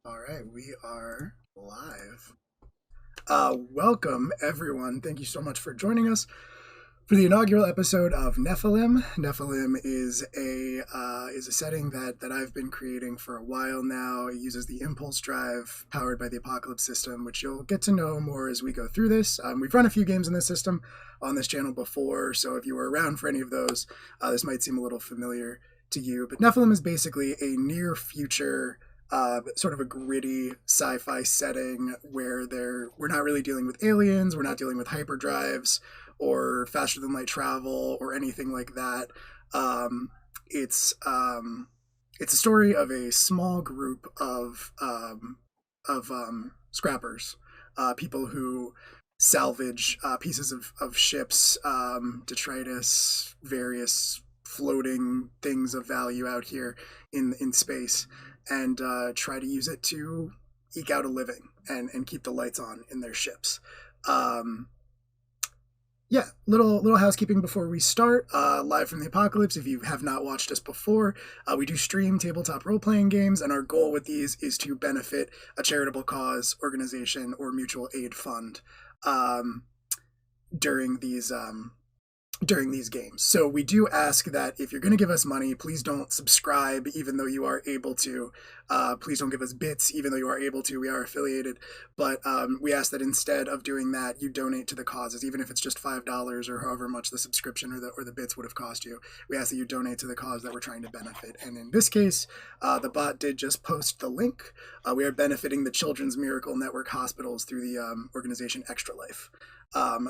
All right, we are live. Welcome, everyone. Thank you so much for joining us for the inaugural episode of Nephilim. Nephilim is a setting that I've been creating for a while now. It uses the impulse drive powered by the Apocalypse system, which you'll get to know more as we go through this. We've run a few games in this system on this channel before, so if you were around for any of those, this might seem a little familiar to you. But Nephilim is basically a near future sort of a gritty sci-fi setting where we're not really dealing with aliens, we're not dealing with hyperdrives or faster than light travel or anything like that. Um, it's a story of a small group of scrappers, people who salvage pieces of ships, detritus, various floating things of value out here in space, and try to use it to eke out a living and keep the lights on in their ships. Um, yeah, little housekeeping before we start. Live from the Apocalypse. If you have not watched us before, we do stream tabletop role playing games, and our goal with these is to benefit a charitable cause, organization, or mutual aid fund um, during these games. So we do ask that if you're going to give us money, please don't subscribe even though you are able to. Please don't give us bits even though you are able to. We are affiliated. But we ask that instead of doing that, you donate to the causes, even if it's just $5 or however much the subscription or the bits would have cost you. We ask that you donate to the cause that we're trying to benefit. And in this case, the bot did just post the link. We are benefiting the Children's Miracle Network hospitals through the organization Extra Life.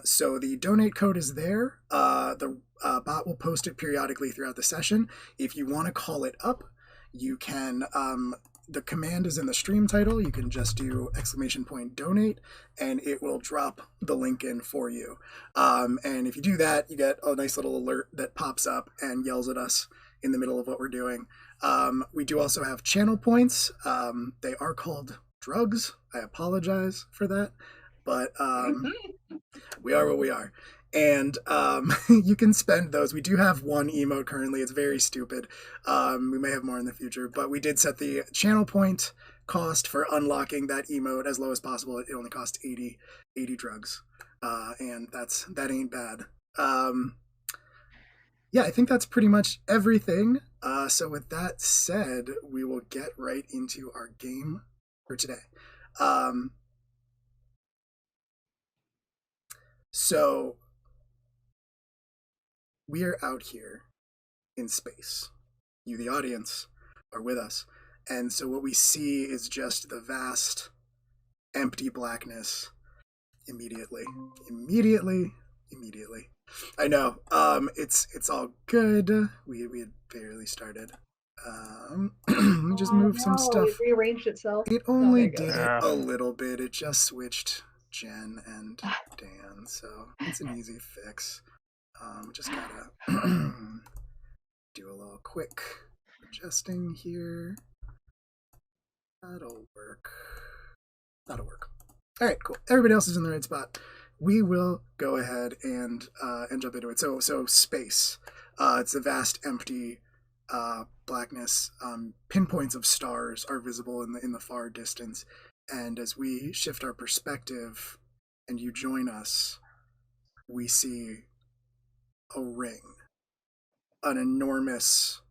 So the donate code is there. The bot will post it periodically throughout the session. If you want to call it up, you can. The command is in the stream title. You can just do !donate, and it will drop the link in for you. And if you do that, you get a nice little alert that pops up and yells at us in the middle of what we're doing. We do also have channel points. They are called drugs. I apologize for that, but we are what we are. And you can spend those. We do have one emote currently. It's very stupid. We may have more in the future, but we did set the channel point cost for unlocking that emote as low as possible. It only costs 80 drugs. And that ain't bad. Yeah, I think that's pretty much everything. So with that said, we will get right into our game for today. So we are out here in space. You, the audience, are with us. And so what we see is just the vast, empty blackness immediately. Immediately. I know. It's all good. We had barely started. Let me just move some stuff. It rearranged itself. It only did it a little bit. It just switched Jen and Dan, so it's an easy fix. Just gotta do a little quick adjusting here. That'll work. All right, cool. Everybody else is in the right spot. We will go ahead and jump into it. So space. It's a vast, empty blackness. Pinpoints of stars are visible in the far distance. And as we shift our perspective and you join us, we see a ring, an enormous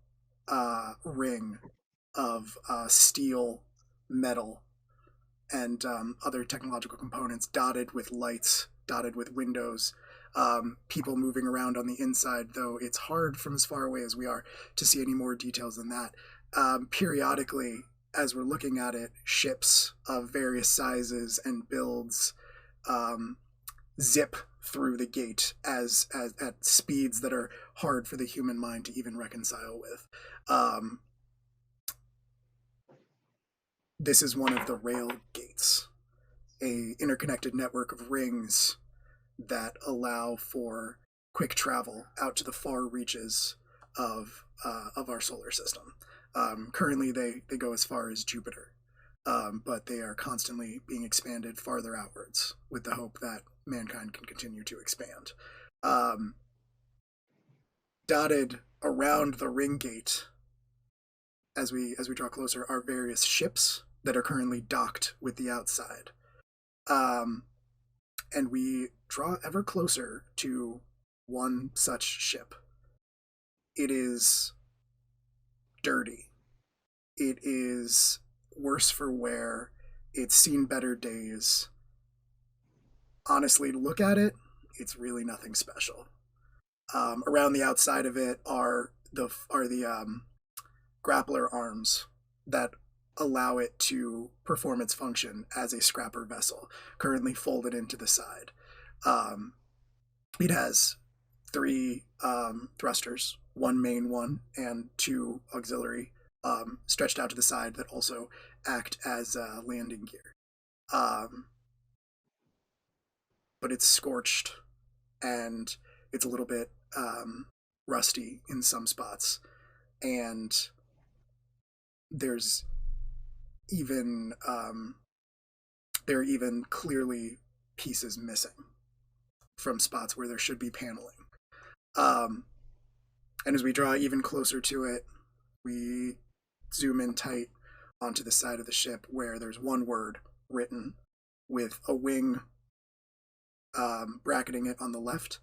ring of steel, metal, and other technological components, dotted with lights, dotted with windows, people moving around on the inside, though it's hard from as far away as we are to see any more details than that. Periodically, as we're looking at it, ships of various sizes and builds zip through the gate as at speeds that are hard for the human mind to even reconcile with. This is one of the rail gates, a interconnected network of rings that allow for quick travel out to the far reaches of our solar system. Currently, they go as far as Jupiter, but they are constantly being expanded farther outwards with the hope that mankind can continue to expand. Dotted around the ring gate, as we draw closer, are various ships that are currently docked with the outside. Um, and we draw ever closer to one such ship. It is dirty. It is worse for wear. It's seen better days. Honestly, to look at it, it's really nothing special. Around the outside of it are the grappler arms that allow it to perform its function as a scrapper vessel, currently folded into the side. Um, it has three thrusters, one main one, and two auxiliary stretched out to the side that also act as landing gear. Um, but it's scorched and it's a little bit rusty in some spots. And there's even there are even clearly pieces missing from spots where there should be paneling. Um, and as we draw even closer to it, we zoom in tight onto the side of the ship where there's one word written with a wing bracketing it on the left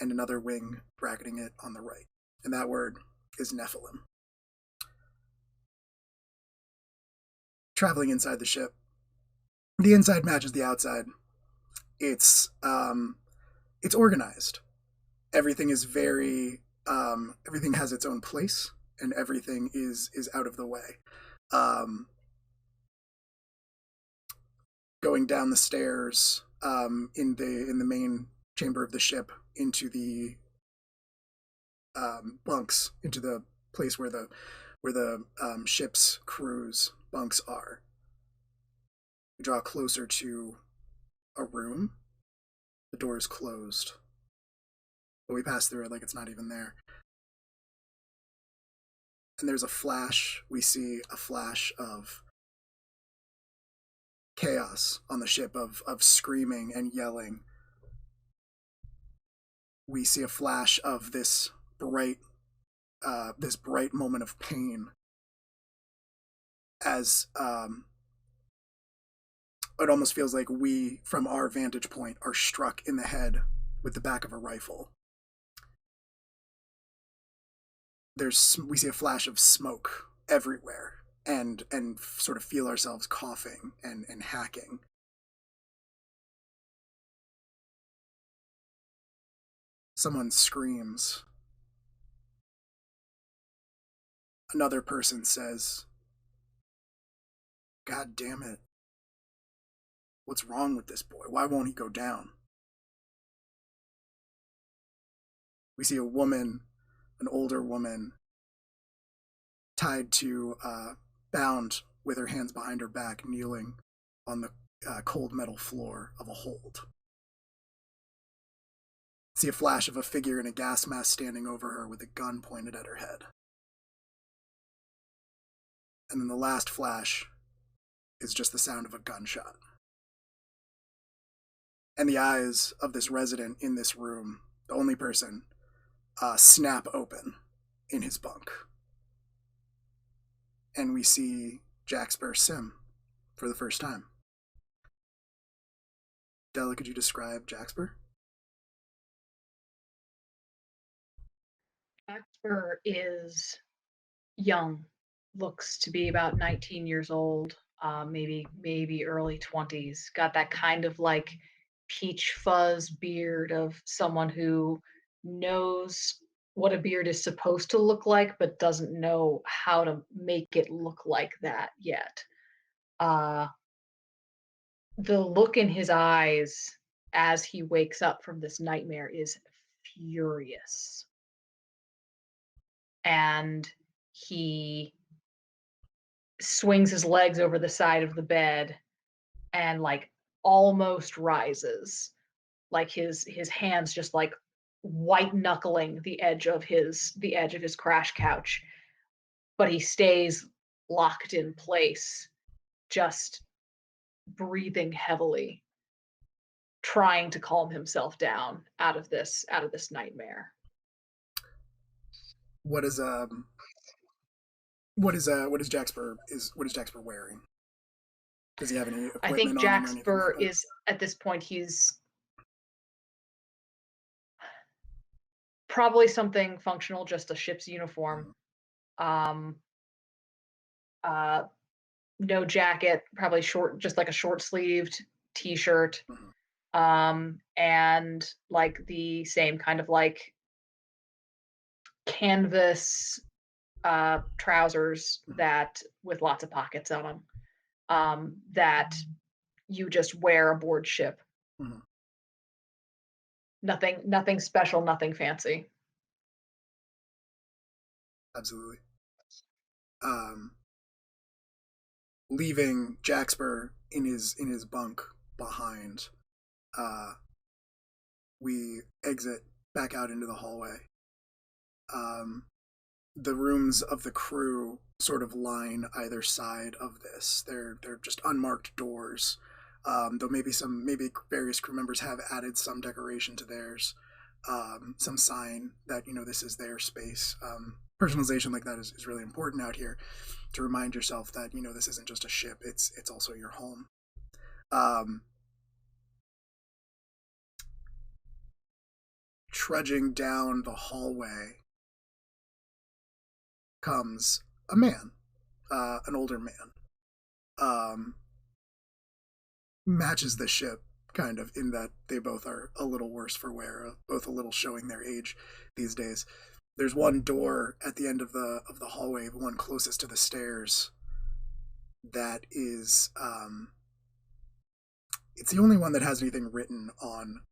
and another wing bracketing it on the right. And that word is Nephilim. Traveling inside the ship, the inside matches the outside. It's organized. Everything is very everything has its own place, and everything is out of the way. Um, Going down the stairs in the main chamber of the ship into the bunks, into the place where the ship's crew's bunks are. We draw closer to a room. The door is closed, but we pass through it like it's not even there. And there's a flash. We see a flash of chaos on the ship, of screaming and yelling. We see a flash of this bright moment of pain as it almost feels like we, from our vantage point, are struck in the head with the back of a rifle. We see a flash of smoke everywhere, and sort of feel ourselves coughing and hacking. Someone screams. Another person says, "God damn it. What's wrong with this boy? Why won't he go down?" We see a woman, an older woman, tied to, bound with her hands behind her back, kneeling on the cold metal floor of a hold. See a flash of a figure in a gas mask standing over her with a gun pointed at her head. And then the last flash is just the sound of a gunshot. And the eyes of this resident in this room, the only person, snap open in his bunk. And we see Jaxper Sim for the first time. Della, could you describe Jaxper? Actor is young, looks to be about 19 years old, maybe early 20s. Got that kind of like peach fuzz beard of someone who knows what a beard is supposed to look like, but doesn't know how to make it look like that yet. Uh, the look in his eyes as he wakes up from this nightmare is furious. And he swings his legs over the side of the bed and like almost rises, like his hands just like white knuckling the edge of his crash couch, but he stays locked in place, just breathing heavily, trying to calm himself down out of this nightmare. What is Jaxper wearing? Does he have any I think equipment on him or anything like Jack that? is at this point, he's probably something functional, just a ship's uniform. Mhm, Um, uh, no jacket, probably short, just like a short sleeved t-shirt. mhm, And like the same kind of like canvas trousers mhm, that with lots of pockets on them, that you just wear aboard ship. mhm. Nothing special, nothing fancy. Absolutely. Um, Leaving Jaxper in his bunk behind, uh, we exit back out into the hallway. Um, the rooms of the crew sort of line either side of this. They're just unmarked doors. Though maybe various crew members have added some decoration to theirs, some sign that this is their space. Personalization like that is really important out here to remind yourself that this isn't just a ship; it's also your home. Um, Trudging down the hallway comes a man, an older man. Um, Matches the ship kind of in that they both are a little worse for wear, both a little showing their age these days. There's one door at the end of the hallway, the one closest to the stairs, that is it's the only one that has anything written on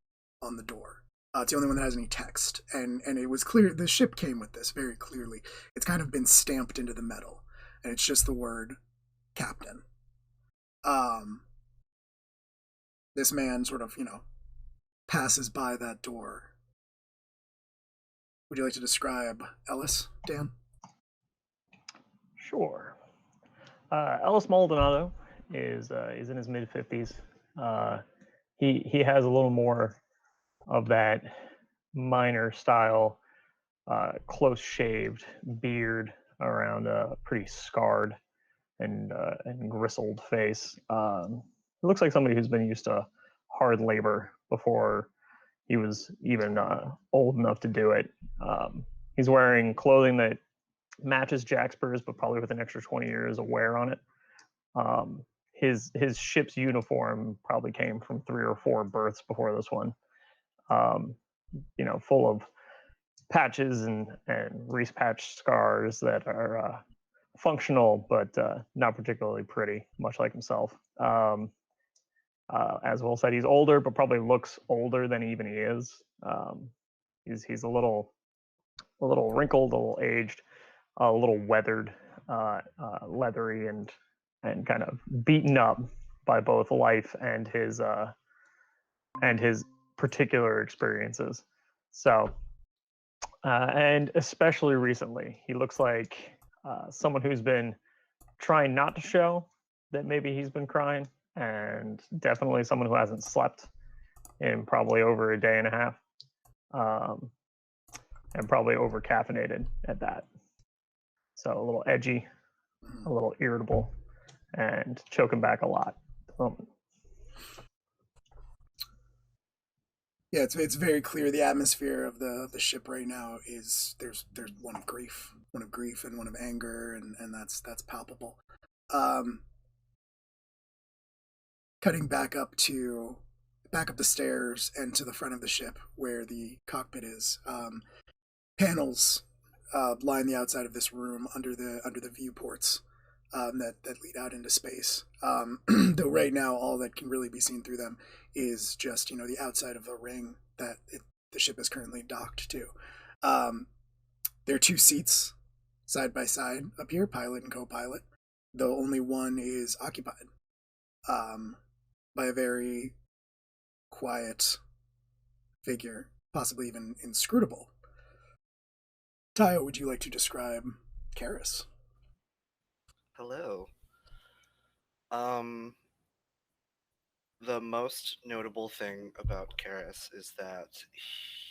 the door. It's the only one that has any text, and it was clear the ship came with this very clearly. It's kind of been stamped into the metal, and it's just the word captain. Um, this man sort of passes by that door. Would you like to describe Ellis, Dan? Sure. Ellis Maldonado is in his mid 50s. Uh, he has a little more of that minor style, close shaved beard around a pretty scarred and gristled face. He looks like somebody who's been used to hard labor before he was even old enough to do it. He's wearing clothing that matches Jaxper's, but probably with an extra 20 years of wear on it. His ship's uniform probably came from 3 or 4 berths before this one. Um, full of patches and Reese patch scars that are functional but not particularly pretty, much like himself. As Will said, he's older, but probably looks older than even he is. He's a little wrinkled, a little aged, a little weathered, leathery, and kind of beaten up by both life and his particular experiences. So, and especially recently, he looks like someone who's been trying not to show that maybe he's been crying, and definitely someone who hasn't slept in probably over a day and a half, um, and probably over caffeinated at that. So a little edgy, Mm-hmm. a little irritable, and choking back a lot at the moment. Yeah, it's very clear the atmosphere of the ship right now is there's one of grief and one of anger, and that's palpable. Um, Cutting back up the stairs and to the front of the ship where the cockpit is. Panels line the outside of this room under the viewports that lead out into space. Though right now all that can really be seen through them is just the outside of the ring that the ship is currently docked to. Um, there are 2 seats side by side up here, pilot and co-pilot, though only one is occupied um, by a very quiet figure, possibly even inscrutable. Tayo, would you like to describe Karis? Hello. Um, the most notable thing about Karis is that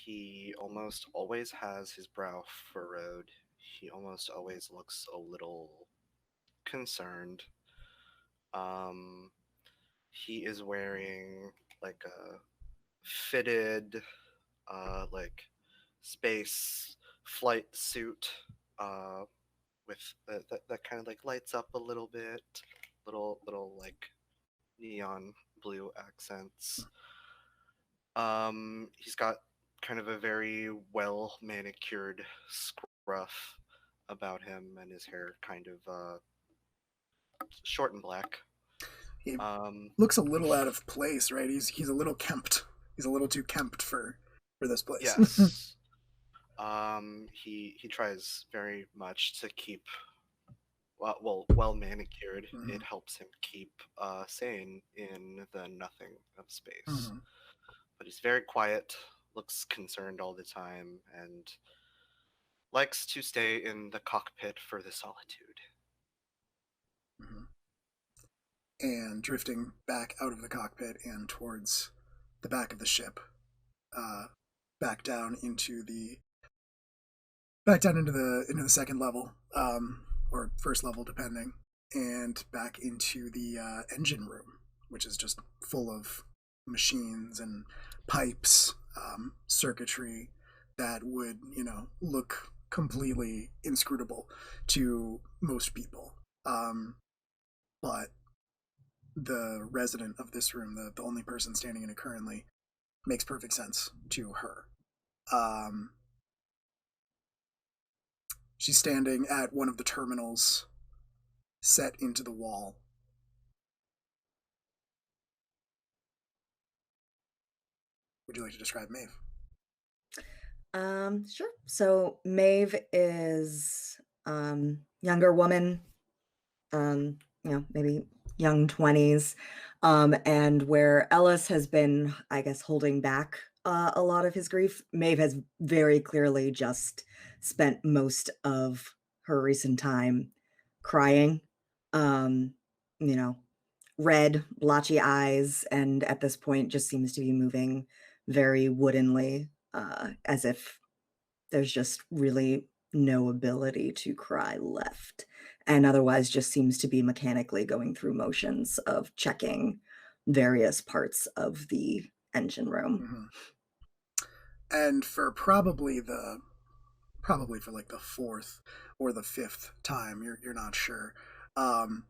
he almost always has his brow furrowed. He almost always looks a little concerned. Um, He is wearing like a fitted, like space flight suit, with that kind of like lights up a little bit, little like neon blue accents. He's got kind of a very well manicured scruff about him, and his hair kind of short and black. He Um, looks a little out of place, right? He's a little kempt. He's a little too kempt for this place. yes. He tries very much to keep well manicured. It Mhm, helps him keep sane in the nothing of space. mhm, But he's very quiet, looks concerned all the time, and likes to stay in the cockpit for the solitude. mhm. And drifting back out of the cockpit and towards the back of the ship, uh, back down into the second level, or first level depending, and back into the engine room, which is just full of machines and pipes, circuitry that would look completely inscrutable to most people. But the resident of this room, the only person standing in it currently, makes perfect sense to her. Um, she's standing at one of the terminals set into the wall. Would you like to describe Maeve? Sure. So Maeve is younger woman, maybe young 20s. And where Ellis has been, I guess, holding back a lot of his grief, Maeve has very clearly just spent most of her recent time crying. Um, you know, red, blotchy eyes, and at this point just seems to be moving very woodenly, as if there's just really no ability to cry left, and otherwise just seems to be mechanically going through motions of checking various parts of the engine room. Mm-hmm. And for probably for like the fourth or the fifth time, you're not sure. Um,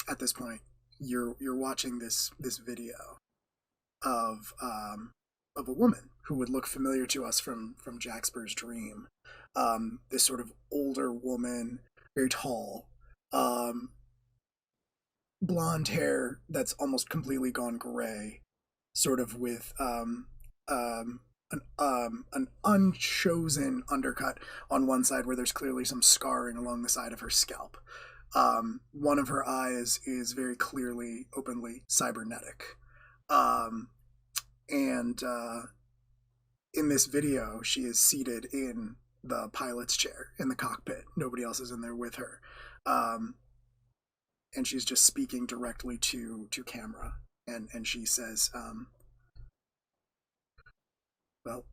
at this point, you're watching this video of a woman who would look familiar to us from Jacksper's Dream. This sort of older woman, very tall, um, blonde hair that's almost completely gone gray, sort of with an unchosen undercut on one side where there's clearly some scarring along the side of her scalp. One of her eyes is very clearly, openly cybernetic. Um, and in this video, she is seated in the pilot's chair in the cockpit. Nobody else is in there with her. Um, and she's just speaking directly to camera. And she says, well,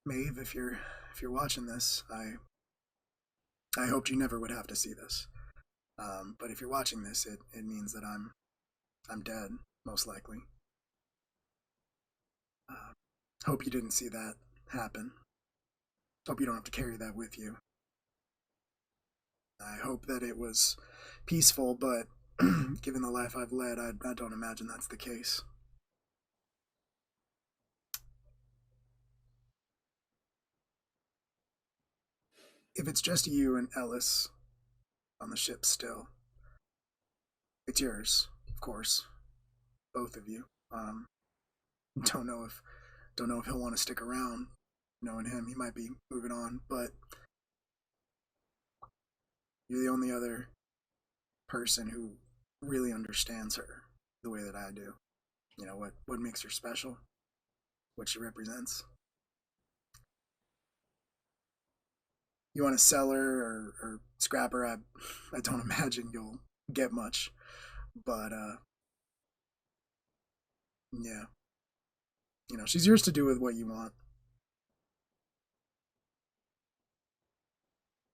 Maeve, if you're watching this, I hoped you never would have to see this. But if you're watching this, it means that I'm dead, most likely. Uh, hope you didn't see that happen. Hope you don't have to carry that with you. I hope that it was peaceful, but given the life I've led, I don't imagine that's the case. If it's just you and Ellis on the ship still, it's yours, of course, both of you. Don't know if he'll want to stick around. Knowing him, he might be moving on, but you're the only other person who really understands her the way that I do. You know what makes her special, what she represents. You want to sell her or scrap her? I don't imagine you'll get much, but yeah, she's yours to do with what you want.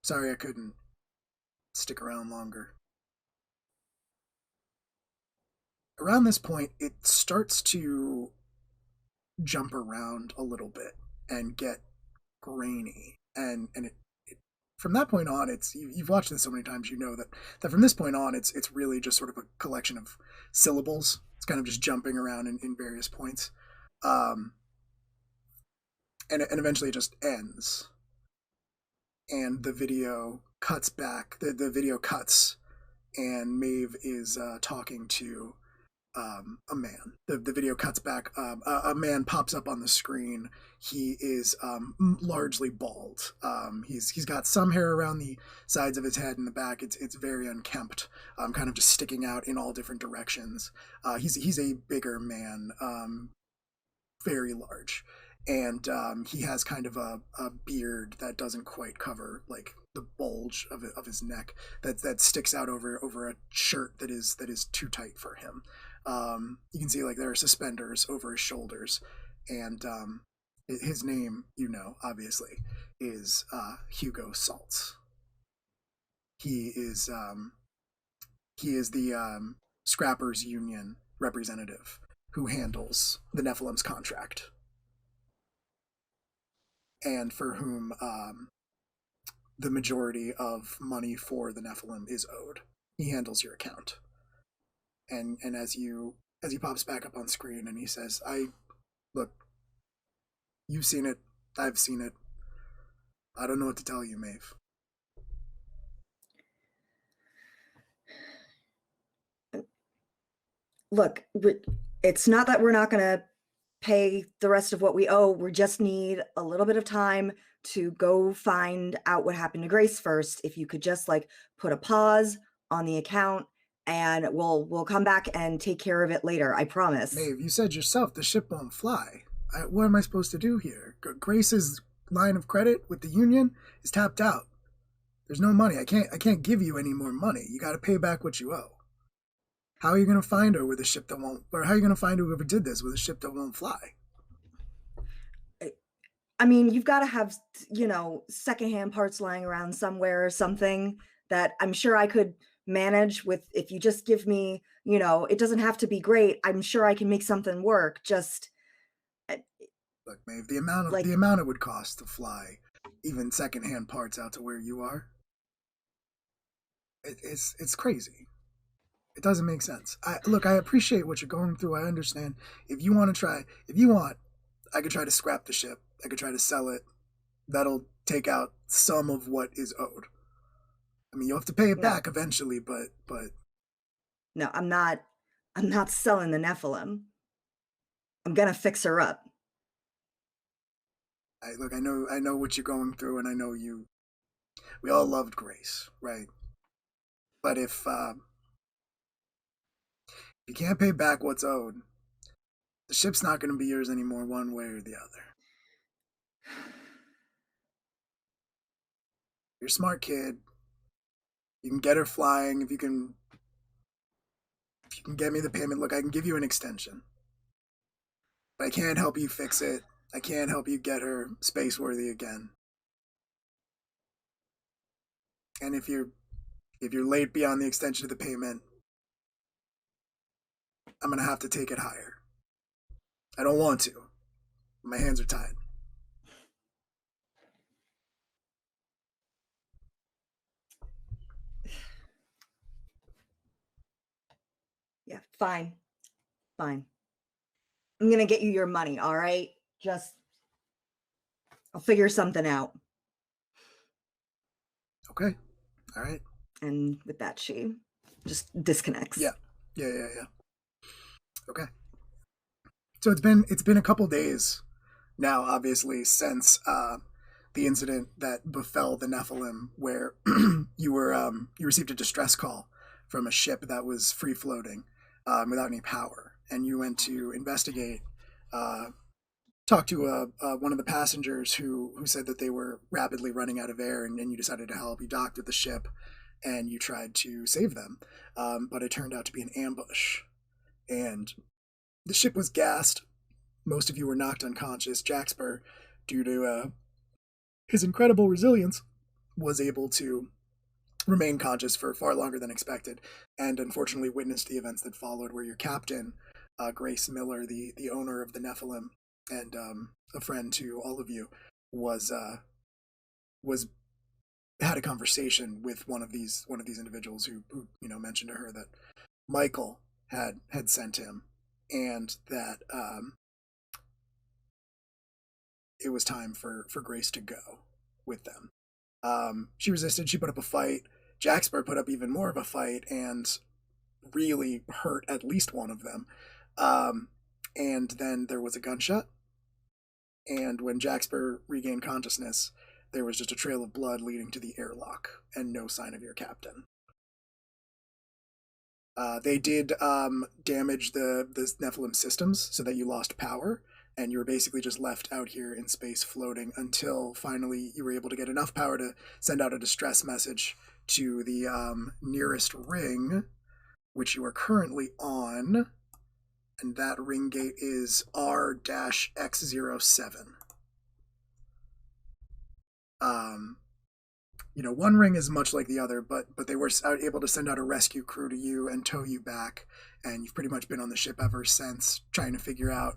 Sorry I couldn't stick around longer. around this point, it starts to jump around a little bit and get grainy, and it from that point on, you've watched this so many times, you know that from this point on, it's really just sort of a collection of syllables. It's kind of just jumping around in various points, um, and eventually it just ends, and the video cuts back. The video cuts, and Maeve is talking to a man. The video cuts back. A man pops up on the screen. He is largely bald. He's got some hair around the sides of his head and the back. It's very unkempt, kind of just sticking out in all different directions. He's a bigger man, very large, and he has kind of a beard that doesn't quite cover like the bulge of his neck that sticks out over a shirt that is too tight for him. You can see like there are suspenders over his shoulders, and his name, obviously, is Hugo Saltz. He is the Scrappers Union representative who handles the Nephilim's contract, and for whom the majority of money for the Nephilim is owed. He handles your account. And as he pops back up on screen and he says, look, you've seen it, I've seen it. I don't know what to tell you, Maeve. Look, it's not that we're not going to pay the rest of what we owe. We just need a little bit of time to go find out what happened to Grace first. If you could just like put a pause on the account, and we'll come back and take care of it later. I promise. Maeve, you said yourself the ship won't fly. What am I supposed to do here? Grace's line of credit with the union is tapped out. There's no money. I can't give you any more money. You got to pay back what you owe. How are you going to find her with a ship that won't, or how are you going to find whoever did this with a ship that won't fly? I mean, you've got to have, secondhand parts lying around somewhere or something that I'm sure I could manage with. If you just give me, it doesn't have to be great. I'm sure I can make something work. Just look, Maeve, the amount it would cost to fly even secondhand parts out to where you are, it's crazy. It doesn't make sense. I appreciate what you're going through. I understand. If you want, I could try to scrap the ship. I could try to sell it. That'll take out some of what is owed. I mean, you'll have to pay it back eventually, but no, I'm not selling the Nephilim. I'm gonna fix her up. I know what you're going through, and I know we all loved Grace, right? But if you can't pay back what's owed, the ship's not going to be yours anymore, one way or the other. You're a smart kid. You can get her flying. If you can get me the payment, look, I can give you an extension. But I can't help you fix it. I can't help you get her space-worthy again. And if you're late beyond the extension of the payment, I'm going to have to take it higher. I don't want to. My hands are tied. Yeah, fine. I'm going to get you your money, all right? I'll figure something out. Okay. All right. And with that, she just disconnects. Yeah. Okay. So it's been a couple days now, obviously, since the incident that befell the Nephilim, where you received a distress call from a ship that was free floating without any power, and you went to investigate. Talk to one of the passengers who said that they were rapidly running out of air, and you decided to help. You docked at the ship, and you tried to save them, but it turned out to be an ambush, and the ship was gassed. Most of you were knocked unconscious. Jaxper, due to his incredible resilience, was able to remained conscious for far longer than expected, and unfortunately witnessed the events that followed, where your captain, Grace Miller, the owner of the Nephilim, and a friend to all of you, was had a conversation with one of these individuals who mentioned to her that Michael had sent him, and that it was time for Grace to go with them. She resisted. She put up a fight. Jaxper put up even more of a fight and really hurt at least one of them. And then there was a gunshot. And when Jaxper regained consciousness, there was just a trail of blood leading to the airlock and no sign of your captain. They did damage the Nephilim systems so that you lost power, and you were basically just left out here in space floating until finally you were able to get enough power to send out a distress message to the nearest ring, which you are currently on, and that ring gate is R-X07. One ring is much like the other, but they were able to send out a rescue crew to you and tow you back, and you've pretty much been on the ship ever since, trying to figure out,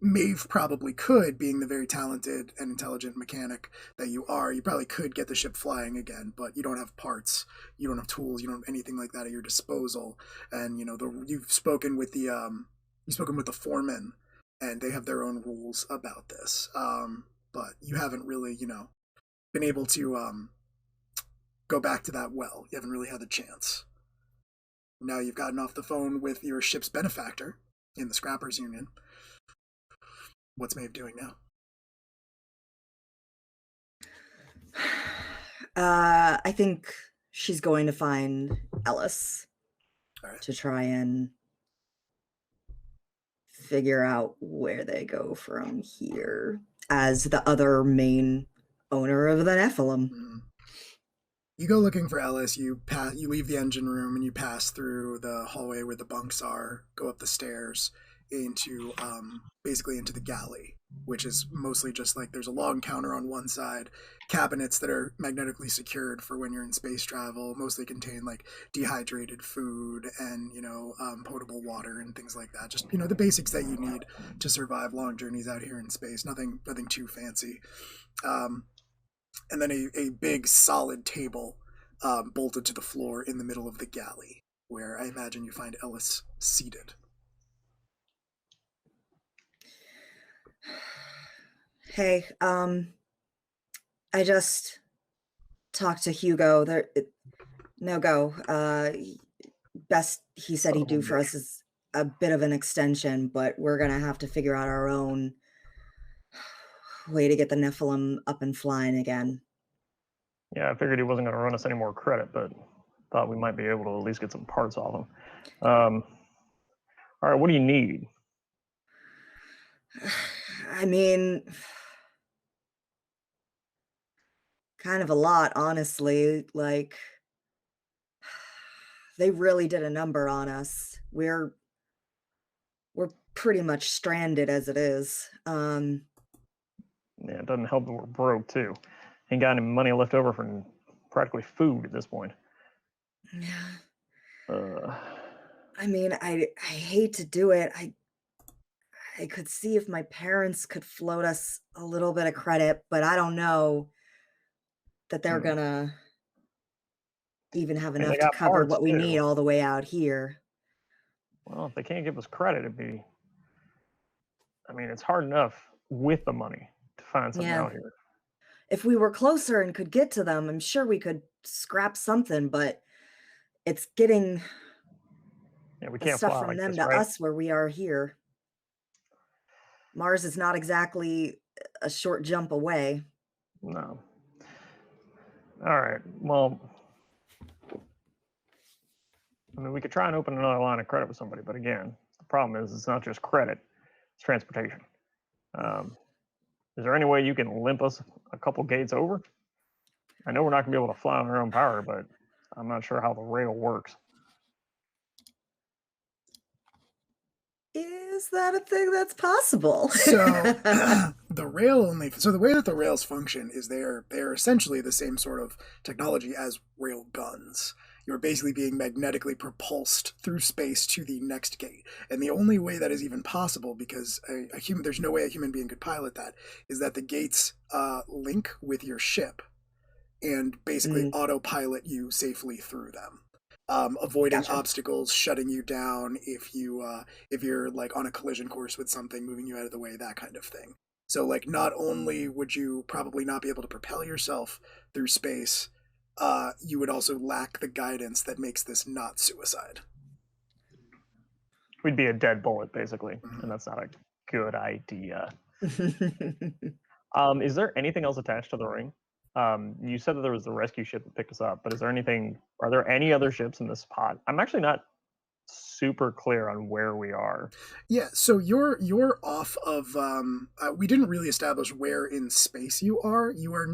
Maeve probably could, being the very talented and intelligent mechanic that you are, you probably could get the ship flying again, but you don't have parts, you don't have tools, you don't have anything like that at your disposal, and you've spoken with the foreman, and they have their own rules about this, but you haven't really, been able to go back to that well. You haven't really had the chance. Now you've gotten off the phone with your ship's benefactor in the Scrappers Union. What's Maeve doing now? I think she's going to find Ellis. All right. To try and figure out where they go from here as the other main owner of the Nephilim. Mm-hmm. You go looking for Ellis. You leave the engine room and you pass through the hallway where the bunks are, go up the stairs into basically into the galley, which is mostly just like there's a long counter on one side, cabinets that are magnetically secured for when you're in space travel, mostly contain like dehydrated food and potable water and things like that, just the basics that you need to survive long journeys out here in space. Nothing too fancy. And then a big solid table bolted to the floor in the middle of the galley, where I imagine you find Ellis seated. Hey, I just talked to Hugo. No go. Best he said he'd do for us is a bit of an extension, but we're gonna have to figure out our own way to get the Nephilim up and flying again. Yeah, I figured he wasn't going to run us any more credit, but thought we might be able to at least get some parts off him. All right, what do you need? I mean, kind of a lot, honestly. Like, they really did a number on us. We're pretty much stranded as it is. Yeah, it doesn't help that we're broke too. Ain't got any money left over for practically food at this point. I mean, I hate to do it. I could see if my parents could float us a little bit of credit, but I don't know that they're gonna even have enough to cover what we need all the way out here. Well, if they can't give us credit, it's hard enough with the money to find something out here. If we were closer and could get to them, I'm sure we could scrap something, but it's getting we can't stuff fly from like them this, to right? us where we are here. Mars is not exactly a short jump away. No. All right. Well, we could try and open another line of credit with somebody, but again, the problem is it's not just credit, it's transportation. Is there any way you can limp us a couple gates over? I know we're not going to be able to fly on our own power, but I'm not sure how the rail works. Is that a thing that's possible? So the rail only. So the way that the rails function is they're essentially the same sort of technology as rail guns. You're basically being magnetically propulsed through space to the next gate, and the only way that is even possible, because a human, there's no way a human being could pilot that, is that the gates link with your ship and basically autopilot you safely through them. Avoiding Gotcha. obstacles, shutting you down if you're like on a collision course with something, moving you out of the way, that kind of thing. So like, not only would you probably not be able to propel yourself through space, you would also lack the guidance that makes this not suicide. We'd be a dead bullet, basically, and that's not a good idea. Is there anything else attached to the ring? You said that there was the rescue ship that picked us up, but are there any other ships in this pod? I'm actually not super clear on where we are. Yeah, so you're off of we didn't really establish where in space you are. You are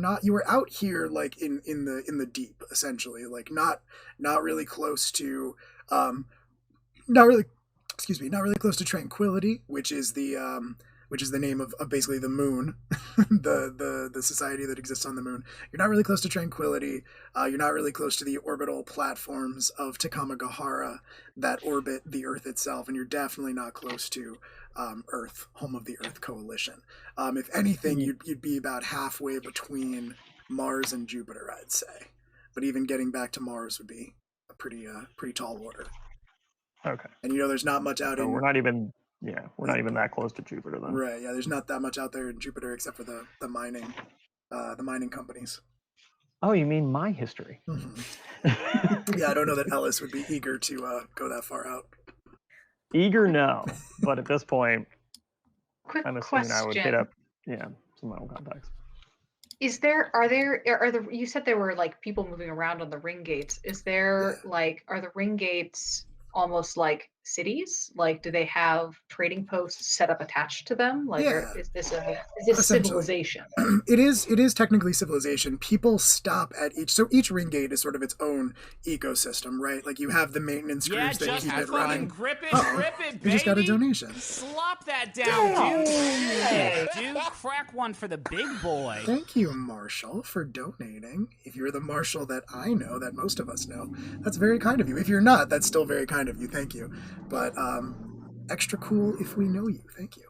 out here like in the deep, essentially, like not really close to not really close to Tranquility, which is the name of basically the moon, the society that exists on the moon. You're not really close to Tranquility. You're not really close to the orbital platforms of Takamagahara that orbit the Earth itself, and you're definitely not close to Earth, home of the Earth Coalition. If anything, you'd be about halfway between Mars and Jupiter, I'd say. But even getting back to Mars would be a pretty tall order. Okay. And there's not much out in. We're not even that close to Jupiter then. Right. Yeah. There's not that much out there in Jupiter except for the mining companies. Oh, you mean my history? Mm-hmm. Yeah, I don't know that Ellis would be eager to go that far out. Eager, no, but at this point, Quick I'm assuming question. I would hit up some of my own contacts. You said there were like people moving around on the ring gates. Are the ring gates almost like cities? Like, do they have trading posts set up attached to them? Like, is this civilization? It is technically civilization. People stop at each ring gate is sort of its own ecosystem, right? Like, you have the maintenance crews that keep it running. Grip it, baby. You just got a donation. Slop that down, dude. Hey, dude, crack one for the big boy. Thank you, Marshall, for donating. If you're the Marshall that I know, that most of us know, that's very kind of you. If you're not, that's still very kind of you. Thank you. But extra cool if we know you. Thank you.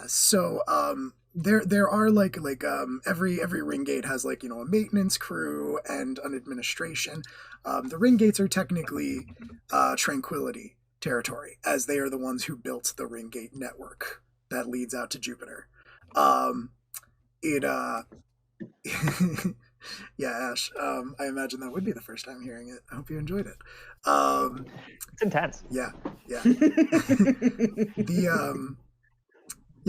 So there are like every ring gate has like a maintenance crew and an administration. The ring gates are technically Tranquility territory, as they are the ones who built the ring gate network that leads out to Jupiter. Yeah, Ash, I imagine that would be the first time hearing it. I hope you enjoyed it. It's intense. Yeah.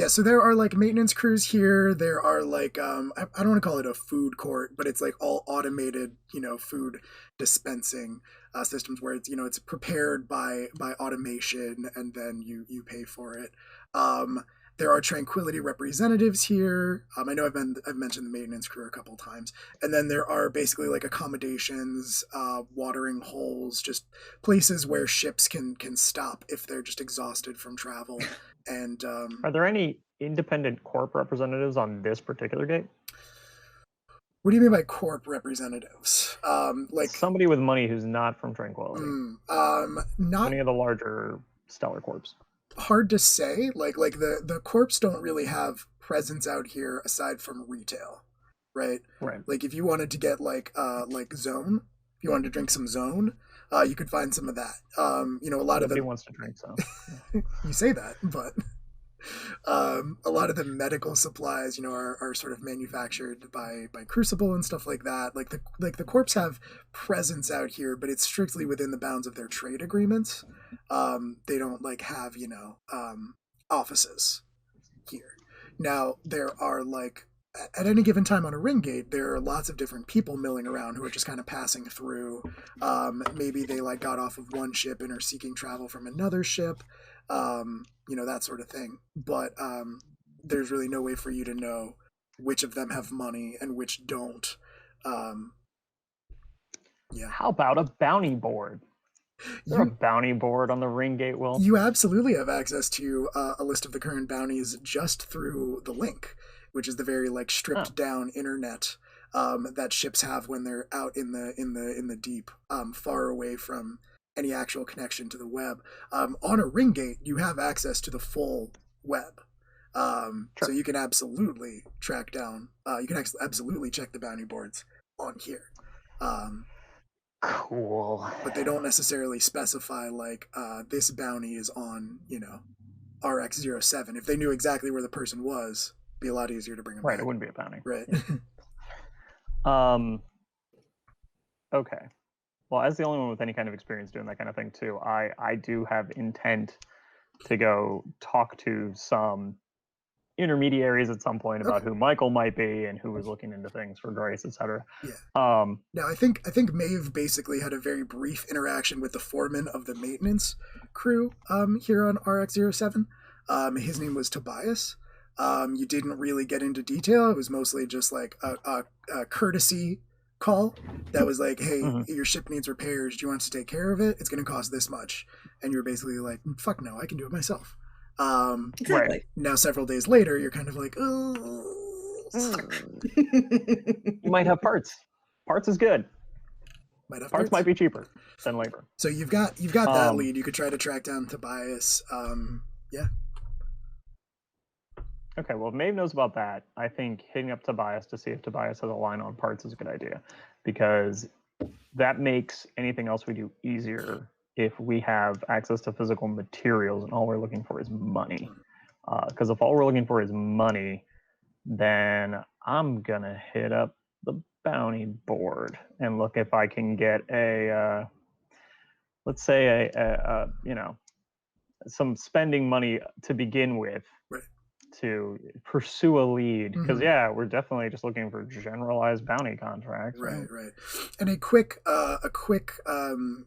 So there are like maintenance crews here. There are like I don't want to call it a food court, but it's like all automated, food dispensing systems where it's it's prepared by automation, and then you pay for it. There are Tranquility representatives here. I know I've mentioned the maintenance crew a couple times. And then there are basically like accommodations, watering holes, just places where ships can stop if they're just exhausted from travel. And are there any independent corp representatives on this particular gate? What do you mean by corp representatives? Like somebody with money who's not from Tranquility. Not any of the larger stellar corps. Hard to say. Like the corps don't really have presence out here aside from retail, right? Like if you wanted to get like Zone, if you wanted to drink some Zone, you could find some of that. A lot of them wants to drink Zone. You say that, but a lot of the medical supplies, are sort of manufactured by Crucible and stuff like that. Like the corps have presence out here, but it's strictly within the bounds of their trade agreements. They don't like have offices here. Now there are like at any given time on a ring gate, there are lots of different people milling around who are just kind of passing through. Maybe they like got off of one ship and are seeking travel from another ship. That sort of thing. But there's really no way for you to know which of them have money and which don't. How about a bounty board? Is there a bounty board on the ring gate, Will? You absolutely have access to a list of the current bounties just through the link, which is the very like stripped down internet that ships have when they're out in the deep, far away from any actual connection to the web. On a ring gate, you have access to the full web. So you can absolutely track down. You can absolutely check the bounty boards on here. Cool. But they don't necessarily specify like this bounty is on, RX-07. If they knew exactly where the person was, it'd be a lot easier to bring them Right, back. it wouldn't be a bounty. Right. Okay. Well, as the only one with any kind of experience doing that kind of thing too, I do have intent to go talk to some intermediaries at some point about who Michael might be and who was looking into things for Grace, etc. Yeah. Now I think Maeve basically had a very brief interaction with the foreman of the maintenance crew here on RX-07. His name was Tobias. You didn't really get into detail. It was mostly just like a courtesy call that was like, hey, your ship needs repairs. Do you want us to take care of it? It's going to cost this much. And you were basically like, fuck no, I can do it myself. Exactly. Right. Now, several days later, you're kind of like, oh. You might have parts. Parts is good. Parts might be cheaper than labor. So you've got that lead. You could try to track down Tobias. Yeah. Okay, well, if Maeve knows about that, I think hitting up Tobias to see if Tobias has a line on parts is a good idea, because that makes anything else we do easier if we have access to physical materials and all we're looking for is money. Because if all we're looking for is money, then I'm going to hit up the bounty board and look if I can get a, let's say, some spending money to begin with. Right. To pursue a lead, because we're definitely just looking for generalized bounty contracts. Right. And a quick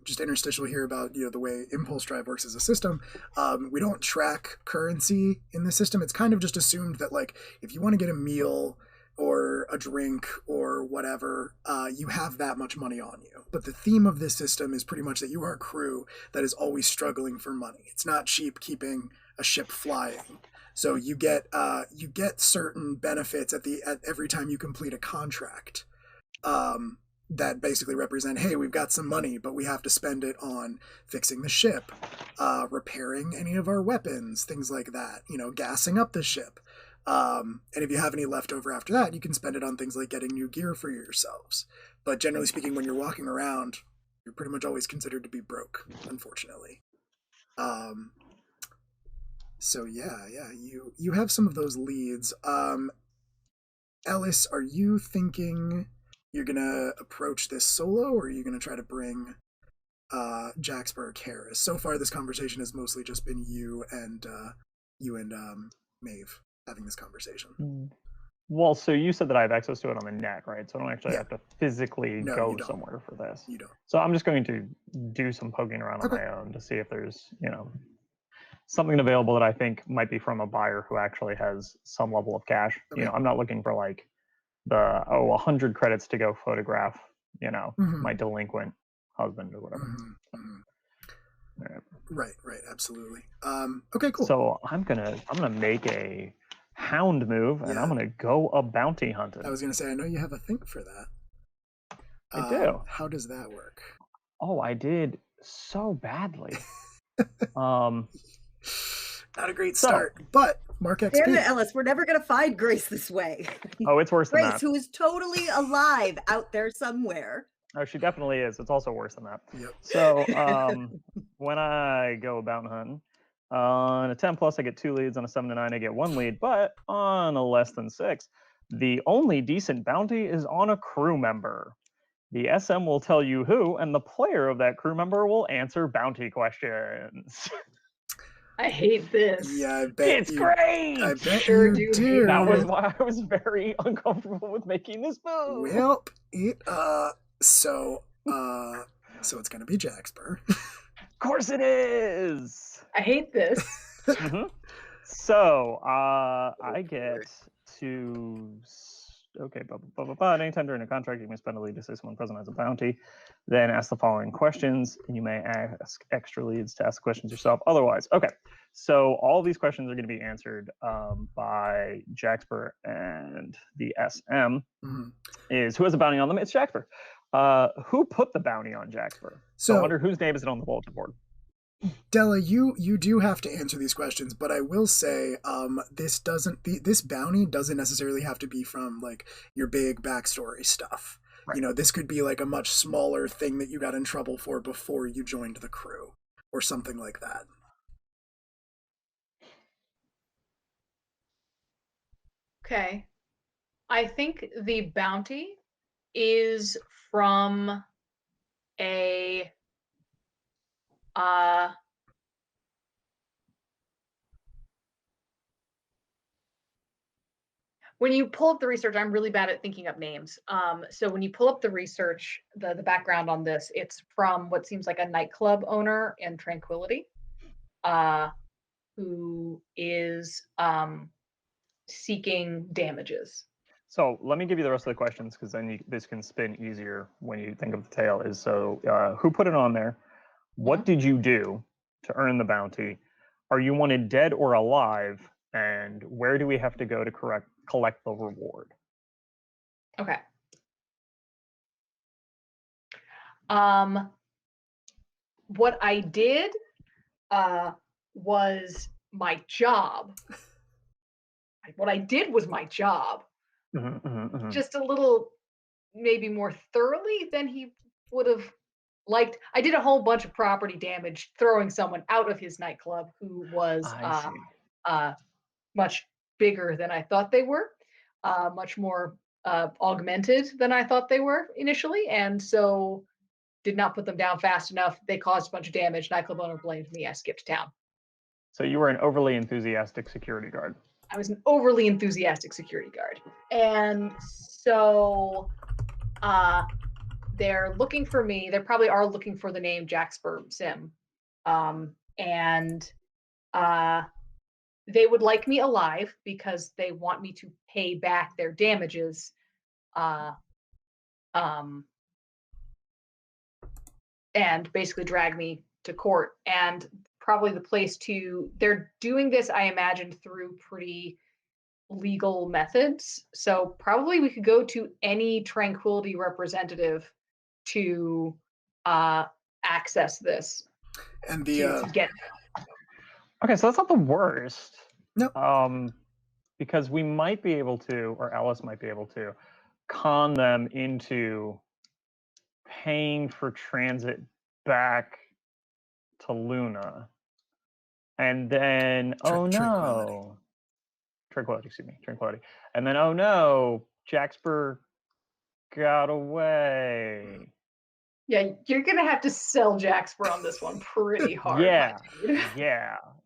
just interstitial here about the way Impulse Drive works as a system. We don't track currency in the system. It's kind of just assumed that like if you want to get a meal or a drink or whatever, you have that much money on you. But the theme of this system is pretty much that you are a crew that is always struggling for money. It's not cheap keeping a ship flying. So you get certain benefits at every time you complete a contract that basically represent, hey, we've got some money, but we have to spend it on fixing the ship, repairing any of our weapons, things like that, gassing up the ship. And if you have any left over after that, you can spend it on things like getting new gear for yourselves. But generally speaking, when you're walking around, you're pretty much always considered to be broke, unfortunately. So yeah, you have some of those leads. Ellis, are you thinking you're gonna approach this solo, or are you gonna try to bring Jaxper or Karis? So far, this conversation has mostly just been you and Maeve having this conversation. Well, so you said that I have access to it on the net, right? So I don't actually have to physically go don't. somewhere for this. You don't. So I'm just going to do some poking around on my own to see if there's, something available that I think might be from a buyer who actually has some level of cash. Okay. I'm not looking for like the 100 credits to go photograph, my delinquent husband or whatever. Right, absolutely. Okay, cool. So I'm gonna make a hound move, and I'm gonna go a bounty hunting. I was gonna say, I know you have a think for that. I do. How does that work? Oh, I did so badly. Not a great start, but Mark XP. Damn it, Ellis, we're never gonna find Grace this way. Oh, it's worse than Grace, that. who is totally alive out there somewhere. Oh, she definitely is. It's also worse than that. Yep. So when I go bounty hunting, on a 10 plus, I get 2 leads. On a 7 to 9, I get 1 lead. But on a less than 6, the only decent bounty is on a crew member. The SM will tell you who, and the player of that crew member will answer bounty questions. I hate this. Yeah, I bet It's great. I bet Sure you do. do. That was why I was very uncomfortable with making this move. Well, so it's gonna be Jaxper. Of course it is. I hate this. So I get to Okay, blah, blah, blah, blah, blah. At any time during a contract, you may spend a lead to say someone present as a bounty. Then ask the following questions, and you may ask extra leads to ask questions yourself. Otherwise, okay. So all these questions are going to be answered by Jaxper, and the SM is who has a bounty on them? It's Jaxper. Who put the bounty on Jaxper? So under whose name is it on the bulletin board? Della, you do have to answer these questions, but I will say this bounty doesn't necessarily have to be from like your big backstory stuff. Right. You know, this could be like a much smaller thing that you got in trouble for before you joined the crew or something like that. Okay. I think the bounty is from a when you pull up the research, I'm really bad at thinking up names. So when you pull up the research, the background on this, it's from what seems like a nightclub owner in Tranquility, who is seeking damages. So let me give you the rest of the questions, because then this can spin easier when you think of the tale. Is so who put it on there? What did you do to earn the bounty? Are you wanted dead or alive? And where do we have to go to collect the reward? Okay. What I did was my job. What I did was my job. Just a little, maybe more thoroughly than he would have liked. I did a whole bunch of property damage, throwing someone out of his nightclub who was much bigger than I thought they were, much more augmented than I thought they were initially, and so did not put them down fast enough. They caused a bunch of damage. Nightclub owner blamed me. I skipped town. So you were an overly enthusiastic security guard. I was an overly enthusiastic security guard. And so they're looking for me. They probably are looking for the name Jaxper Sim. And they would like me alive because they want me to pay back their damages. And basically drag me to court. And probably the place they're doing this, I imagine, through pretty legal methods. So probably we could go to any Tranquility representative to access this. And to get. Okay, so that's not the worst. No. Because we might be able to, or Alice might be able to, con them into paying for transit back to Luna. And then, Tranquility, excuse me, Tranquility. And then, oh no, Jaxper got away. Yeah, you're going to have to sell Jaxper on this one pretty hard. Yeah.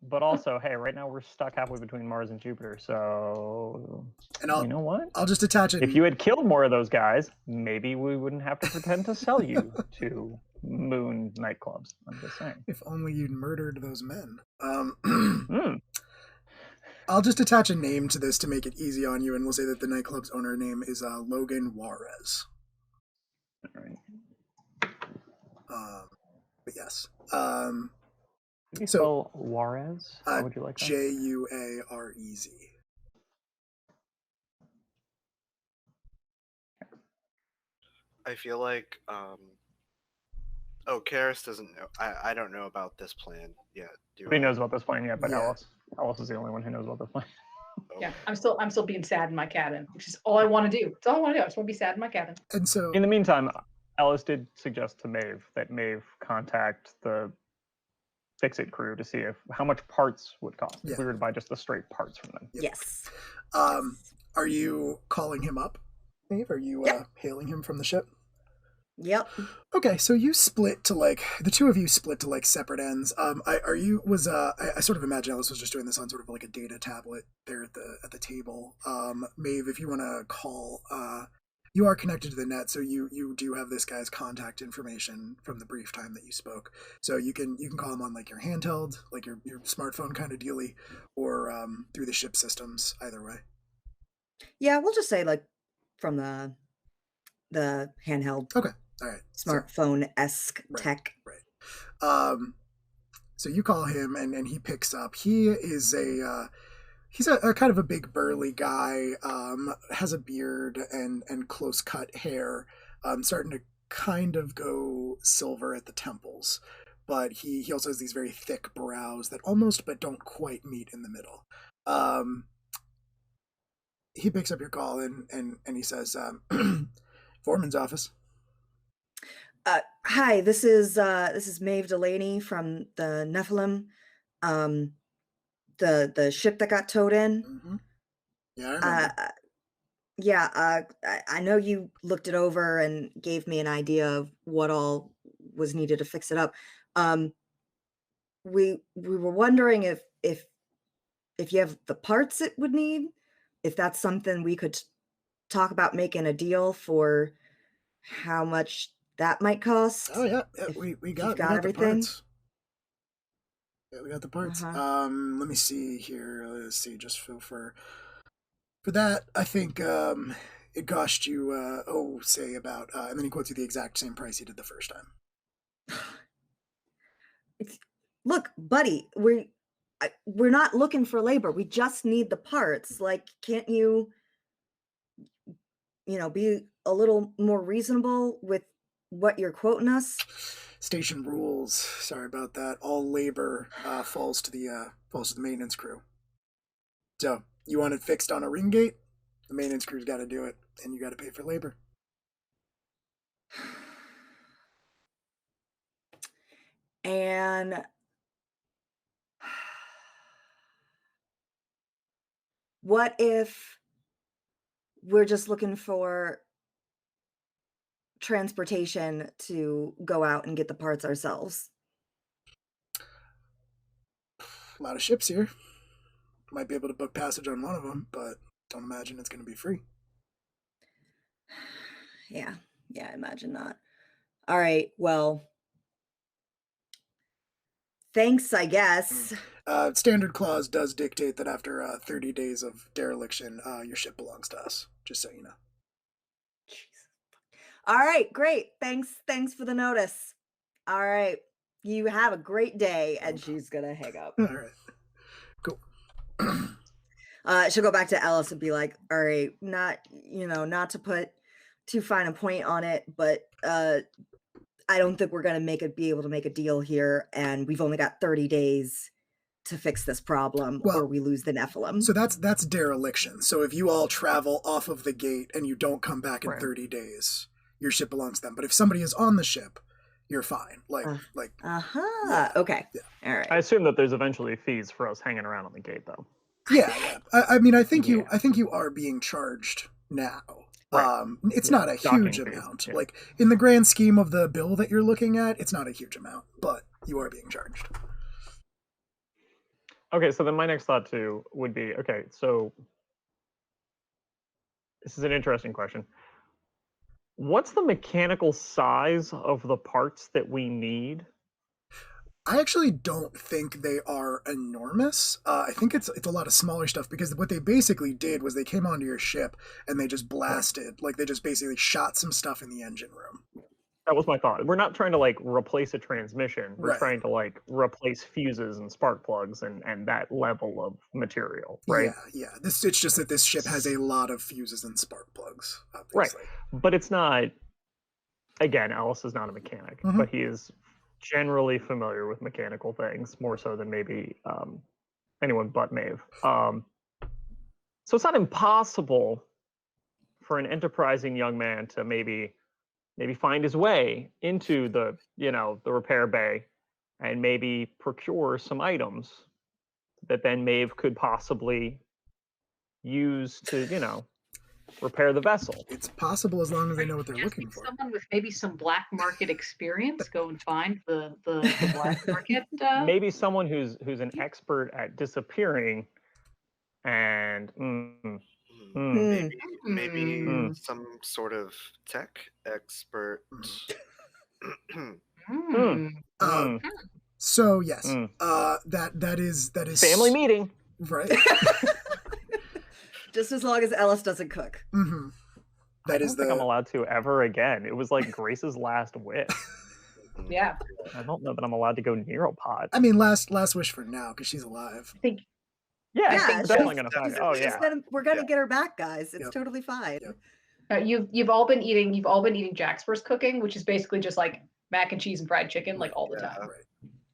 But also, hey, right now we're stuck halfway between Mars and Jupiter, so and you know what? I'll just attach it. If you had killed more of those guys, maybe we wouldn't have to pretend to sell you to moon nightclubs. I'm just saying. If only you'd murdered those men. I'll just attach a name to this to make it easy on you, and we'll say that the nightclub's owner name is Logan Juarez. All right. But yes. Can you spell Juarez? How would you like that? Juarez. I feel like Karis doesn't know. I don't know about this plan yet. Nobody knows about this plan yet, but Alice is the only one who knows about this plan. Yeah, I'm still being sad in my cabin, which is all I want to do. It's all I want to do. I just want to be sad in my cabin. And so, in the meantime, Alice did suggest to Maeve that Maeve contact the Fix-It crew to see how much parts would cost if we were to buy just the straight parts from them. Yes. Are you calling him up, Maeve? Are you hailing him from the ship? Yep. Okay, so you split to the two of you split to separate ends. I sort of imagine Alice was just doing this on sort of like a data tablet there at the table. Maeve, if you want to call, you are connected to the net, so you do have this guy's contact information from the brief time that you spoke. So you can call him on your handheld, your smartphone kind of dealy, or through the ship systems. Either way. Yeah, we'll just say from the handheld Okay. All right. smartphone-esque Right. tech. Right. So you call him, and he picks up. He is he's a kind of a big burly guy. Has a beard and close cut hair. Starting to kind of go silver at the temples, but he also has these very thick brows that almost but don't quite meet in the middle. He picks up your call and he says, "Foreman's office." Hi, this is Maeve Delaney from the Nephilim, the ship that got towed in. Mm-hmm. Yeah, I remember. Yeah, I know you looked it over and gave me an idea of what all was needed to fix it up. We were wondering if you have the parts it would need, if that's something we could talk about making a deal for how much that might cost. Oh yeah, if we you've got got the everything. parts. Yeah, we got the parts. Uh-huh. Let me see here. Let's see, just for that, I think it cost you say about and then he quotes you the exact same price he did the first time. Look, buddy, we're not looking for labor. We just need the parts. Like, can't you be a little more reasonable with what you're quoting us? Station rules. Sorry about that. All labor falls to the maintenance crew. So you want it fixed on a ring gate? The maintenance crew's got to do it, and you got to pay for labor. And what if we're just looking for transportation to go out and get the parts ourselves? A lot of ships here. Might be able to book passage on one of them, but don't imagine it's going to be free. Yeah, I imagine not. All right, well, thanks, I guess. Standard clause does dictate that after 30 days of dereliction, your ship belongs to us, just so you know. All right, great. Thanks for the notice. All right, you have a great day. And she's gonna hang up. All right, cool. She'll go back to Ellis and be like, all right, not to put too fine a point on it, but I don't think we're gonna be able to make a deal here, and we've only got 30 days to fix this problem, or we lose the Nephilim. So that's dereliction. So if you all travel off of the gate and you don't come back in 30 days, your ship belongs to them. But if somebody is on the ship, you're fine. Yeah. Okay. Yeah. All right. I assume that there's eventually fees for us hanging around on the gate, though. Yeah. I mean, I think you are being charged now. Right. It's not a huge amount. Like in the grand scheme of the bill that you're looking at, it's not a huge amount, but you are being charged. Okay, so then my next thought too would be, okay, so this is an interesting question. What's the mechanical size of the parts that we need? I actually don't think they are enormous. I think it's a lot of smaller stuff, because what they basically did was they came onto your ship and they just blasted, like they just basically shot some stuff in the engine room. That was my thought. We're not trying to like replace a transmission. We're Right. trying to like replace fuses and spark plugs and that level of material, right? Yeah. It's just that this ship has a lot of fuses and spark plugs, obviously. Right. But it's not, again, Ellis is not a mechanic, but he is generally familiar with mechanical things, more so than maybe anyone but Maeve. So it's not impossible for an enterprising young man to maybe find his way into the repair bay and maybe procure some items that then Maeve could possibly use to repair the vessel. It's possible, as long as they know what they're looking for. Someone with maybe some black market experience go and find the black market. Maybe someone who's an expert at disappearing and maybe some sort of tech expert. So yes, that is family meeting, right? Just as long as Ellis doesn't cook. That I is don't think I'm the allowed to ever again. It was like Grace's last wish. Yeah. I don't know that I'm allowed to go near a pot. I mean, last wish for now because she's alive. I think Yeah, I Yeah, think we're she's, definitely gonna find she's it. Oh at least yeah. we're gonna Yeah. get her back, guys. It's Yep. totally fine. Yep. you've all been eating Jaxper's cooking, which is basically just like mac and cheese and fried chicken, like all the Yeah. time. Right.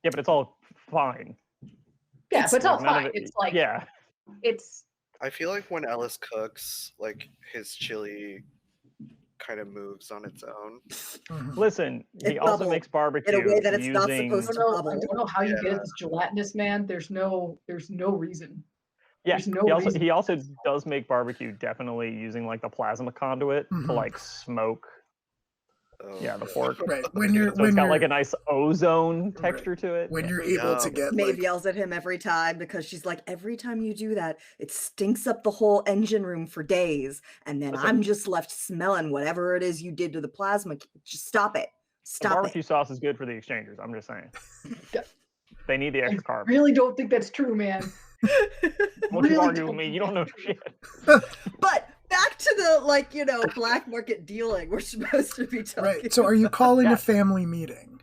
Yeah, but it's all fine. Yeah, but it's all Like, none of fine. it- It's like yeah. it's I feel like when Ellis cooks, like his chili kind of moves on its own. Mhm. Listen, he It also bubbled makes barbecue in a way that it's not using. supposed I to don't bubble. know how you get Yeah. it this gelatinous, man. There's no reason. Yeah, There's no reason. he also does make barbecue definitely using like the plasma conduit Mhm. to like smoke. Oh, Yeah, the pork. Right. When you're So when it's got you're like a nice ozone texture to it. when Yeah. you're able to Yum. get Maeve like yells at him every time because she's like, every time you do that, it stinks up the whole engine room for days. And then Listen. I'm just left smelling whatever it is you did to the plasma. Just stop it. The Stop barbecue it. sauce is good for the exchangers. I'm just saying. They need the I extra carbs. really don't think that's true, man. Won't you really argue with don't me? think You don't know that's shit. But back to the black market dealing we're supposed to be talking right. So are you calling Yeah. a family meeting?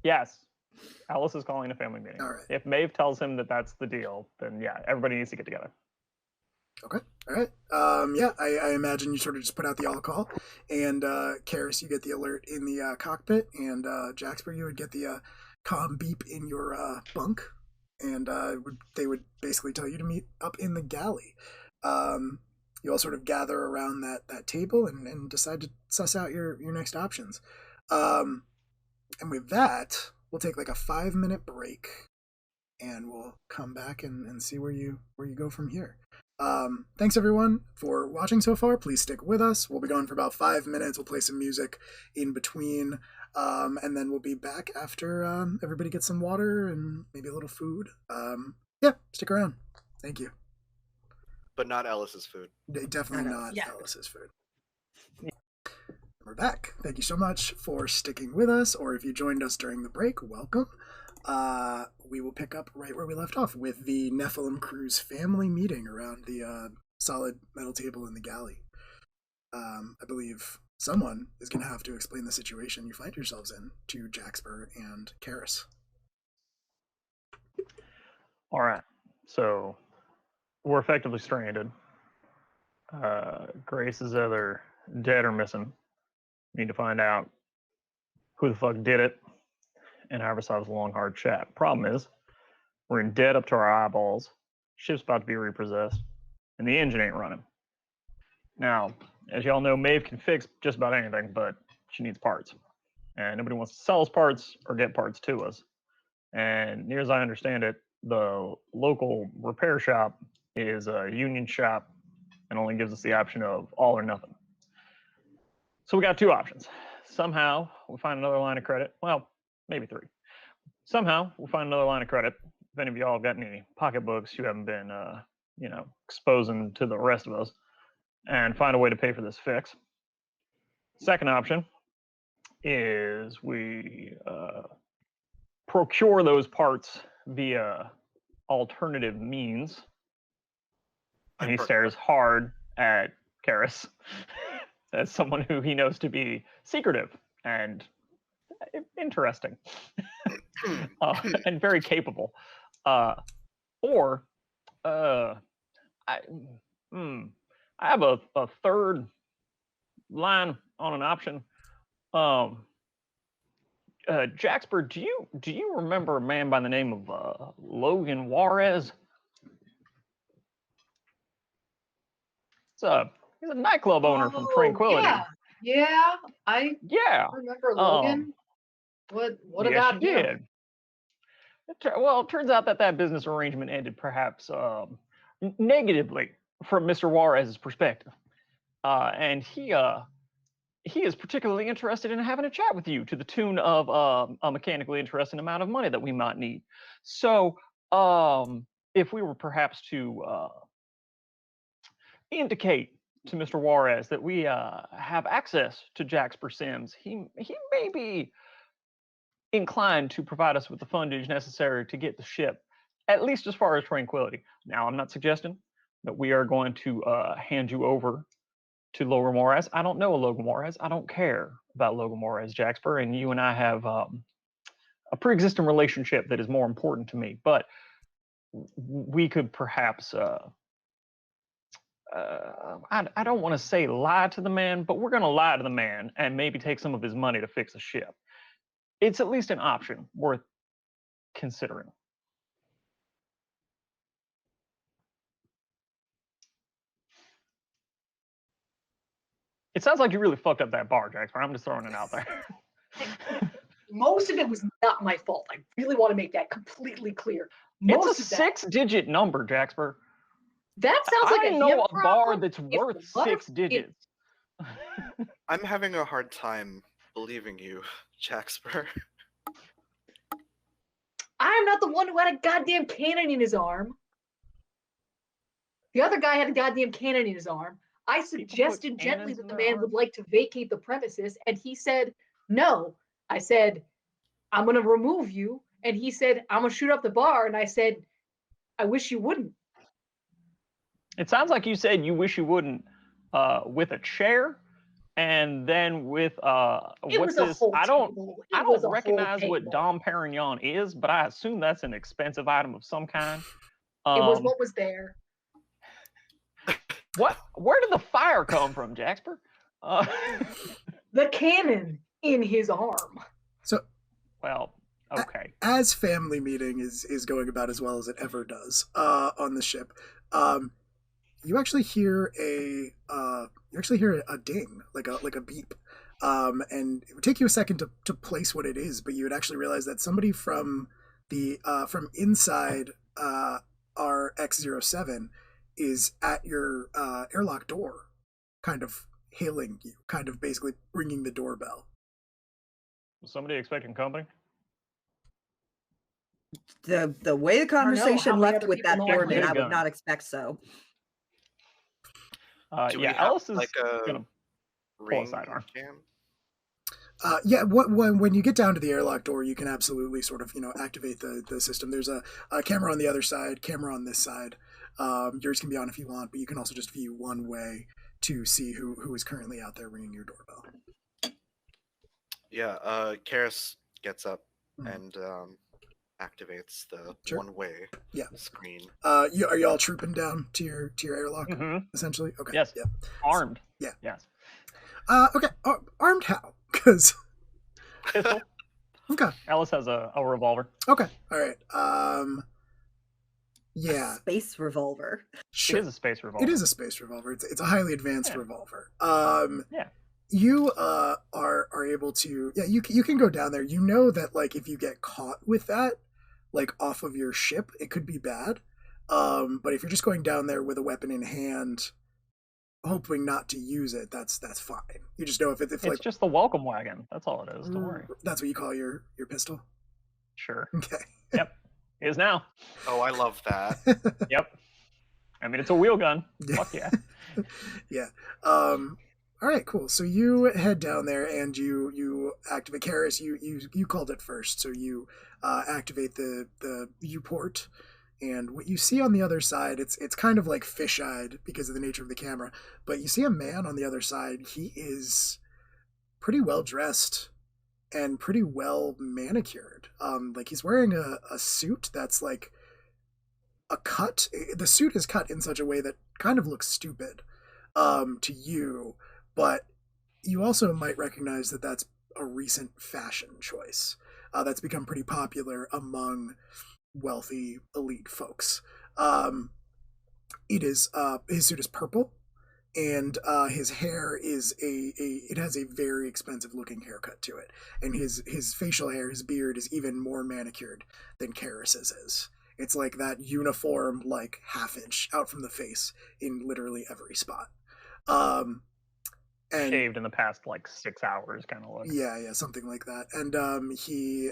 Yes. Alice is calling a family meeting. All right. If Maeve tells him that that's the deal, then yeah, everybody needs to get together. Okay. All right. Yeah, I imagine you sort of just put out the all call, and Karis, you get the alert in the cockpit, and Jaxper, you would get the comm beep in your bunk, and they would basically tell you to meet up in the galley. You all sort of gather around that table and decide to suss out your next options. And with that, we'll take like a 5-minute break, and we'll come back and see where you go from here. Thanks everyone for watching so far. Please stick with us. We'll be gone for about 5 minutes. We'll play some music in between, and then we'll be back after everybody gets some water and maybe a little food. Yeah, stick around. Thank you. But not Ellis's food. Definitely Not not yeah. Alice's food. We're back. Thank you so much for sticking with us, or if you joined us during the break, welcome. We will pick up right where we left off with the Nephilim crew's family meeting around the solid metal table in the galley. I believe someone is going to have to explain the situation you find yourselves in to Jaxper and Karis. All right. So we're effectively stranded. Grace is either dead or missing. Need to find out who the fuck did it and have ourselves a long, hard chat. Problem is, we're in debt up to our eyeballs. Ship's about to be repossessed, and the engine ain't running. Now, as y'all know, Maeve can fix just about anything, but she needs parts. And nobody wants to sell us parts or get parts to us. And near as I understand it, the local repair shop is a union shop and only gives us the option of all or nothing. So we got two options. Somehow we find another line of credit. Well, maybe three. Somehow we'll find another line of credit. If any of y'all have got any pocketbooks you haven't been, exposing to the rest of us, and find a way to pay for this fix. Second option is we procure those parts via alternative means. And he stares hard at Karis as someone who he knows to be secretive and interesting and very capable. I have a third line on an option. Jaxper, do you remember a man by the name of Logan Juarez? He's a nightclub owner from Tranquility. Yeah, I remember Logan. What yes, about you him? did. Well, it turns out that business arrangement ended perhaps negatively from Mr. Juarez's perspective, and he is particularly interested in having a chat with you to the tune of a mechanically interesting amount of money that we might need. So, if we were perhaps to indicate to Mr. Juarez that we have access to Jaxper Sims, he may be inclined to provide us with the fundage necessary to get the ship, at least as far as Tranquility. Now, I'm not suggesting that we are going to hand you over to Logan Moraz. I don't know a Logan Moraz. I don't care about Logan Moraz, Jaxper, and you and I have a pre-existing relationship that is more important to me. But we could perhaps, I don't want to say lie to the man, but we're going to lie to the man and maybe take some of his money to fix a ship. It's at least an option worth considering. It sounds like you really fucked up that bar, Jaxper. I'm just throwing it out there. Most of it was not my fault. I really want to make that completely clear. It's a 6-digit number, Jaxper. That sounds like I know a bar that's worth 6 digits. I'm having a hard time believing you, Jaxper. I'm not the one who had a goddamn cannon in his arm. The other guy had a goddamn cannon in his arm. I suggested gently that the man would like to vacate the premises, and he said, no. I said, I'm going to remove you. And he said, I'm going to shoot up the bar. And I said, I wish you wouldn't. It sounds like you said you wish you wouldn't with a chair, and then with what's this? I don't recognize what Dom Perignon is, but I assume that's an expensive item of some kind. It was what was there. What? Where did the fire come from, Jaxper? The cannon in his arm. So, well, okay. As family meeting is going about as well as it ever does on the ship, you actually hear a ding, like a beep, and it would take you a second to place what it is, but you would actually realize that somebody from the from inside our X-07 is at your airlock door, kind of hailing you, kind of basically ringing the doorbell. Was somebody expecting company? The way the conversation left with that doorman, I would not expect so. Yeah, Alice is like a gonna pull a sidearm. Yeah, when you get down to the airlock door, you can absolutely sort of activate the system. There's a camera on the other side, camera on this side. Yours can be on if you want, but you can also just view one way to see who is currently out there ringing your doorbell. Yeah, Karis gets up and activates the one-way screen. Are you all trooping down to your airlock, essentially? Okay. Yes. Yeah. Armed. Yeah. Yes. Okay. Armed how? Because pistol. Okay. Alice has a revolver. Okay. All right. Yeah. A space revolver. Sure. It is a space revolver. It is a space revolver. It's a highly advanced revolver. Yeah. You are able to you can go down there. You know that like if you get caught with that, like off of your ship, it could be bad. But if you're just going down there with a weapon in hand, hoping not to use it, that's fine. You just know if it's like just the welcome wagon. That's all it is. Don't worry. That's what you call your pistol? Sure. Okay. Yep. Is now. Oh, I love that. Yep. I mean, it's a wheel gun. Fuck yeah. Yeah. All right, cool. So you head down there and you activate Karis. You called it first, so you activate the viewport. And what you see on the other side, it's kind of like fish-eyed because of the nature of the camera. But you see a man on the other side. He is pretty well dressed and pretty well manicured. Like he's wearing a suit that's like a cut. The suit is cut in such a way that kind of looks stupid to you, but you also might recognize that that's a recent fashion choice that's become pretty popular among wealthy elite folks. It is his suit is purple, and his hair is it has a very expensive looking haircut to it, and his facial hair, his beard is even more manicured than Karis's is. It's like that uniform, like half-inch out from the face in literally every spot. And shaved in the past like 6 hours, kind of look. Yeah, something like that. And he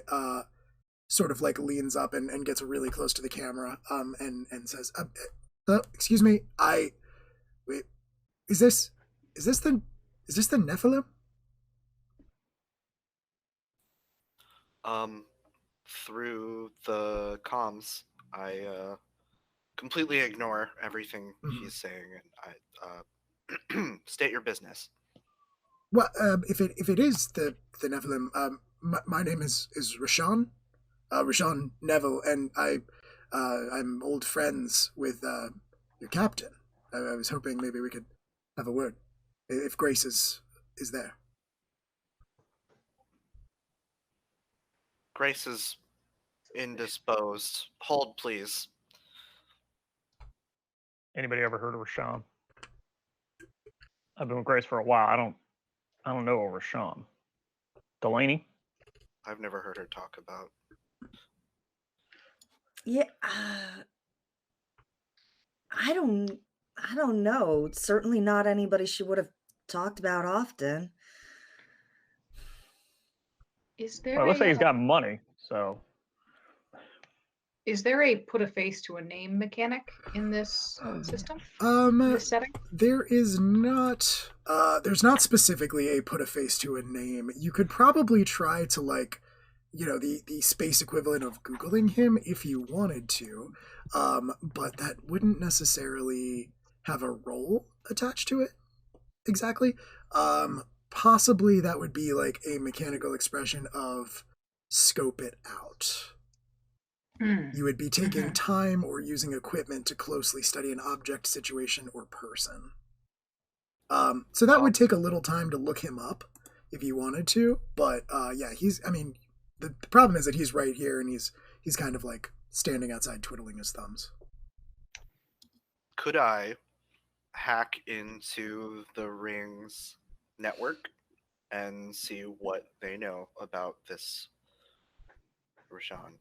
sort of like leans up and gets really close to the camera, and says, "Excuse me, wait, is this the Nephilim?" Through the comms, I completely ignore everything he's saying, and I State your business. Well, if it is the Nephilim, my name is Rashawn, Rashawn Neville, and I'm old friends with your captain. I was hoping maybe we could have a word, if Grace is there. Grace is indisposed. Hold, please. Anybody ever heard of Rashawn? I've been with Grace for a while. I don't know a Rashawn. Delaney? I've never heard her talk about. Yeah, I don't know. Certainly not anybody she would have talked about often. Is there Well, let's say a he's got money, so is there a put a face to a name mechanic in this system? In Um, this setting? there is not. There's not specifically a put a face to a name. You could probably try to like, the space equivalent of Googling him if you wanted to, but that wouldn't necessarily have a role attached to it exactly. Possibly that would be like a mechanical expression of scope it out. You would be taking time or using equipment to closely study an object, situation, or person. So that would take a little time to look him up if you wanted to, but yeah, the problem is that he's right here and he's kind of like standing outside twiddling his thumbs. Could I hack into the Ring's network and see what they know about this Rashawn?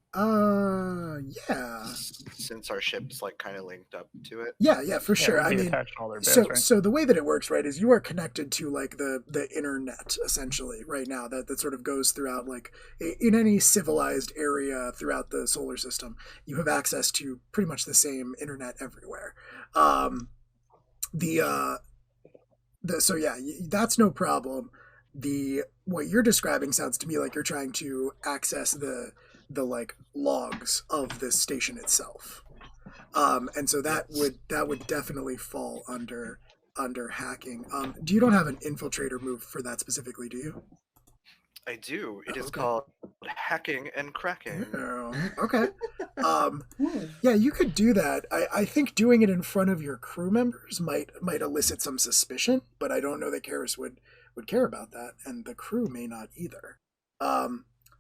Yeah. Since our ship's like kind of linked up to it. Yeah, for sure. we'd I be mean, attached to all their bits, so right? so the way that it works, right, is you are connected to like the internet essentially right now that sort of goes throughout like in any civilized area throughout the solar system. You have access to pretty much the same internet everywhere. So yeah, that's no problem. What you're describing sounds to me like you're trying to access the like logs of the station itself. And so that would definitely fall under hacking. You don't have an infiltrator move for that specifically, do you? I do. It is Okay. called hacking and cracking. Oh, okay. Yeah, you could do that. I think doing it in front of your crew members might elicit some suspicion, but I don't know that Karis would care about that, and the crew may not either.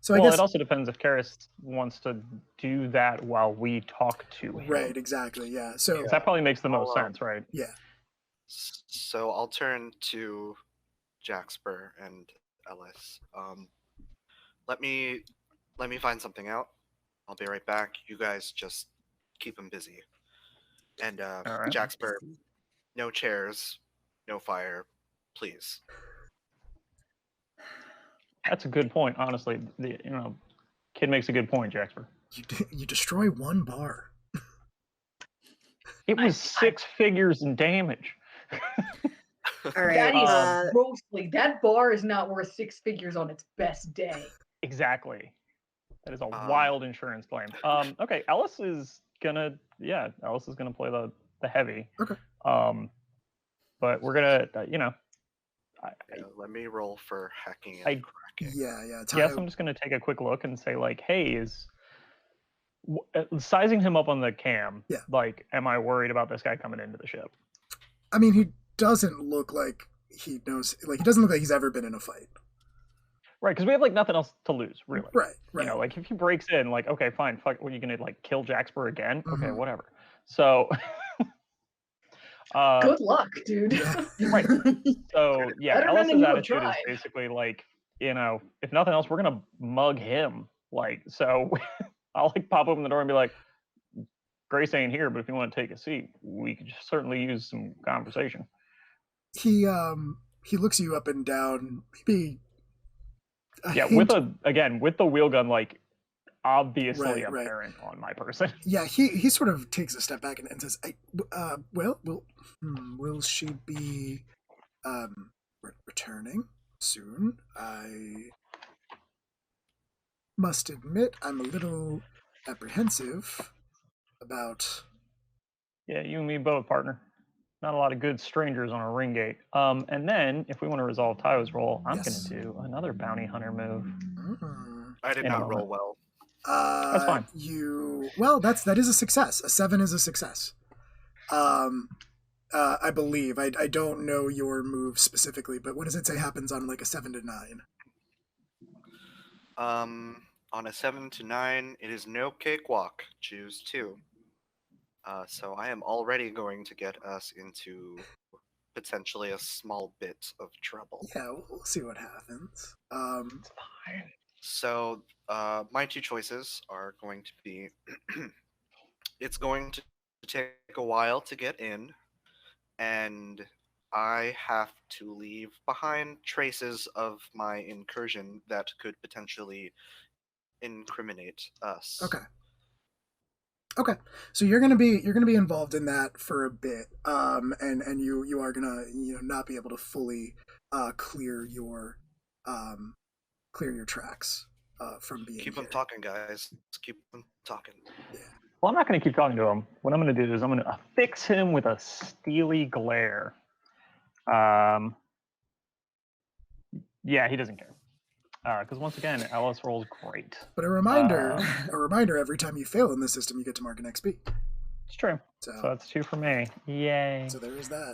So I guess it also depends if Karis wants to do that while we talk to him. right, exactly, yeah. So 'Cause that probably makes the most I'll, sense, right? yeah. So I'll turn to Jaxper and Ellis. Let me find something out. I'll be right back. You guys just keep them busy. And All right. Jaxper, no chairs, no fire, please. That's a good point, honestly. Kid makes a good point, Jaxper. You destroy one bar. It was 6 figures in damage. All right. That is grossly. That bar is not worth 6 figures on its best day. Exactly. That is a wild insurance claim. Okay, Ellis is gonna play the heavy. Okay. But we're gonna, let me roll for hacking and cracking. Yeah. Yes, I'm just gonna take a quick look and say like, hey, sizing him up on the cam. Yeah. Like, am I worried about this guy coming into the ship? I mean, he doesn't look like he knows. Like, he doesn't look like he's ever been in a fight. Right, because we have like nothing else to lose, really. Right. You know, like if he breaks in, like, okay, fine, fuck, what are you gonna like kill Jaxper again? Okay, Mhm. whatever. So Good luck, dude. right. So yeah, Better than Ellis's you have attitude is tried. basically like, if nothing else, we're gonna mug him. Like, so I'll like pop open the door and be like, Grace ain't here, but if you want to take a seat, we could certainly use some conversation. He looks you up and down, maybe. With the wheel gun, like obviously Right. apparent on my person. Yeah, he sort of takes a step back and says, will she be returning soon? I must admit I'm a little apprehensive about. Yeah, you and me both, partner. not a lot of good strangers on a ring gate. And then, if we want to resolve Tayo's roll, I'm Yes. going to do another bounty hunter move. I did In a not roll moment. well. That's fine. That is a success. A 7 is a success. I believe. I don't know your move specifically, but what does it say happens on like a 7 to 9? On a 7 to 9, it is no cakewalk. Choose 2. So I am already going to get us into potentially a small bit of trouble. Yeah, we'll see what happens. It's fine. So my 2 choices are going to be it's going to take a while to get in, and I have to leave behind traces of my incursion that could potentially incriminate us. Okay, so you're gonna be involved in that for a bit, and you are gonna not be able to fully clear your tracks from being Keep here. them talking, guys. Keep them talking. Yeah. Well, I'm not going to keep talking to him. What I'm going to do is I'm going to affix him with a steely glare. Yeah, he doesn't care. Because once again, Ellis rolls great. But a reminder, every time you fail in this system, you get to mark an XP. It's true. So that's 2 for me. Yay. So there is that.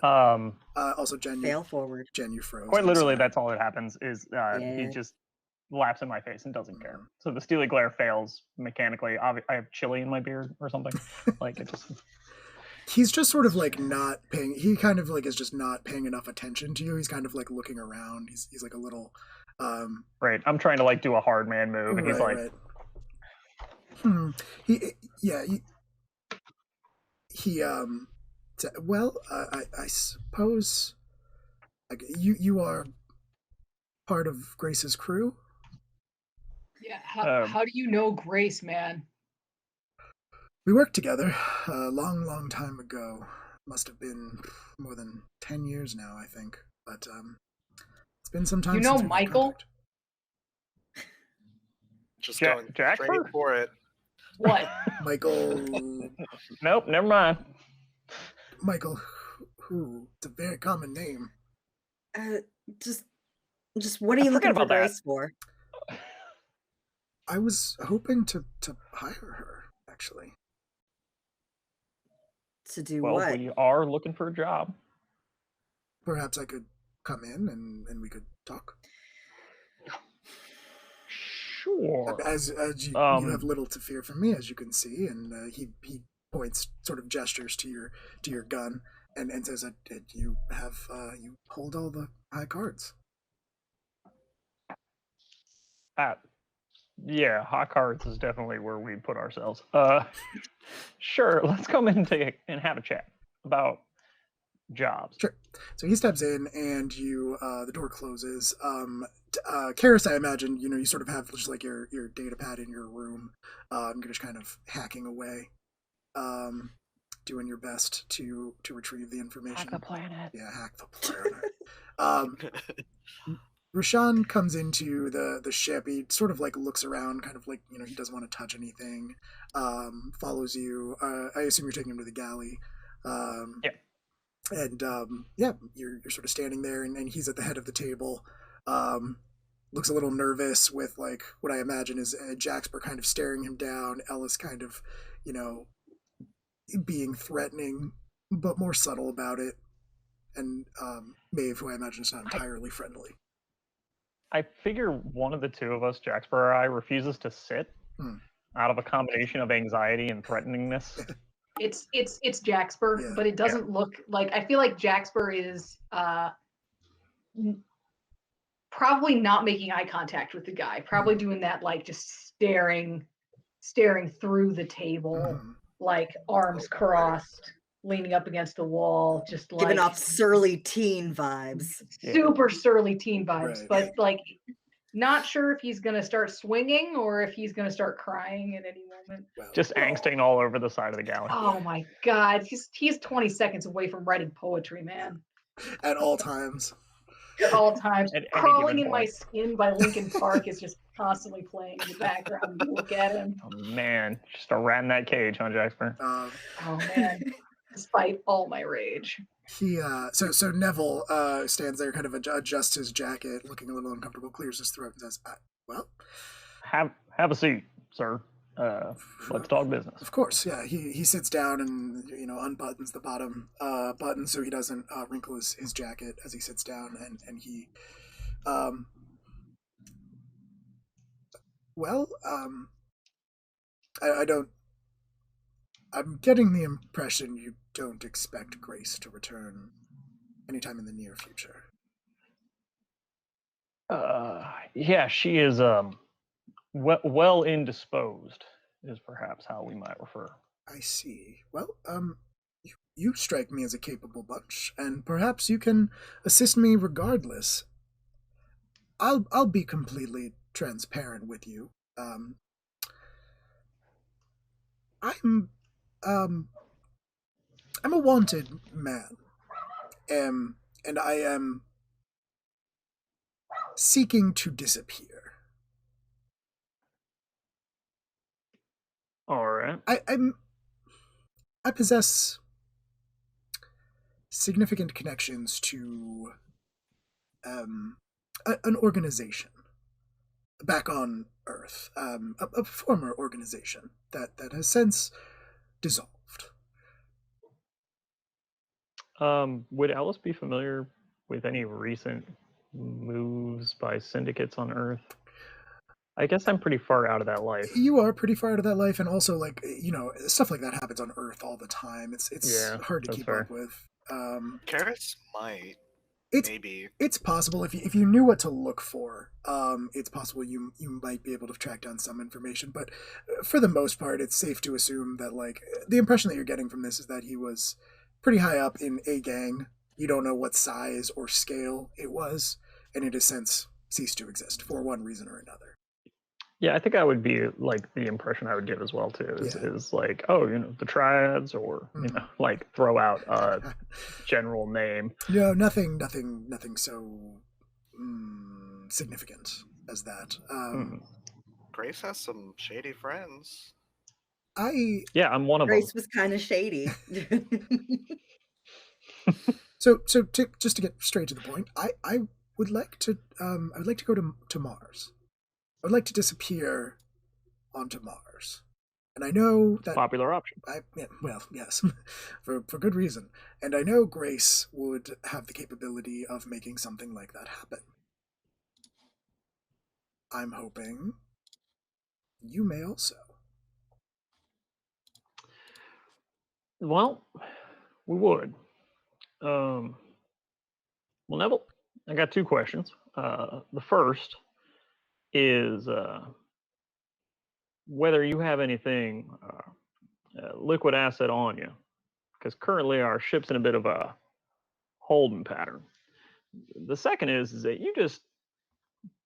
Also, Jen, Fail forward. Jen, you froze. Quite I'm literally, sorry. that's all that happens is he just laughs in my face and doesn't care. So the steely glare fails mechanically. I have chili in my beard or something. Like it just. He's just sort of like not paying. He kind of like is just not paying enough attention to you. He's kind of like looking around. He's like a little. Right. I'm trying to like do a hard man move, and he's like. Right. Well, I suppose. Like you are part of Grace's crew. Yeah. How do you know Grace, man? We worked together a long time ago. Must have been more than 10 years now, I think. But it's been some time. You know since we've had Michael? contact. Just going Jackford? straight for it. What? Michael. Nope, never mind. Michael, who? It's a very common name. Just what are you looking for about that. Grace for? I was hoping to hire her, actually. To do Well, what? we are looking for a job. Perhaps I could come in and we could talk. Sure. As you have little to fear from me, as you can see, and he points, sort of gestures to your gun, and says that you have you hold all the high cards. Yeah, hot cards is definitely where we put ourselves. Sure, let's come in and have a chat about jobs. Sure. So he steps in, and the door closes. Karis, I imagine, you sort of have just like your data pad in your room. You're just kind of hacking away, doing your best to retrieve the information. Hack the planet. Yeah, hack the planet. Rashawn comes into the ship. He sort of like looks around, kind of like, he doesn't want to touch anything. Follows you. I assume you're taking him to the galley. Yeah. And you're sort of standing there, and he's at the head of the table. Looks a little nervous with like what I imagine is Jaxper kind of staring him down. Ellis kind of, being threatening, but more subtle about it. And Maeve, who I imagine is not entirely friendly. I figure one of the two of us, Jaxper or I, refuses to sit out of a combination of anxiety and threateningness. It's Jaxper, but it doesn't look like. I feel like Jaxper is probably not making eye contact with the guy. Probably doing that, like just staring through the table, like arms crossed, leaning up against the wall, just like giving off surly teen vibes. Super surly teen vibes, Right. but like not sure if he's gonna start swinging or if he's gonna start crying at any moment. Just angsting all over the side of the galley. Oh my god, he's 20 seconds away from writing poetry, man. At all times. At all times. At any Crawling given in My point. Skin by Linkin Park is just constantly playing in the background. You look at him. Oh, man, just a rat in that cage, huh, Jaxper? Oh man. despite all my rage. He so Neville stands there, kind of adjusts his jacket, looking a little uncomfortable, clears his throat, and says, "Well, Have a seat, sir. Let's talk business." of course, yeah." He sits down and unbuttons the bottom button so he doesn't wrinkle his jacket as he sits down, and he um well I don't. I'm getting the impression you don't expect Grace to return anytime in the near future. Yeah, she is well indisposed, is perhaps how we might refer. I see. Well, you strike me as a capable bunch, and perhaps you can assist me regardless. I'll be completely transparent with you. I'm um I'm a wanted man. And I am seeking to disappear. All right. I possess significant connections to an organization back on Earth, a former organization that has since dissolved. Would Alice be familiar with any recent moves by syndicates on Earth? I guess I'm pretty far out of that life. You are pretty far out of that life, and also, like, stuff like that happens on Earth all the time. It's Yeah, hard to that's keep fair. up with. Karis might. It's Maybe. It's possible if you knew what to look for. It's possible you might be able to track down some information, but for the most part, it's safe to assume that, like, the impression that you're getting from this is that he was pretty high up in a gang. You don't know what size or scale it was, and it has since ceased to exist for one reason or another. Yeah, I think I would be like the impression I would give as well too is like, oh, the triads, or like throw out a general name. No, nothing so significant as that. Grace has some shady friends. I'm one of them. Grace was kind of shady. So just to get straight to the point, I would like to go to Mars. I would like to disappear onto Mars, and I know that popular option. Well, yes, for good reason. And I know Grace would have the capability of making something like that happen. I'm hoping you may also. Well, we would. Well, Neville, I got two questions. The first is whether you have anything liquid asset on you, because currently our ship's in a bit of a holding pattern. The second is that you just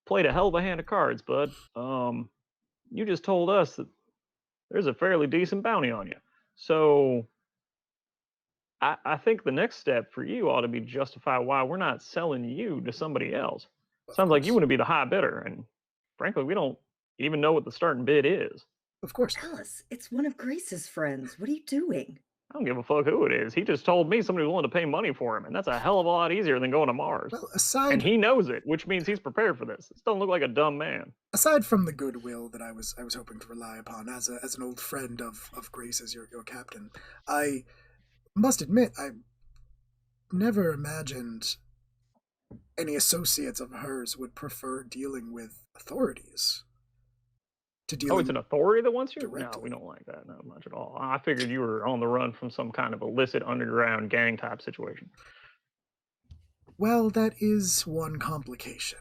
played a hell of a hand of cards, bud. You just told us that there's a fairly decent bounty on you. So I think the next step for you ought to be justify why we're not selling you to somebody else. Sounds like you want to be the high bidder, and frankly, we don't even know what the starting bid is. Of course. Alice, it's one of Grace's friends. What are you doing? I don't give a fuck who it is. He just told me somebody was willing to pay money for him, and that's a hell of a lot easier than going to Mars. Well, and he knows it, which means he's prepared for this. This doesn't look like a dumb man. Aside from the goodwill that I was hoping to rely upon as an old friend of Grace's, your captain, I must admit I never imagined any associates of hers would prefer dealing with authorities. It's an authority that wants you? Directly. No, we don't like that, not much at all. I figured you were on the run from some kind of illicit underground gang type situation. Well, that is one complication.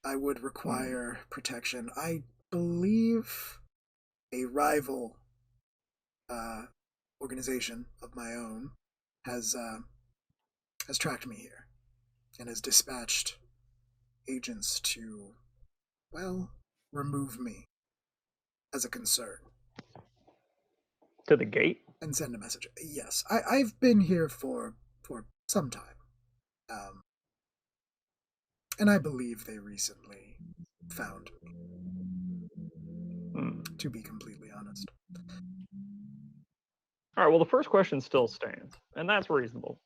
I would require protection. I believe a rival organization of my own has tracked me here and has dispatched agents to, well, remove me as a concern. To the gate? And send a message. Yes, I've been here for some time. And I believe they recently found me. To be completely honest. All right. Well, the first question still stands, and that's reasonable.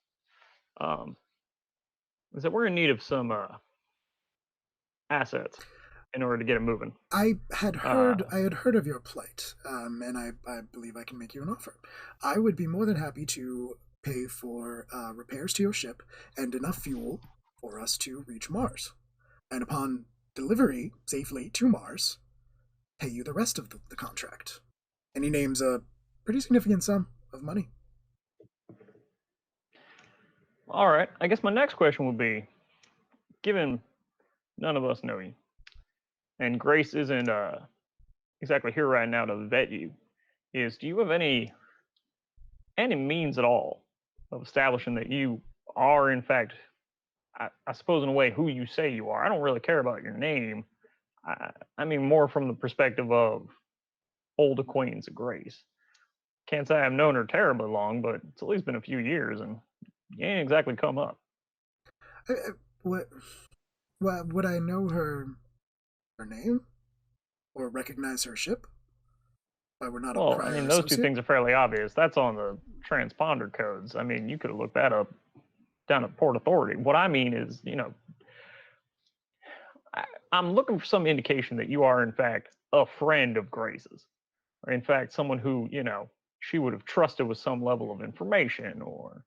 Is that we're in need of some assets in order to get it moving. I had heard of your plight, and I believe I can make you an offer. I would be more than happy to pay for repairs to your ship and enough fuel for us to reach Mars. And upon delivery safely to Mars, pay you the rest of the contract. And he names a pretty significant sum of money. All right. I guess my next question would be, given none of us know you, and Grace isn't exactly here right now to vet you, do you have any means at all of establishing that you are in fact, I suppose in a way, who you say you are? I don't really care about your name. I mean more from the perspective of old acquaintance of Grace. Can't say I've known her terribly long, but it's at least been a few years, and you ain't exactly come up. What would I know her name or recognize her ship? We're not a Well, prior I mean, those associate? two things are fairly obvious. That's on the transponder codes. I mean, you could have looked that up down at Port Authority. What I mean is, I'm looking for some indication that you are, in fact, a friend of Grace's, or in fact, someone who, she would have trusted with some level of information or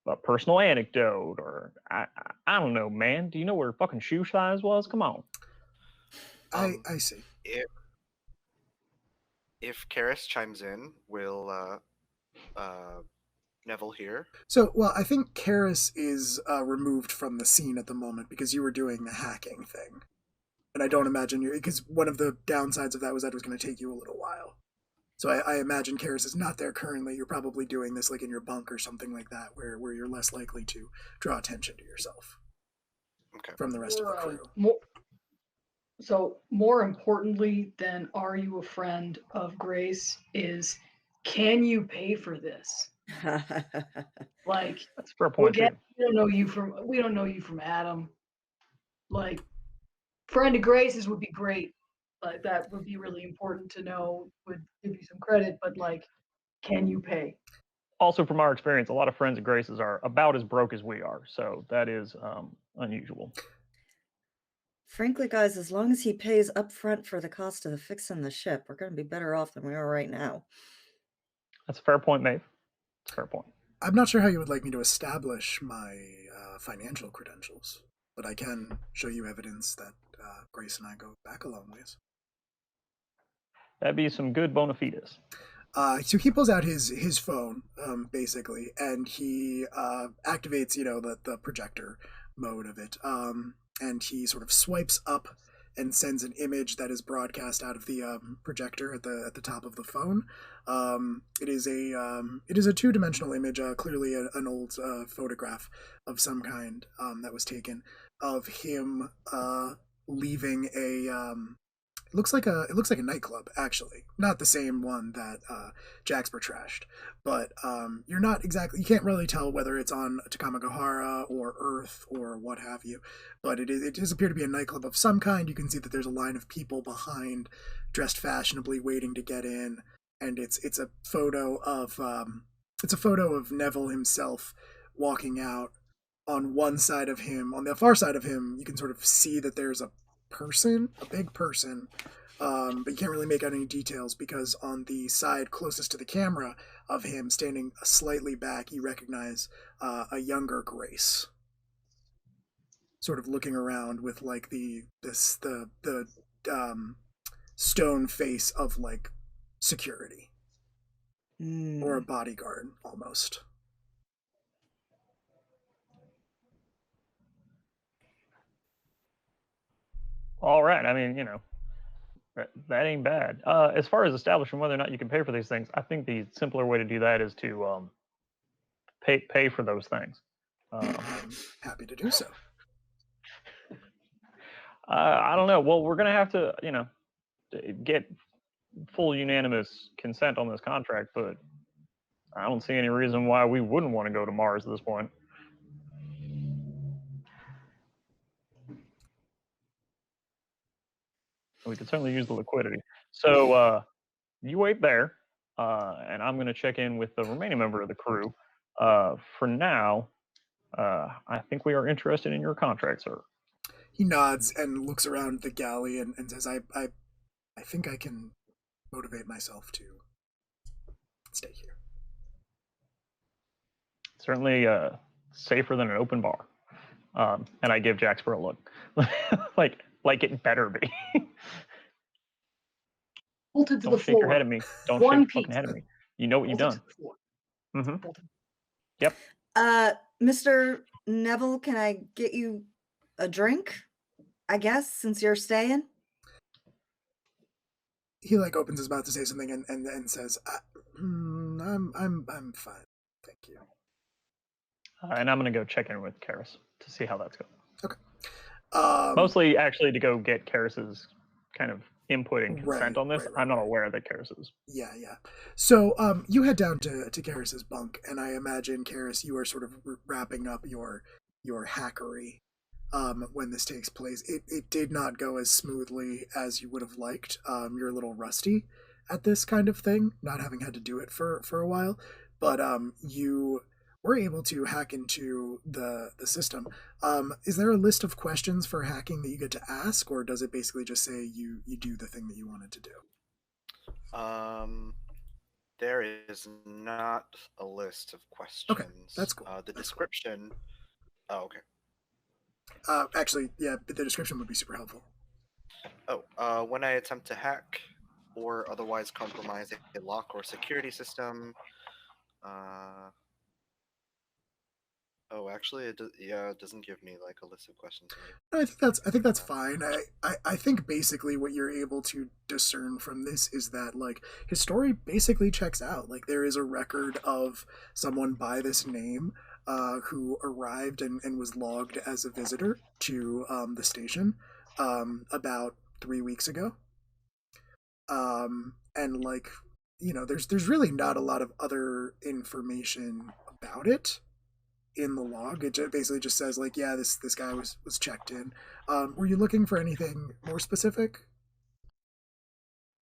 a personal anecdote, or I don't know, man. Do you know where fucking shoe size was? Come on. I see. If Karis chimes in, will Neville hear? So, well, I think Karis is removed from the scene at the moment because you were doing the hacking thing. And I don't imagine you, because one of the downsides of that was that it was going to take you a little while. So I imagine Karis is not there currently. You're probably doing this like in your bunk or something like that, where you're less likely to draw attention to yourself from the rest of the crew. More importantly than are you a friend of Grace is, can you pay for this? Like, that's a fair point too. We don't know you from Adam. Like, friend of Grace's would be great. Like, that would be really important to know. Would give you some credit, but like, can you pay? Also, from our experience, a lot of friends of Grace's are about as broke as we are, so that is unusual. Frankly, guys, as long as he pays up front for the cost of fixing the ship, we're going to be better off than we are right now. That's a fair point, Maeve. It's a fair point. I'm not sure how you would like me to establish my financial credentials, but I can show you evidence that Grace and I go back a long ways. That'd be some good bona fides. So he pulls out his phone, basically, and he activates, the projector mode of it, and he sort of swipes up and sends an image that is broadcast out of the projector at the top of the phone. It is a two-dimensional image, clearly an old photograph of some kind that was taken of him leaving a. It looks like a nightclub, actually. Not the same one that Jaxper trashed, but you can't really tell whether it's on Takamagahara or Earth or what have you. But it does appear to be a nightclub of some kind. You can see that there's a line of people behind, dressed fashionably, waiting to get in, and it's a photo of Neville himself walking out. On one side of him, on the far side of him, you can sort of see that there's a big person, but you can't really make out any details because on the side closest to the camera of him, standing slightly back, you recognize a younger Grace, sort of looking around with like the stone face of like security or a bodyguard almost. All right. I mean, that ain't bad. As far as establishing whether or not you can pay for these things, I think the simpler way to do that is to pay for those things. I'm happy to do so. I don't know. Well, we're gonna have to, get full unanimous consent on this contract, but I don't see any reason why we wouldn't want to go to Mars at this point. We could certainly use the liquidity. So you wait there. and I'm going to check in with the remaining member of the crew. For now, I think we are interested in your contract, sir. He nods and looks around the galley and says, I think I can motivate myself to stay here. Certainly safer than an open bar. And I give Jaxper a look. like it better be. Bolted to Don't the shake your head floor. at me. Don't One shake your fucking piece. head at me. You know what you've Bolted done. to the floor. Mm-hmm. Bolted. Yep. Mr. Neville, can I get you a drink? I guess, since you're staying? He like opens his mouth to say something and says, I'm fine, thank you. And I'm gonna go check in with Karis to see how that's going. Okay. Mostly, actually, to go get Karis's kind of input and consent Right, on this. right, I'm not right. aware that Karis is. Yeah. So you head down to Karis's bunk, and I imagine, Karis, you are sort of wrapping up your hackery when this takes place. It did not go as smoothly as you would have liked. You're a little rusty at this kind of thing, not having had to do it for a while, but you were able to hack into the system. Is there a list of questions for hacking that you get to ask, or does it basically just say you do the thing that you wanted to do? There is not a list of questions. Okay, that's cool. The description. Oh, okay. Actually, yeah, the description would be super helpful. Oh, when I attempt to hack or otherwise compromise a lock or security system. Actually, it doesn't give me like a list of questions. I think that's fine. I think basically what you're able to discern from this is that like his story basically checks out. Like there is a record of someone by this name who arrived and was logged as a visitor to the station about 3 weeks ago. And like, you know, there's really not a lot of other information about it in the log. It basically just says like, yeah, this guy was checked in. Were you looking for anything more specific,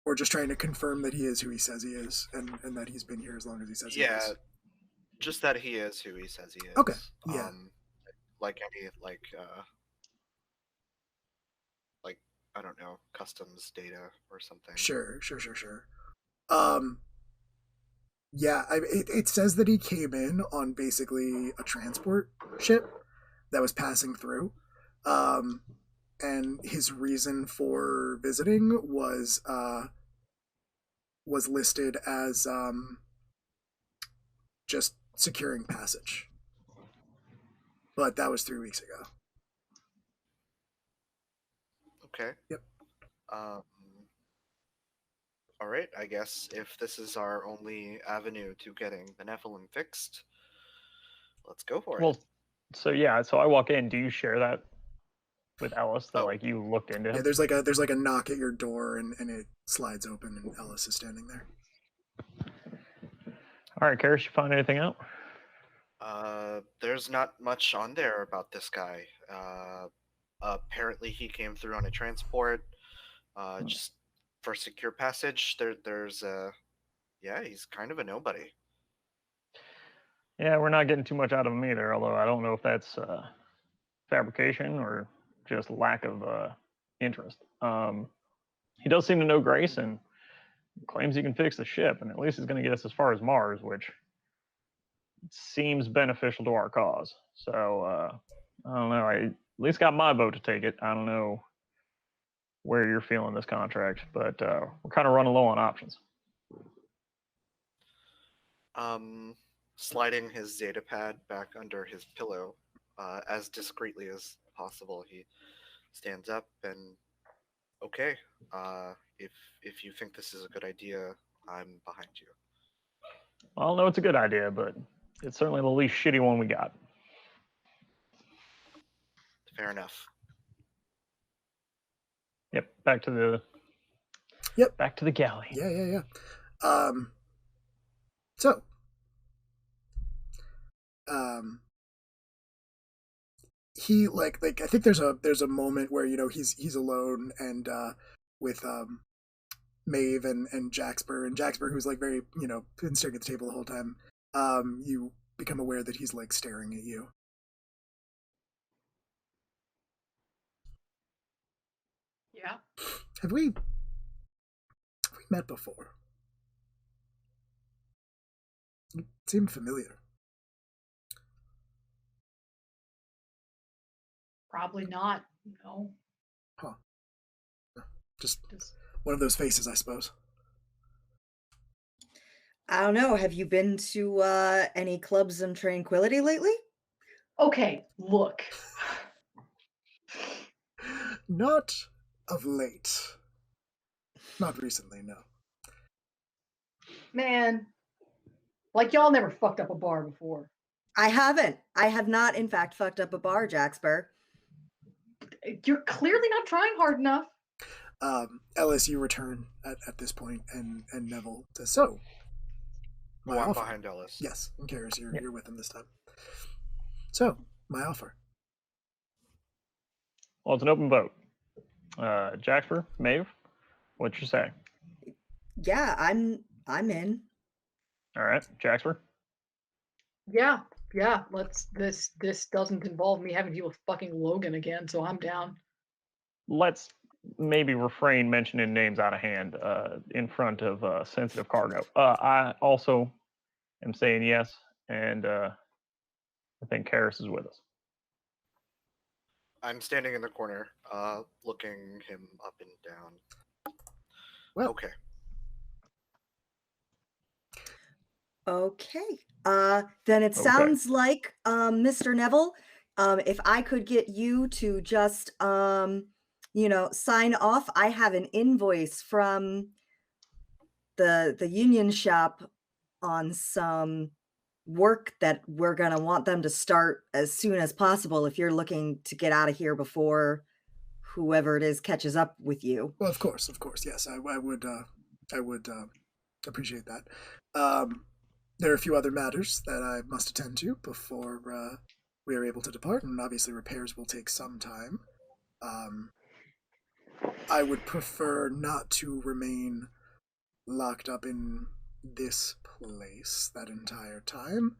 or just trying to confirm that he is who he says he is, and that he's been here as long as he says he is? Yeah, just that he is who he says he is. Okay. Yeah. Like any like I don't know, customs data or something. Sure. Yeah, it says that he came in on basically a transport ship that was passing through. And his reason for visiting was listed as just securing passage. But that was 3 weeks ago. Okay. Yep. All right, I guess if this is our only avenue to getting the Nephilim fixed, let's go for it. So I walk in. Do you share that with Ellis that like you looked into him? Yeah, there's like a knock at your door and it slides open and Ellis is standing there. All right, Karis, you find anything out? There's not much on there about this guy. Apparently he came through on a transport, just for secure passage. There's he's kind of a nobody. Yeah, we're not getting too much out of him either, although I don't know if that's fabrication or just lack of interest. He does seem to know Grace and claims he can fix the ship, and at least he's going to get us as far as Mars, which seems beneficial to our cause. So, I don't know. I at least got my vote to take it. I don't know where you're feeling this contract, but we're kind of running low on options. Sliding his Zeta pad back under his pillow, as discreetly as possible, he stands up and, okay, if you think this is a good idea, I'm behind you. I don't know it's a good idea, but it's certainly the least shitty one we got. Fair enough. Yep, back to the galley. Yeah. He like I think there's a moment where, you know, he's alone and with Maeve and Jaxper, who's like very, been staring at the table the whole time. You become aware that he's like staring at you. Yeah. Have we met before? You seem familiar. Probably not. No. Huh. Just one of those faces, I suppose. I don't know. Have you been to any clubs in Tranquility lately? Okay, look. Not of late. Not recently, no. Man, like y'all never fucked up a bar before. I haven't. I have not, in fact, fucked up a bar, Jaxper. You're clearly not trying hard enough. Ellis, you return at this point, and Neville says, "So, my I'm offer." behind Ellis. Yes, and Karis, you're with him this time. So, my offer. Well, it's an open vote. Jaxper, Maeve, what you say? Yeah, I'm in. All right, Jaxper. Yeah. This doesn't involve me having to deal with fucking Logan again, so I'm down. Let's maybe refrain mentioning names out of hand in front of sensitive cargo. I also am saying yes, and I think Karis is with us. I'm standing in the corner, looking him up and down. Well, okay. Okay. Then it sounds like, Mr. Neville, if I could get you to just, sign off. I have an invoice from the union shop on some work that we're going to want them to start as soon as possible if you're looking to get out of here before whoever it is catches up with you. Well, of course, yes, I would appreciate that. There are a few other matters that I must attend to before we are able to depart, and obviously repairs will take some time. I would prefer not to remain locked up in this place that entire time,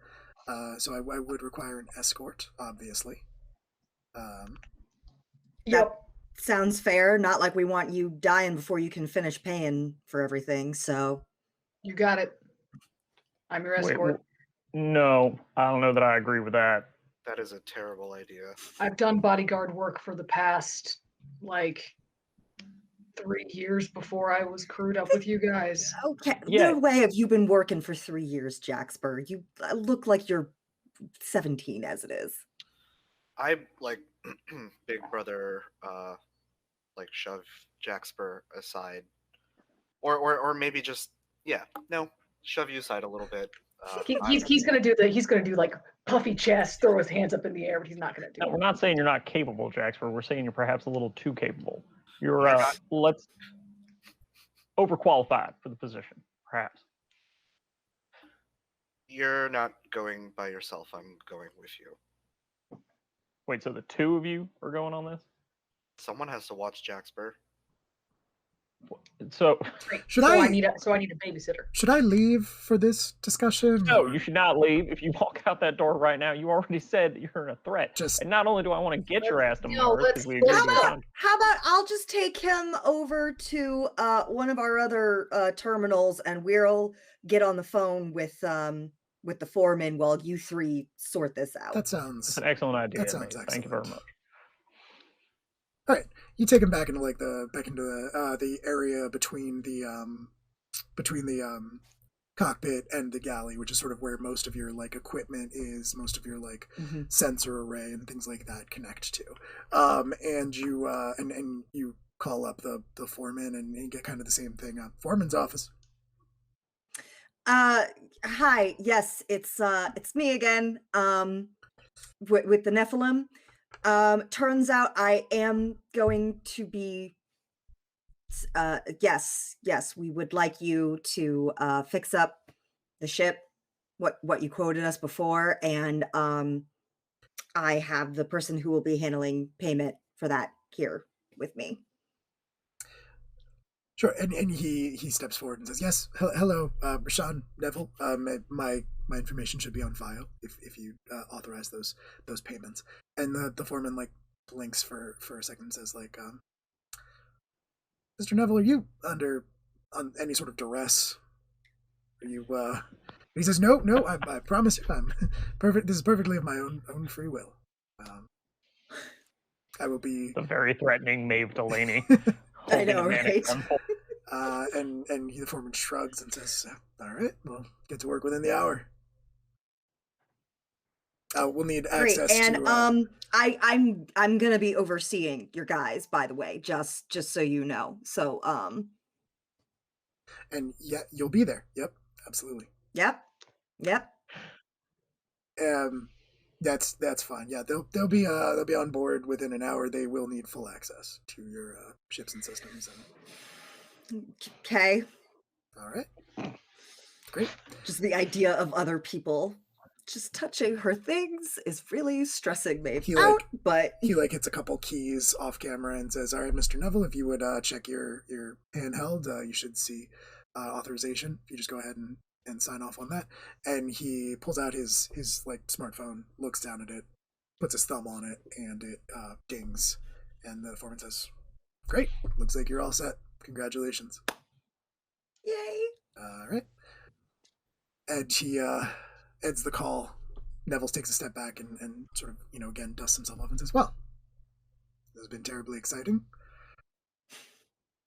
so I would require an escort, obviously. Yep. Sounds fair. Not like we want you dying before you can finish paying for everything, so. You got it. I'm your escort. No, I don't know that I agree with that. That is a terrible idea. I've done bodyguard work for the past, 3 years before I was crewed up with you guys. Okay. Yeah. No way have you been working for 3 years, Jaxper. You look like you're 17 as it is. I, big brother, shove Jaxper aside. Or maybe just, shove you aside a little bit. He's gonna do puffy chest, throw his hands up in the air, but he's not gonna do No, it. we're not saying you're not capable, Jaxper. We're saying you're perhaps a little too capable. You're let's overqualified for the position, perhaps. You're not going by yourself. I'm going with you. Wait, so the two of you are going on this? Someone has to watch Jaxper. So I need a babysitter. Should I leave for this discussion? No, you should not leave. If you walk out that door right now, you already said that you're a threat. And not only do I want to get your ass to Mars, because we agreed to a contract. How about I'll just take him over to one of our other terminals, and we'll get on the phone with the foreman while you three sort this out. That's an excellent idea. That sounds excellent. Thank you very much. All right, you take him back into the area between the cockpit and the galley, which is sort of where most of your equipment is, most of your sensor array and things like that connect to. And you and you call up the foreman and get kind of the same thing. Foreman's office. Hi. Yes, it's me again. With the Nephilim. Turns out I am going to be. Yes, we would like you to fix up the ship, what you quoted us before, and I have the person who will be handling payment for that here with me. Sure, and he steps forward and says, "Yes, hello, Rashawn Neville. My information should be on file if you authorize those payments." And the foreman like blinks for a second and says like, "Mr. Neville, are you on any sort of duress? Are you?" He says, "No, I promise you, I'm perfect. This is perfectly of my own free will. I will be." The very threatening Maeve Delaney. I know, right? And the foreman shrugs and says, "All right, well, get to work within the hour. We'll need access Great. And to." I'm gonna be overseeing your guys, by the way, just so you know. So And yeah, you'll be there. Yep, absolutely. Yep. That's fine. Yeah, they'll be on board within an hour. They will need full access to your ships and systems. Okay. All right, great. Just the idea of other people just touching her things is really stressing me out. But he like hits a couple keys off camera and says, "All right, Mr. Neville, if you would check your handheld, you should see authorization. If you just go ahead and sign off on that." And he pulls out his like smartphone, looks down at it, puts his thumb on it, and it dings. And the foreman says, "Great, looks like you're all set. Congratulations." yay. All right. And he ends the call. Neville takes a step back and sort of, again, dusts himself off and says, "Well, this has been terribly exciting.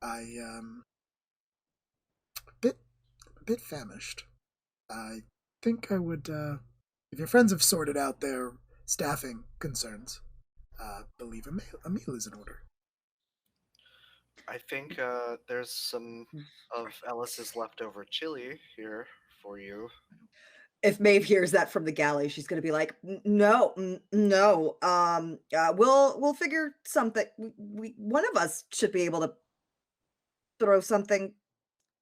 I a bit famished. I think I would, if your friends have sorted out their staffing concerns, believe a meal is in order." I think there's some of Ellis's leftover chili here for you. If Maeve hears that from the galley, she's gonna be like, No. We'll figure something. We one of us should be able to throw something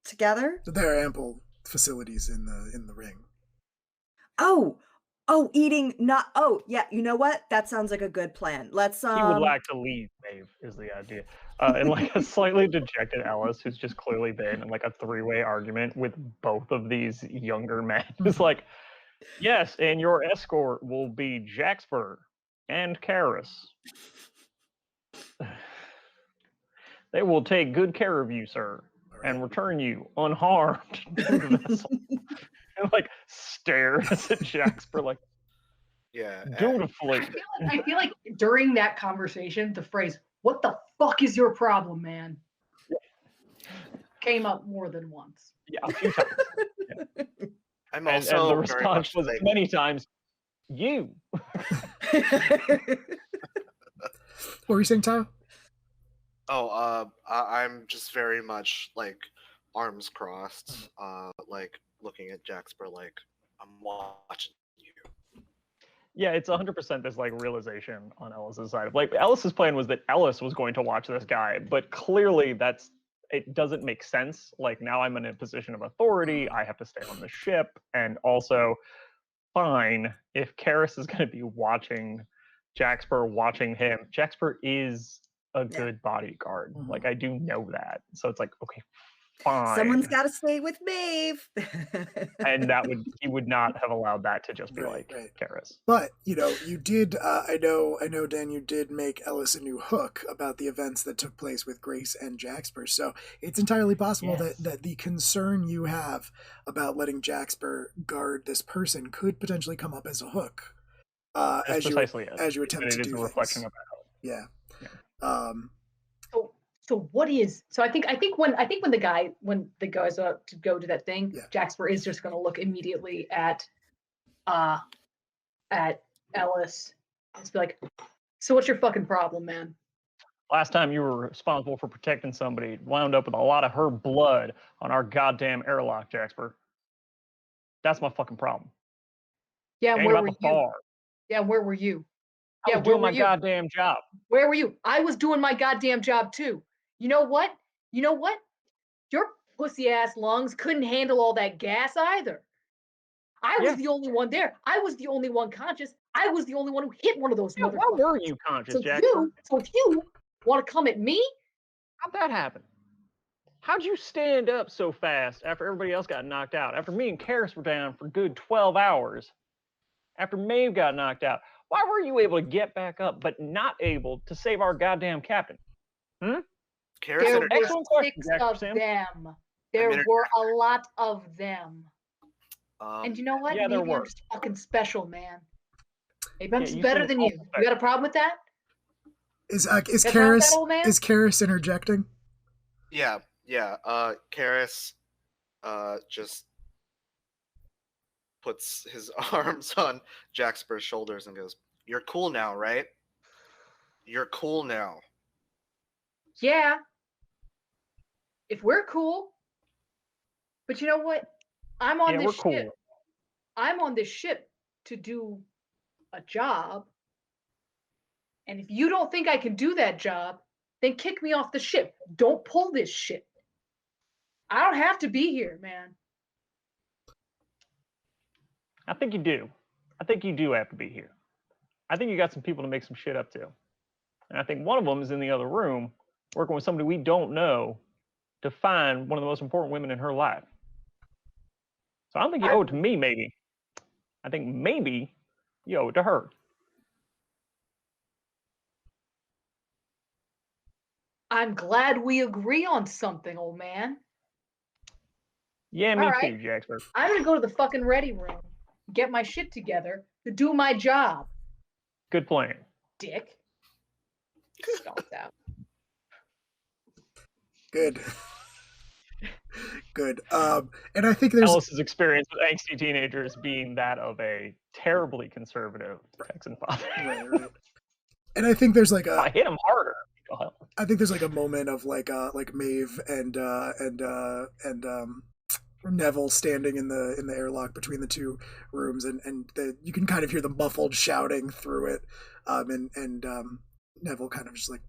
together." So there are ample facilities in the ring. Eating not. Oh, yeah. You know what? That sounds like a good plan. Let's He would like to leave, Maeve, is the idea. And like a slightly dejected Ellis, who's just clearly been in like a three-way argument with both of these younger men, is like, "Yes, and your escort will be Jaxper and Karis. They will take good care of you, sir, and return you unharmed to the vessel." And like stares at Jaxper like, Yeah. dutifully. I feel like during that conversation, the phrase "What the fuck is your problem, man?" came up more than once. Yeah, a few times. Yeah. I'm And also the very response much was like, many times, "You." What were you saying, Tyler? I'm just very much like arms crossed, like looking at Jaxper like I'm watching you. Yeah, it's 100% this like realization on Ellis's side. Like Ellis's plan was that Ellis was going to watch this guy, but clearly it doesn't make sense. Like now I'm in a position of authority. I have to stay on the ship, and also, fine, if Karis is going to be watching Jaxper, watching him. Jaxper is a good bodyguard. Mhm. Like I do know that, so it's like okay, fine. Someone's got to stay with Maeve. And he would not have allowed that to just be Right. Karis. But you did. I know, Dan. You did make Ellis a new hook about the events that took place with Grace and Jaxper. So it's entirely possible that the concern you have about letting Jaxper guard this person could potentially come up as a hook. As you attempt to do a reflection of that. Yeah. So what is? So I think when the guys are to go to that thing, Jaxper is just going to look immediately at Ellis and just be like, "So what's your fucking problem, man?" Last time you were responsible for protecting somebody, wound up with a lot of her blood on our goddamn airlock, Jaxper. That's my fucking problem. Yeah, Ain't where about were the you? bar. Yeah, where were you? I was doing my goddamn job. Where were you? I was doing my goddamn job too. You know what? Your pussy ass lungs couldn't handle all that gas either. I was the only one there. I was the only one conscious. I was the only one who hit one of those motherfuckers. Why were you conscious, So Jaxper? if you want to come at me, How'd that happen? how'd you stand up so fast after everybody else got knocked out? After me and Karis were down for good 12 hours? After Maeve got knocked out? Why were you able to get back up but not able to save our goddamn captain? Karis There That's an were excellent question, 6 Jack of Sam. them. There were a lot of them. And you know what? Yeah, there Maybe I'm were. just fucking special, man. Maybe I'm Yeah, just you better seem than all you. You got a problem with that? Is Got a problem with that, old man? Karis interjecting? Yeah. Karis just puts his arms on Jaxper's shoulders and goes, "You're cool now, right? You're cool now." Yeah. If we're cool. But you know what? I'm on Yeah, this we're ship. cool. I'm on this ship to do a job. And if you don't think I can do that job, then kick me off the ship. Don't pull this shit. I don't have to be here, man. I think you do. I think you do have to be here. I think you got some people to make some shit up to. And I think one of them is in the other room working with somebody we don't know to find one of the most important women in her life. So I don't think you owe it to me, maybe. I think maybe you owe it to her. I'm glad we agree on something, old man. Yeah, me All right. too, Jaxper. I'm gonna go to the fucking ready room, get my shit together to do my job. Good plan. Dick. Stomps out. Good. Good. And I think there's Ellis's experience with angsty teenagers being that of a terribly conservative Texan father. right. And I think there's like If I hit him harder, I think there's like a moment of like Maeve and Neville standing in the airlock between the two rooms, and you can kind of hear the muffled shouting through it, and Neville kind of just like,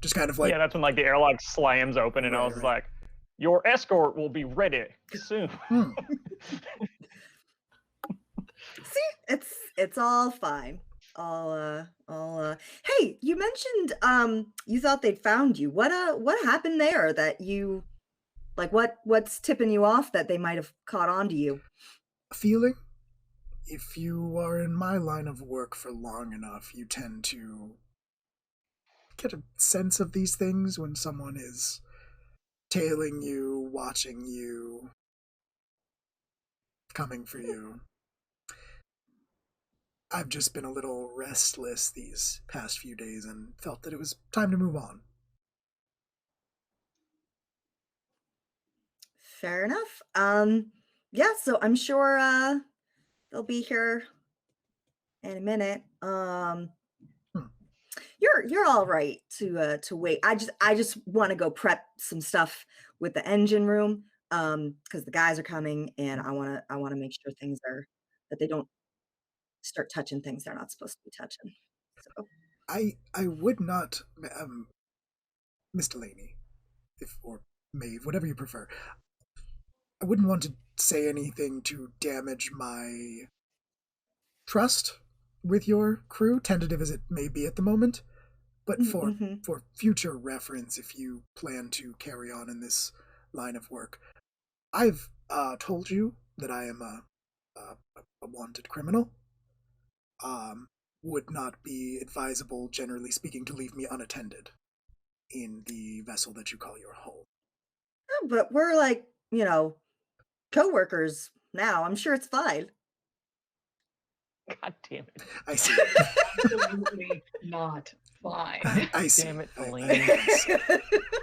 just kind of like, yeah, that's when like the airlock slams open, and Ellis is like, "Your escort will be ready soon." See, it's all fine. Hey, you mentioned you thought they'd found you. What happened there that you like what's tipping you off that they might have caught on to you? A feeling. If you are in my line of work for long enough, you tend to get a sense of these things when someone is tailing you, watching you, coming for you. I've just been a little restless these past few days and felt that it was time to move on. Fair enough. Yeah, so I'm sure they'll be here in a minute. You're all right to wait. I just want to go prep some stuff with the engine room because the guys are coming, and I want to make sure things are that they don't start touching things they're not supposed to be touching. So I would not, Miss Delaney, or Maeve, whatever you prefer. I wouldn't want to say anything to damage my trust with your crew, tentative as it may be at the moment. But for future reference, if you plan to carry on in this line of work, I've told you that I am a wanted criminal. Would not be advisable, generally speaking, to leave me unattended in the vessel that you call your home. But we're like, co-workers now. I'm sure it's fine. God damn it. I see. Absolutely not fine. I see. Damn it, Delaney.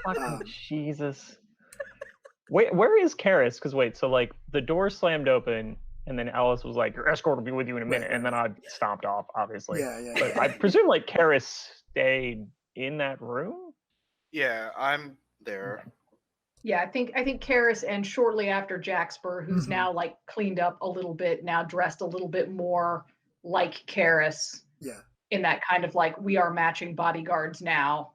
Fucking Jesus. Wait, where is Karis? Because wait, so like the door slammed open, and then Alice was like, "Your escort will be with you in a minute," and then I stomped off, obviously. Yeah. But I presume like Karis stayed in that room. Yeah, I'm there. Yeah, I think Karis, and shortly after Jaxper, who's now like cleaned up a little bit, now dressed a little bit more like Karis. Yeah. In that kind of like, we are matching bodyguards now.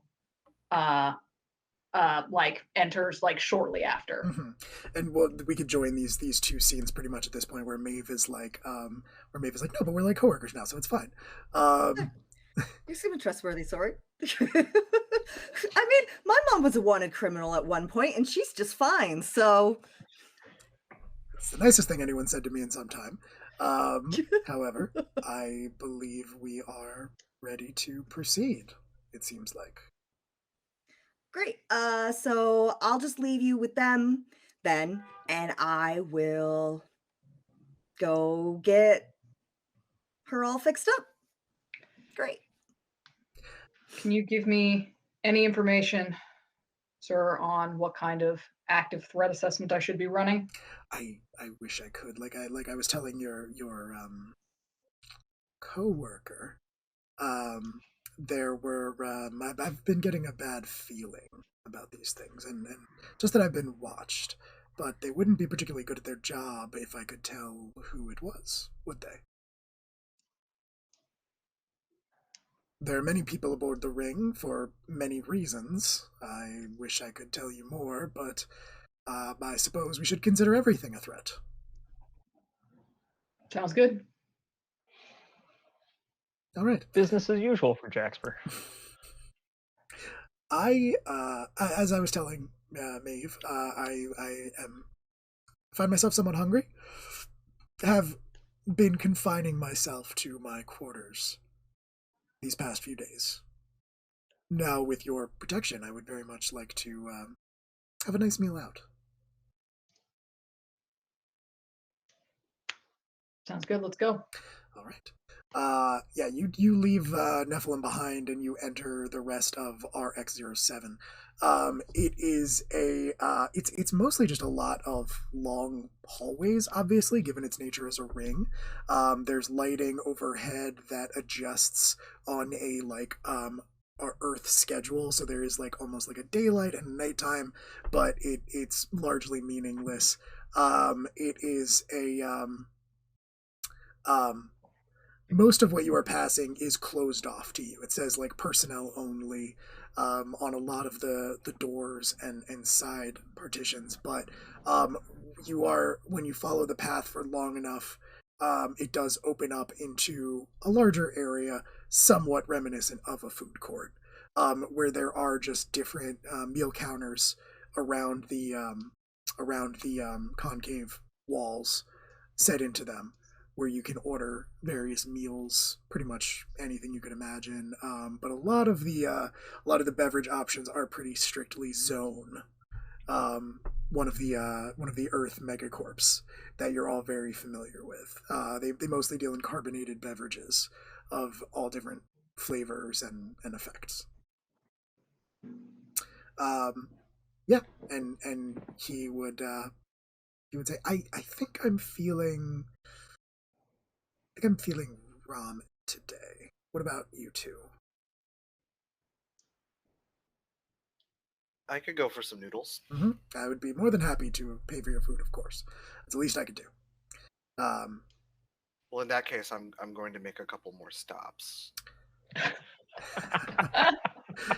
like enters like shortly after. Mm-hmm. And well, we could join these two scenes pretty much at this point, where Maeve is like, no, but we're like coworkers now, so it's fine. You seem trustworthy, sorry. I mean, my mom was a wanted criminal at one point, and she's just fine. So It's the nicest thing anyone said to me in some time. However, I believe we are ready to proceed. It seems like. great. So I'll just leave you with them then, and I will go get her all fixed up. Great. Can you give me any information, sir, on what kind of active threat assessment I should be running? I wish I could. Like I was telling your coworker. There were I've been getting a bad feeling about these things, and just that I've been watched. But they wouldn't be particularly good at their job if I could tell who it was, would they? There are many people aboard the ring for many reasons. I wish I could tell you more, but I suppose we should consider everything a threat. Sounds good. All right. Business as usual for Jaxper. As I was telling Maeve, I find myself somewhat hungry. Have been confining myself to my quarters these past few days. Now, with your protection, I would very much like to have a nice meal out. Sounds good. Let's go. All right. Yeah, you leave Nephilim behind and you enter the rest of RX-07. It is it's mostly just a lot of long hallways, obviously, given its nature as a ring. There's lighting overhead that adjusts on a our Earth schedule, so there is like almost like a daylight and nighttime, but it's largely meaningless. It is most of what you are passing is closed off to you. It says like personnel only on a lot of the doors and side partitions, but when you follow the path for long enough, it does open up into a larger area, somewhat reminiscent of a food court, where there are just different meal counters around the concave walls set into them, where you can order various meals, pretty much anything you could imagine. But a lot of the beverage options are pretty strictly zone. One of the Earth megacorps that you're all very familiar with. They mostly deal in carbonated beverages of all different flavors and effects. Yeah, and he would say, I think I'm feeling ramen today. What about you two? I could go for some noodles. Mm-hmm. I would be more than happy to pay for your food, of course. That's the least I could do. Well, in that case, I'm going to make a couple more stops.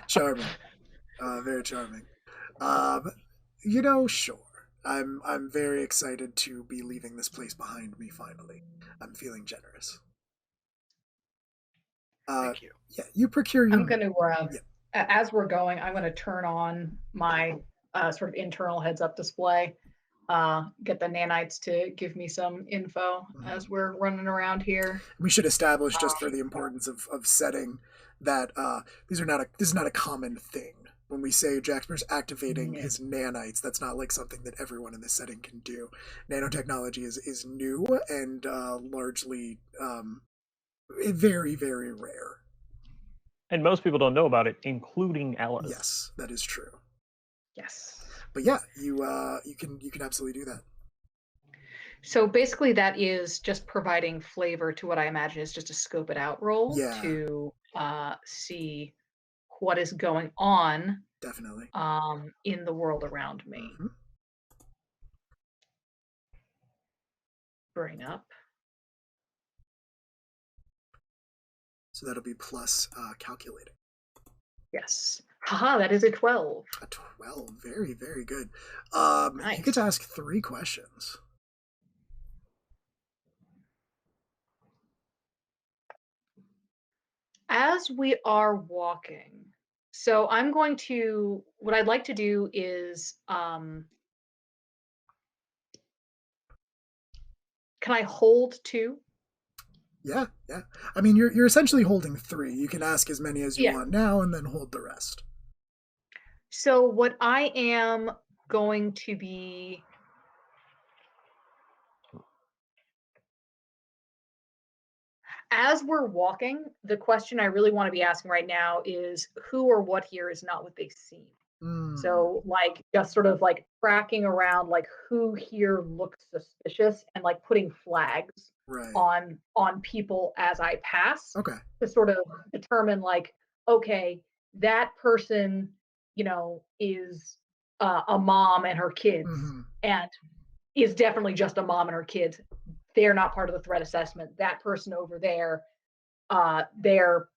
Charming, very charming. Sure. I'm very excited to be leaving this place behind me. Finally, I'm feeling generous. Thank you. Yeah, you procure your. I'm going to, as we're going, I'm going to turn on my sort of internal heads-up display, get the nanites to give me some info as we're running around here. We should establish, just for the importance of setting, that this is not a common thing. When we say Jaxper's activating his nanites, that's not like something that everyone in this setting can do. Nanotechnology is new and largely very, very rare. And most people don't know about it, including Alice. Yes, that is true. Yes. But yeah, you can absolutely do that. So basically, that is just providing flavor to what I imagine is just a scope it out roll to see what is going on. Definitely. In the world around me. Mm-hmm. Bring up. So that'll be plus calculating. Yes. Haha, that is a 12. A 12. Very, very good. Nice. You get to ask 3 questions. As we are walking, so I'm going to, what I'd like to do is, can I hold 2? Yeah, yeah. I mean, you're essentially holding 3. You can ask as many as you Yeah. want now, and then hold the rest. So what I am going to be as we're walking, the question I really want to be asking right now is who or what here is not what they seem. So like just sort of like tracking around like who here looks suspicious and like putting flags Right. on people as I pass Okay. to sort of determine like, okay, that person, is a mom and her kids Mhm. and is definitely just a mom and her kids. They're not part of the threat assessment. That person over there, they're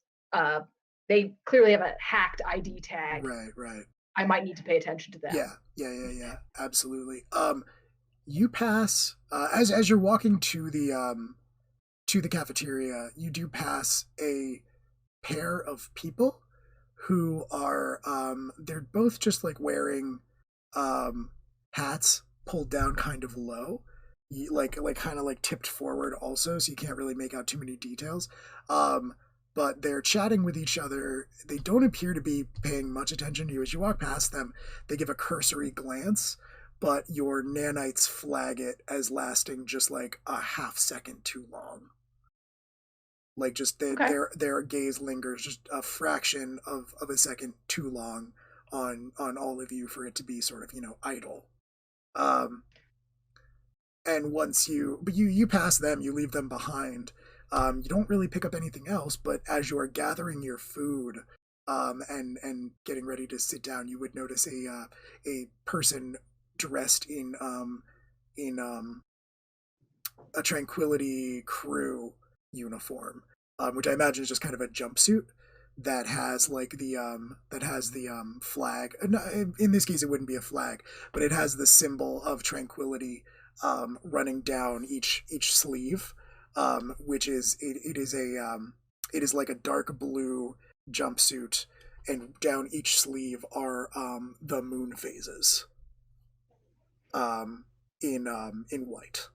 they clearly have a hacked ID tag. Right, right. I might need to pay attention to them. Yeah. Absolutely. You pass as you're walking to the cafeteria. You do pass a pair of people who are they're both just like wearing hats pulled down kind of low, like kind of like tipped forward also, so you can't really make out too many details. But they're chatting with each other. They don't appear to be paying much attention to you. As you walk past them, they give a cursory glance, but your nanites flag it as lasting just like a half second too long. Like just Okay. their gaze lingers just a fraction of a second too long on all of you for it to be sort of idle. Um, and once you pass them, you leave them behind. You don't really pick up anything else, but as you are gathering your food and getting ready to sit down, you would notice a person dressed in a Tranquility Crew uniform, which I imagine is just kind of a jumpsuit that has like the flag. In this case, it wouldn't be a flag, but it has the symbol of Tranquility running down each sleeve, which is it is like a dark blue jumpsuit, and down each sleeve are the moon phases in white.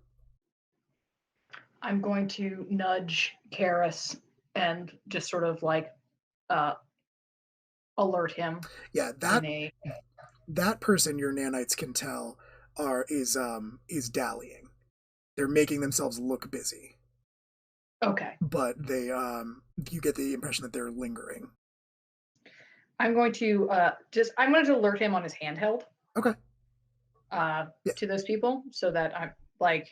I'm going to nudge Karis and just sort of like uh, alert him Yeah, in a. that person your nanites can tell is dallying. They're making themselves look busy, Okay. but they you get the impression that they're lingering. I'm going to alert him on his handheld. Okay. Yeah. To those people so that I'm like,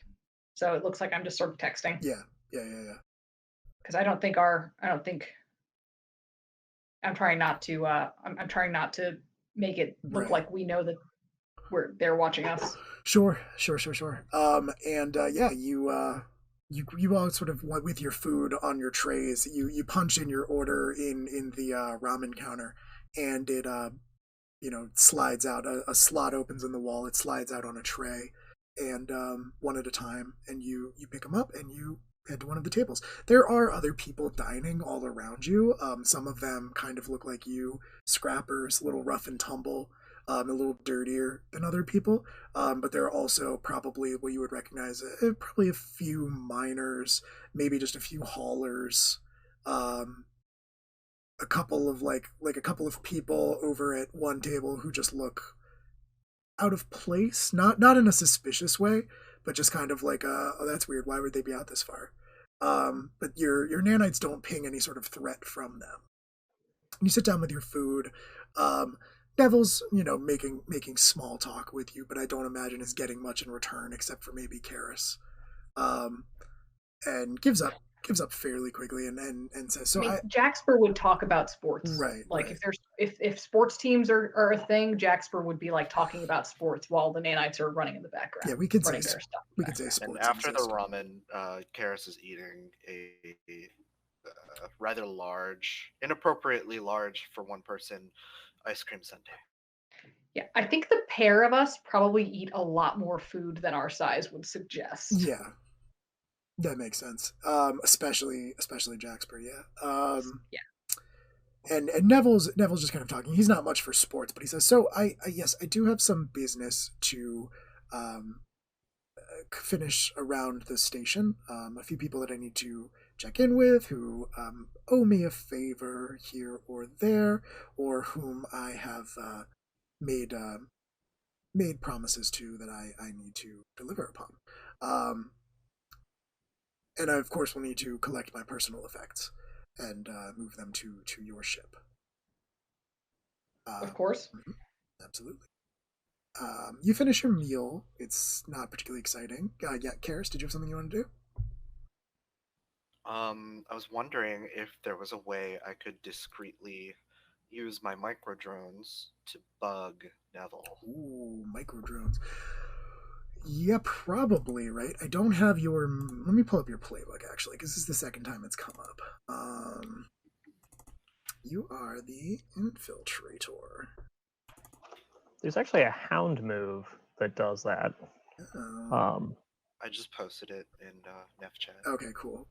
so it looks like I'm just sort of texting. Yeah. Because I don't think I'm trying not to I'm trying not to make it look Right. like we know that they're watching us. Sure. And yeah, you all sort of went with your food on your trays. You punch in your order in the ramen counter, and it slides out. A slot opens in the wall. It slides out on a tray, and one at a time, and you pick them up and you head to one of the tables. There are other people dining all around you. Some of them kind of look like you, scrappers, a little rough and tumble, a little dirtier than other people. But there are also probably what you would recognize, probably a few miners, maybe just a few haulers. A couple of like a couple of people over at one table who just look out of place, not in a suspicious way, but just kind of like oh, that's weird, why would they be out this far? But your nanites don't ping any sort of threat from them. You sit down with your food. Neville's making small talk with you, but I don't imagine is getting much in return except for maybe Karis. And gives up fairly quickly and says, so I mean, Jaxper would talk about sports. Right. Like right. if sports teams are a thing, Jaxper would be like talking about sports while the nanites are running in the background. Yeah, we could say running their stuff. we could say sports. And after the exist. ramen, Karis is eating a rather large, inappropriately large for one person, ice cream sundae. Yeah, I think the pair of us probably eat a lot more food than our size would suggest. Yeah, that makes sense. Especially Jaxper. Yeah. Yeah. And Neville's just kind of talking. He's not much for sports, but he says, "So yes, I do have some business to um, finish around the station. A few people that I need to check in with who owe me a favor here or there, or whom I have made made promises to that I need to deliver upon. Um, and I, of course, will need to collect my personal effects and move them to your ship." Of course. Mhm, absolutely. You finish your meal. It's not particularly exciting. Yeah, Karis, did you have something you want to do? I was wondering if there was a way I could discreetly use my micro drones to bug Neville. Ooh, micro drones. Yeah, probably, right? I don't have your. Let me pull up your playbook, actually, because this is the second time it's come up. You are the infiltrator. There's actually a hound move that does that. Um, I just posted it in Nef chat. okay, cool.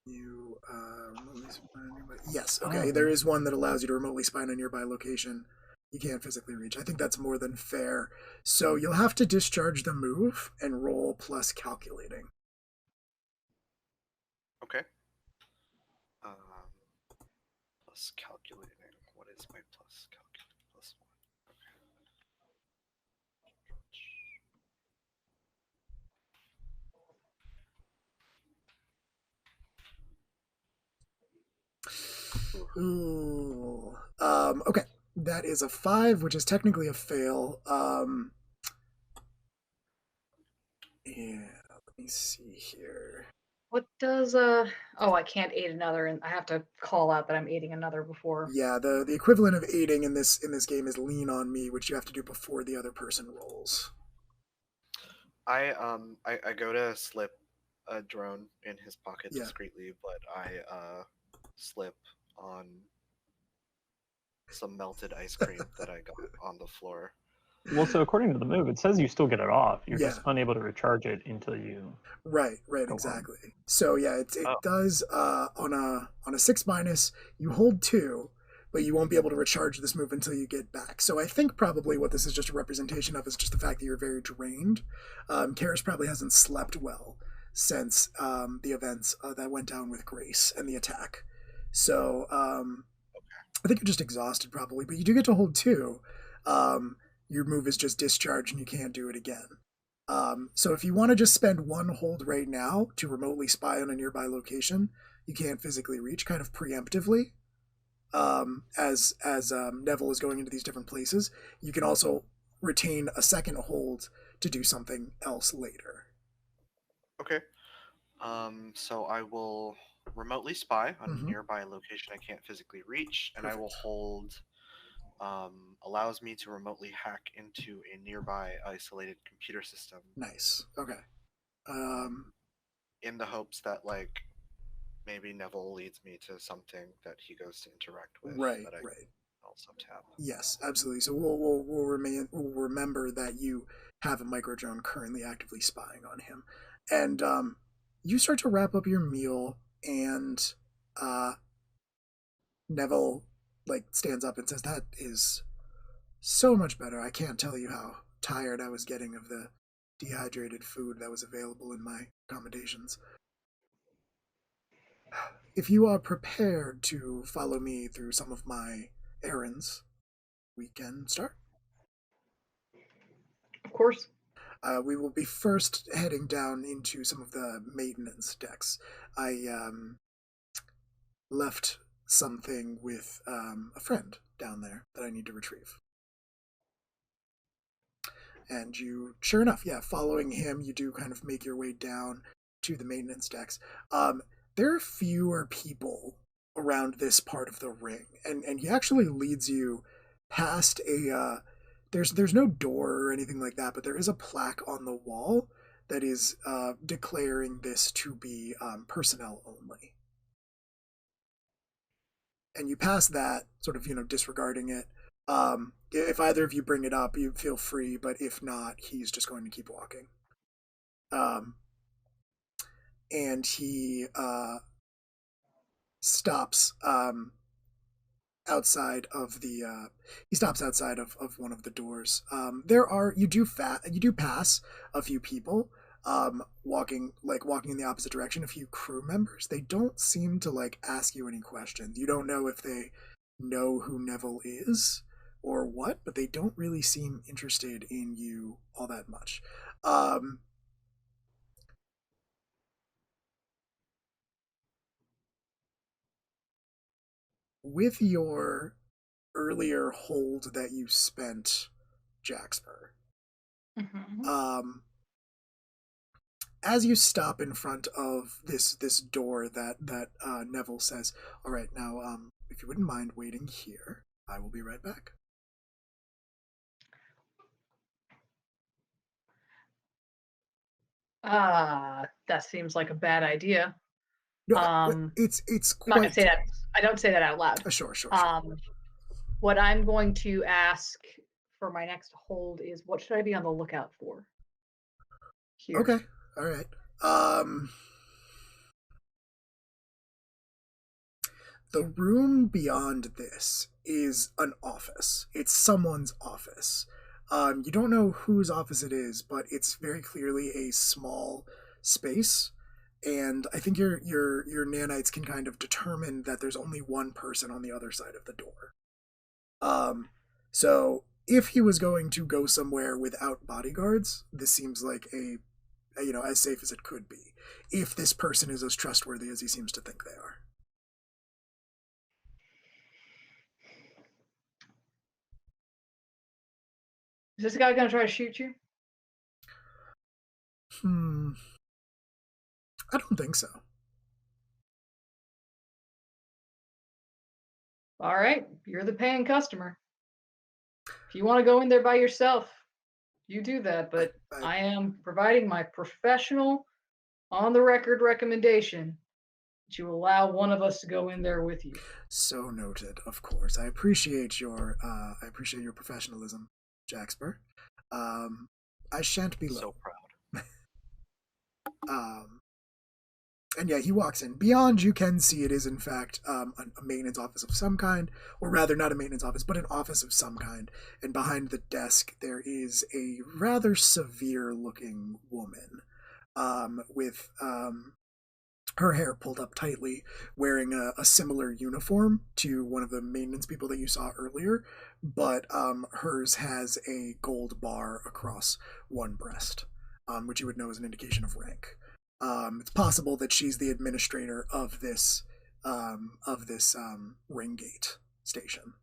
You remotely spy on nearby. Yes, okay. There is one that allows you to remotely spy on a nearby location you can't physically reach. I think that's more than fair. So you'll have to discharge the move and roll plus calculating. Okay. Plus calculating. What is my plus calculating? Plus 1. Okay. Ooh. Okay. That is a 5, which is technically a fail. Yeah, let me see here. What does oh, I can't aid another, and I have to call out that I'm aiding another before. Yeah, the equivalent of aiding in this game is lean on me, which you have to do before the other person rolls. I go to slip a drone in his pocket Yeah. discreetly, but I slip on some melted ice cream that I got on the floor. Well, so according to the move, it says you still get it off. You're Yeah. just unable to recharge it until you. Right, Go exactly. So yeah, it Oh. does on a 6 minus, you hold 2, but you won't be able to recharge this move until you get back. So I think probably what this is just a representation of is just the fact that you're very drained. Karis probably hasn't slept well since the events that went down with Grace and the attack. So I think you're just exhausted probably, but you do get to hold 2. Your move is just discharged and you can't do it again. So if you want to just spend 1 hold right now to remotely spy on a nearby location you can't physically reach, kind of preemptively, as Neville is going into these different places, you can also retain a second hold to do something else later. Okay. So I will remotely spy on Mhm. a nearby location I can't physically reach, and I will Perfect. hold allows me to remotely hack into a nearby isolated computer system. Nice. Okay. In the hopes that like maybe Neville leads me to something that he goes to interact with Right. that I Right. also tap. Yes, absolutely. So we'll remember that you have a microdrone currently actively spying on him, and you start to wrap up your meal, and Neville like stands up and says, "That is so much better. I can't tell you how tired I was getting of the dehydrated food that was available in my accommodations. If you are prepared to follow me through some of my errands, we can start." Of course. We will be first heading down into some of the maintenance decks. I left something with a friend down there that I need to retrieve. And you, sure enough, yeah, following him, you do kind of make your way down to the maintenance decks. There are fewer people around this part of the ring, and he actually leads you past a. There's no door or anything like that, but there is a plaque on the wall that is declaring this to be personnel only. And you pass that, sort of disregarding it, If either of you bring it up, you feel free, but if not, he's just going to keep walking. And he stops outside of the he stops outside of one of the doors. You do pass a few people walking in the opposite direction, a few crew members. They don't seem to like ask you any questions. You don't know if they know who Neville is or what, but they don't really seem interested in you all that much. With your earlier hold that you spent, Jaxper, as you stop in front of this door that Neville says, "All right, now, if you wouldn't mind waiting here, I will be right back." That seems like a bad idea. No, it's I'm not gonna quite. say that. I don't say that out loud. Sure. What I'm going to ask for my next hold is, what should I be on the lookout for here? Okay, all right. The room beyond this is an office. It's someone's office. You don't know whose office it is, but it's very clearly a small space. And I think your nanites can kind of determine that there's only one person on the other side of the door. So if he was going to go somewhere without bodyguards, this seems like as safe as it could be, if this person is as trustworthy as he seems to think they are. Is this guy gonna try to shoot you? I don't think so. All right, you're the paying customer. If you want to go in there by yourself, you do that, but I am providing my professional, on the record recommendation that you allow one of us to go in there with you. So noted, of course. I appreciate your professionalism, Jaxper. I shan't be So low. proud. And yeah, he walks in. Beyond, you can see it is in fact a maintenance office of some kind, or rather, not a maintenance office, but an office of some kind. And behind the desk, there is a rather severe-looking woman with her hair pulled up tightly, wearing a similar uniform to one of the maintenance people that you saw earlier, but hers has a gold bar across one breast, which you would know is an indication of rank. It's possible that she's the administrator of this Ringgate station.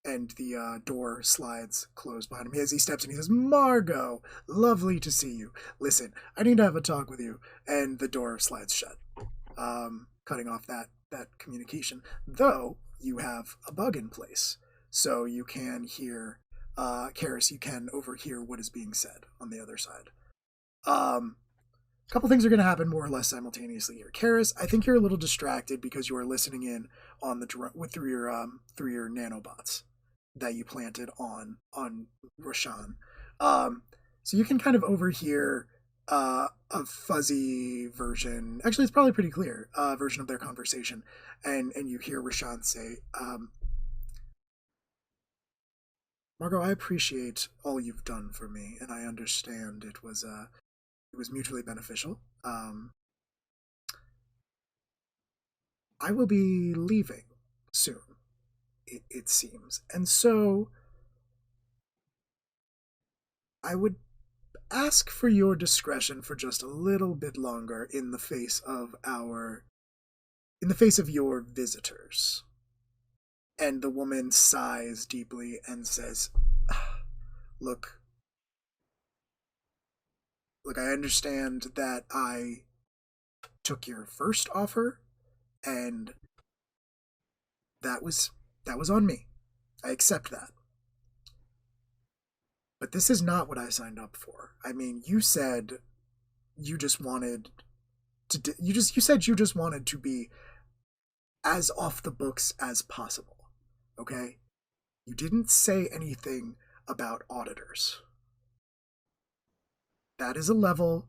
And the door slides closed behind him as he steps in. He says, "Margot, lovely to see you. Listen, I need to have a talk with you." And the door slides shut, cutting off that communication. Though you have a bug in place, so you can hear, Karis, you can overhear what is being said on the other side. A couple things are going to happen more or less simultaneously here. Karis, I think you're a little distracted because you are listening in on the through your nanobots that you planted on Roshan. So you can kind of overhear a fuzzy version. Actually, it's probably pretty clear version of their conversation, and you hear Roshan say, "Margot, I appreciate all you've done for me, and I understand it was mutually beneficial. I will be leaving soon, it seems. And so I would ask for your discretion for just a little bit longer in the face of your visitors." And the woman sighs deeply and says, Look, I understand that I took your first offer, and that was on me. I accept that. But this is not what I signed up for. I mean, you said you just wanted to be as off the books as possible. okay? You didn't say anything about auditors. That is a level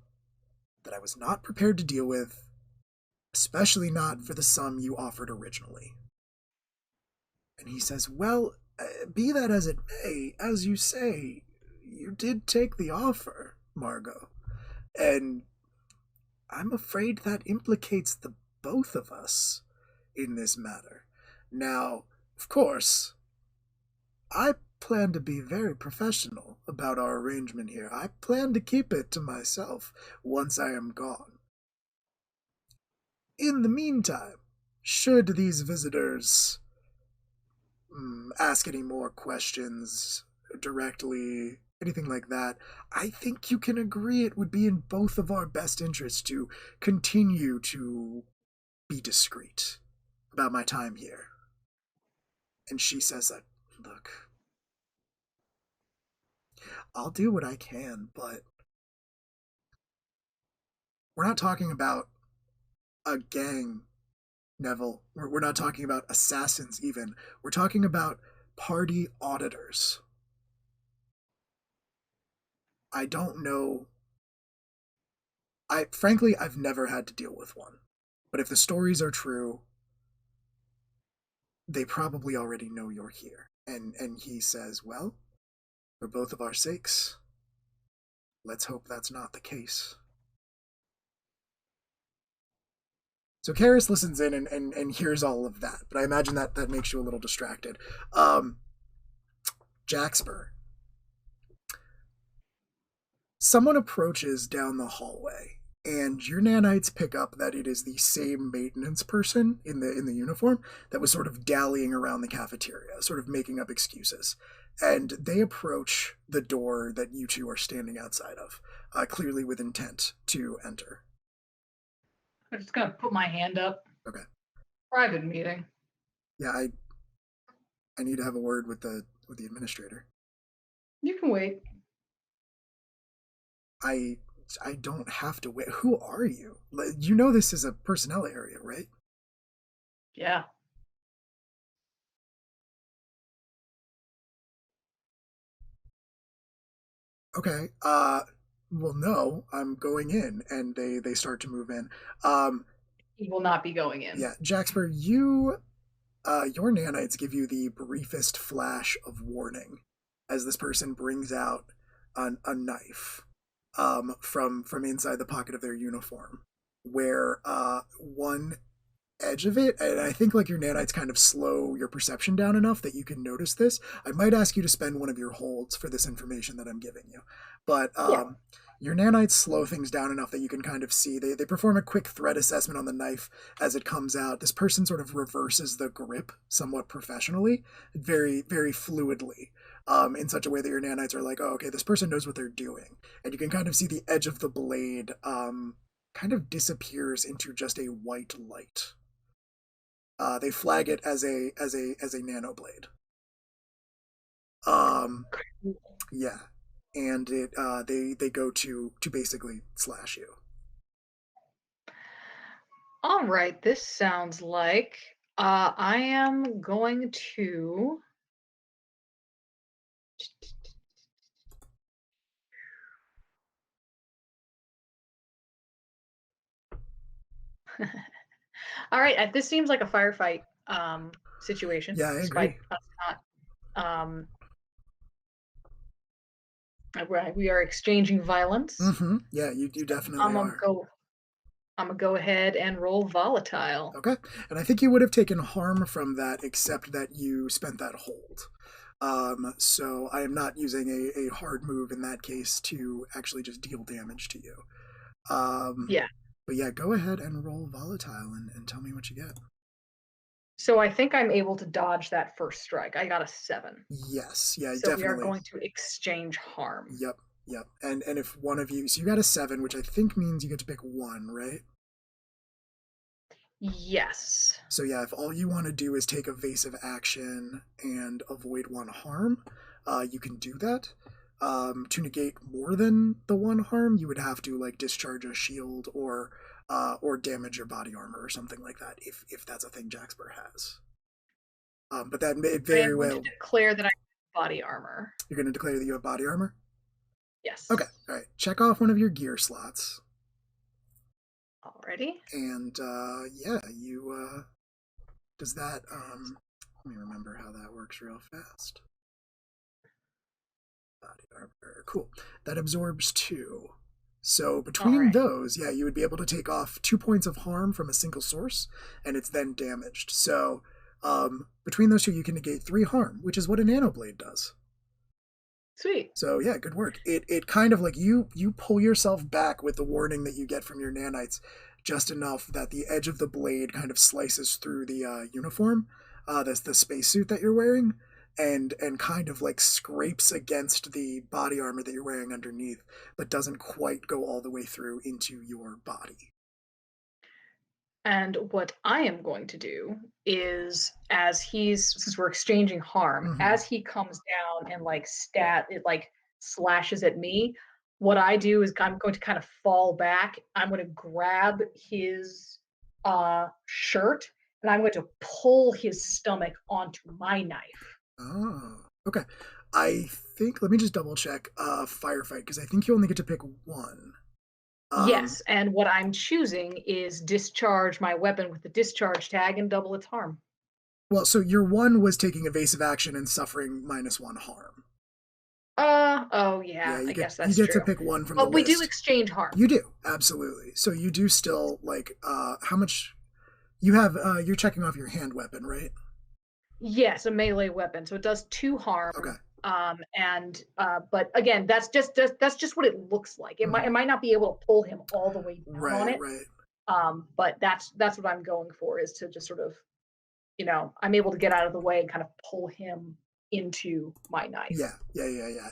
that I was not prepared to deal with, especially not for the sum you offered originally. And he says, well, be that as it may, as you say, you did take the offer, Margot. And I'm afraid that implicates the both of us in this matter. Now, of course, I plan to be very professional about our arrangement here. I plan to keep it to myself once I am gone. In the meantime, should these visitors ask any more questions directly, anything like that, I think you can agree it would be in both of our best interests to continue to be discreet about my time here. And she says that, look, I'll do what I can, but we're not talking about a gang, Neville. We're not talking about assassins, even. We're talking about party auditors. I don't know. Frankly, I've never had to deal with one. But if the stories are true, they probably already know you're here. And he says, well, for both of our sakes, let's hope that's not the case. So Karis listens in and hears all of that, but I imagine that makes you a little distracted. Jaxper. Someone approaches down the hallway, and your nanites pick up that it is the same maintenance person in the uniform that was sort of dallying around the cafeteria, sort of making up excuses. And they approach the door that you two are standing outside of, clearly with intent to enter. I'm just gonna put my hand up. Okay. Private meeting. Yeah, I need to have a word with the administrator. You can wait. I don't have to wait. Who are you? You know this is a personnel area, right? Yeah. Okay. Well, no, I'm going in, and they start to move in. He will not be going in. Yeah, Jaxper, your nanites give you the briefest flash of warning as this person brings out a knife from inside the pocket of their uniform, where one edge of it, and I think like your nanites kind of slow your perception down enough that you can notice this. I might ask you to spend one of your holds for this information that I'm giving you, but your nanites slow things down enough that you can kind of see. They perform a quick threat assessment on the knife as it comes out. This person sort of reverses the grip somewhat professionally, very, very fluidly, in such a way that your nanites are like, oh, okay, this person knows what they're doing. And you can kind of see the edge of the blade kind of disappears into just a white light. They flag it as a nano blade. Yeah, and it they go to basically slash you. All right. This sounds like I am going to. All right. This seems like a firefight situation. Yeah, I despite agree. us not. We are exchanging violence. Mm-hmm. Yeah, you definitely are. I'm gonna go ahead and roll volatile. Okay, and I think you would have taken harm from that, except that you spent that hold. So I am not using a hard move in that case to actually just deal damage to you. Yeah. But yeah, go ahead and roll volatile and tell me what you get. So I think I'm able to dodge that first strike. I got a 7. Yes, yeah, So definitely. we are going to exchange harm. Yep. And if one of you, so you got a 7, which I think means you get to pick one, right? Yes. So yeah, if all you want to do is take evasive action and avoid one harm, you can do that. To negate more than the one harm, you would have to like discharge a shield or damage your body armor or something like that, if that's a thing Jaxper has. But that may I very am going well. to declare that I have body armor. You're going to declare that you have body armor? Yes. Okay, all right. Check off one of your gear slots. Alrighty. And yeah, you does that let me remember how that works real fast. Body armor. Cool. That absorbs 2. So between Alright. those, yeah, you would be able to take off 2 points of harm from a single source, and it's then damaged. So between those two, you can negate 3 harm, which is what a nanoblade does. Sweet. So yeah, good work. It kind of like you pull yourself back with the warning that you get from your nanites, just enough that the edge of the blade kind of slices through the uniform, that's the spacesuit that you're wearing, and kind of like scrapes against the body armor that you're wearing underneath, but doesn't quite go all the way through into your body. And what I am going to do is, since we're exchanging harm, Mhm. as he comes down and it slashes at me, what I do is I'm going to kind of fall back. I'm going to grab his shirt and I'm going to pull his stomach onto my knife. Oh, okay. I think let me just double check firefight, because I think you only get to pick one. Yes, and what I'm choosing is discharge my weapon with the discharge tag and double its harm. Well, so your one was taking evasive action and suffering -1 harm. Oh Yeah, yeah, you I get guess you that's get to true. pick one from the But we do list. exchange harm. You do, absolutely. So you do still like how much you have you're checking off your hand weapon, right? Yes, a melee weapon, so it does 2 harm. Okay. But again, that's just what it looks like. It might not be able to pull him all the way down on it. Right. But that's what I'm going for, is to just sort of, I'm able to get out of the way and kind of pull him into my knife. Yeah.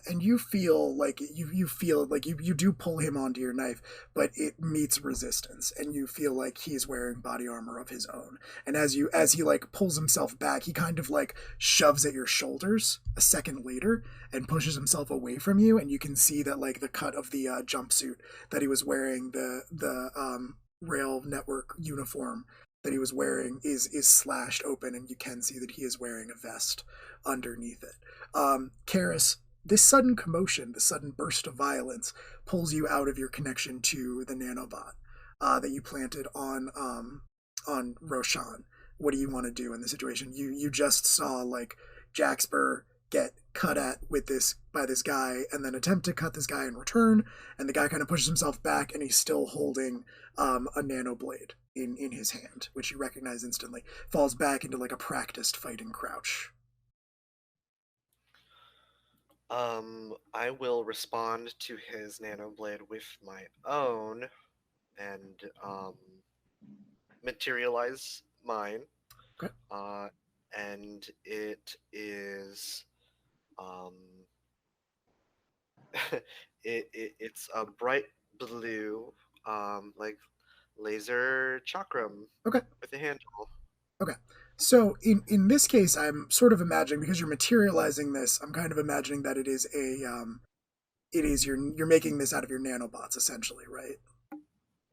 And you feel like you do pull him onto your knife, but it meets resistance, and you feel like he's wearing body armor of his own. And as he like pulls himself back, he kind of like shoves at your shoulders a second later and pushes himself away from you, and you can see that like the cut of the jumpsuit that he was wearing, the rail network uniform that he was wearing is slashed open, and you can see that he is wearing a vest underneath it. Karis, this sudden commotion, this sudden burst of violence, pulls you out of your connection to the nanobot that you planted on Roshan. What do you want to do in this situation? You just saw like Jaxper get cut at by this guy, and then attempt to cut this guy in return, and the guy kind of pushes himself back, and he's still holding a nano blade in his hand, which you recognize instantly. Falls back into like a practiced fighting crouch. I will respond to his nanoblade with my own and materialize mine. Okay. And it is it's a bright blue like laser chakram. Okay. With a handle. Okay. So in this case, I'm sort of imagining, because you're materializing this, I'm kind of imagining that it is you're making this out of your nanobots essentially, right?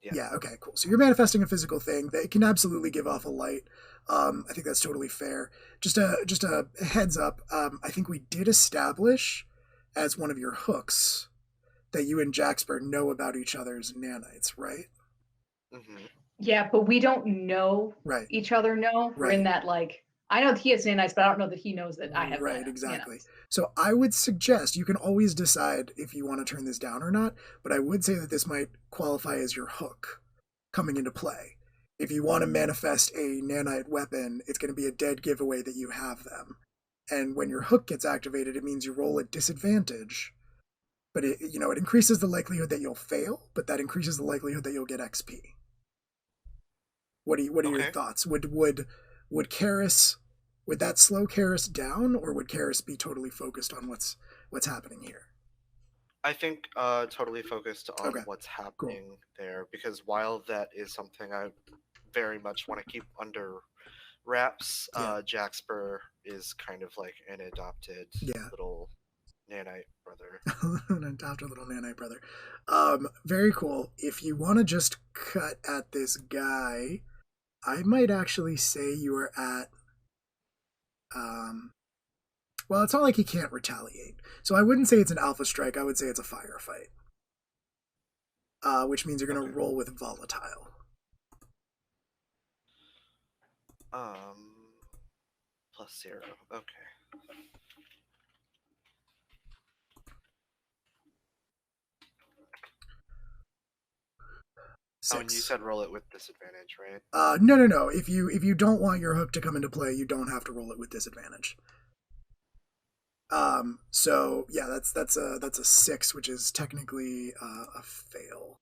Yeah. Okay. Cool. So you're manifesting a physical thing that can absolutely give off a light. I think that's totally fair. Just a heads up. I think we did establish as one of your hooks that you and Jaxper know about each other's nanites, right? Mm-hmm. Yeah, but we don't know each other. We're in that I know that he has nanites, but I don't know that he knows that I have. Right, exactly. So I would suggest, you can always decide if you want to turn this down or not, but I would say that this might qualify as your hook coming into play. If you want to manifest a nanite weapon, it's going to be a dead giveaway that you have them. And when your hook gets activated, it means you roll at disadvantage. But it increases the likelihood that you'll fail, but that increases the likelihood that you'll get XP. What are your thoughts? Would Karis, would that slow Karis down, or would Karis be totally focused on what's happening here? I think totally focused on what's happening there, because while that is something I very much want to keep under wraps, Jaxper is kind of like an adopted little nanite brother. An adopted little nanite brother. Very cool. If you want to just cut at this guy, I might actually say you are at Well, it's not like he can't retaliate. So I wouldn't say it's an alpha strike. I would say it's a firefight. Which means you're going to Okay. roll with volatile. +0. Okay. Oh, and you 6. said roll it with disadvantage, right? No. If you don't want your hook to come into play, you don't have to roll it with disadvantage. So yeah, that's a 6, which is technically a fail.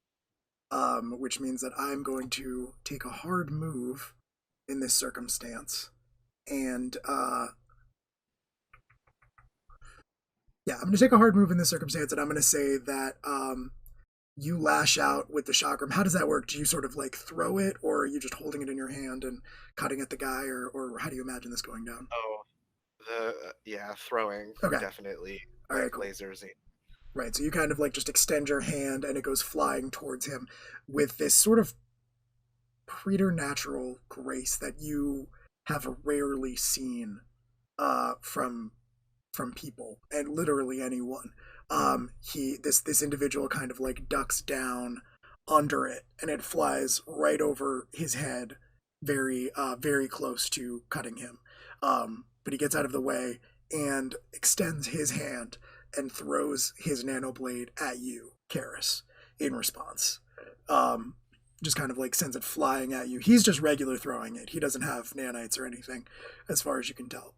Which means that I'm going to take a hard move in this circumstance, and yeah, I'm going to take a hard move in this circumstance, and I'm going to say that you lash out with the chakram. How does that work? Do you sort of like throw it, or are you just holding it in your hand and cutting at the guy, or how do you imagine this going down? Oh, yeah, throwing. Okay. Definitely. All right, Like cool. lasers. Right, so you kind of like just extend your hand and it goes flying towards him with this sort of preternatural grace that you have rarely seen from people and literally anyone. This individual kind of like ducks down under it and it flies right over his head, very close to cutting him. But he gets out of the way and extends his hand and throws his nanoblade at you, Karis, in response. Just kind of like sends it flying at you. He's just regular throwing it. He doesn't have nanites or anything, as far as you can tell.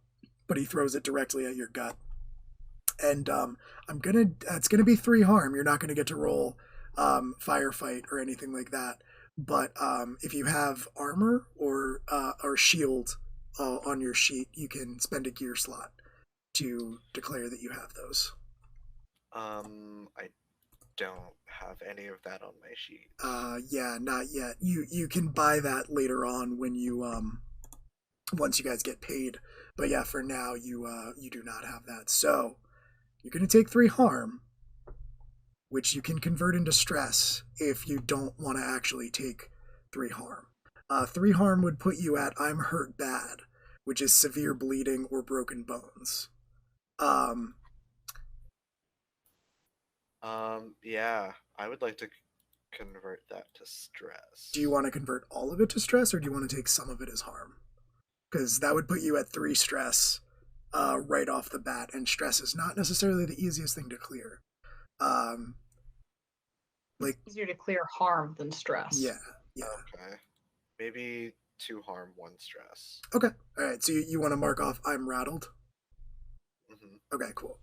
But he throws it directly at your gut. And it's gonna be 3 harm. You're not gonna get to roll firefight or anything like that. But if you have armor or shield on your sheet, you can spend a gear slot to declare that you have those. I don't have any of that on my sheet. Yeah, not yet. You can buy that later on when you once you guys get paid. But yeah, for now you do not have that. So you're gonna take 3 harm, which you can convert into stress if you don't want to actually take 3 harm. 3 harm would put you at I'm hurt bad, which is severe bleeding or broken bones. Yeah, I would like to convert that to stress. Do you want to convert all of it to stress, or do you want to take some of it as harm? Because that would put you at 3 stress right off the bat, and stress is not necessarily the easiest thing to clear. Like easier to clear harm than stress. Yeah. Okay. Maybe 2 harm, 1 stress. Okay. All right. So you want to mark off I'm rattled? Mm-hmm. Okay, cool.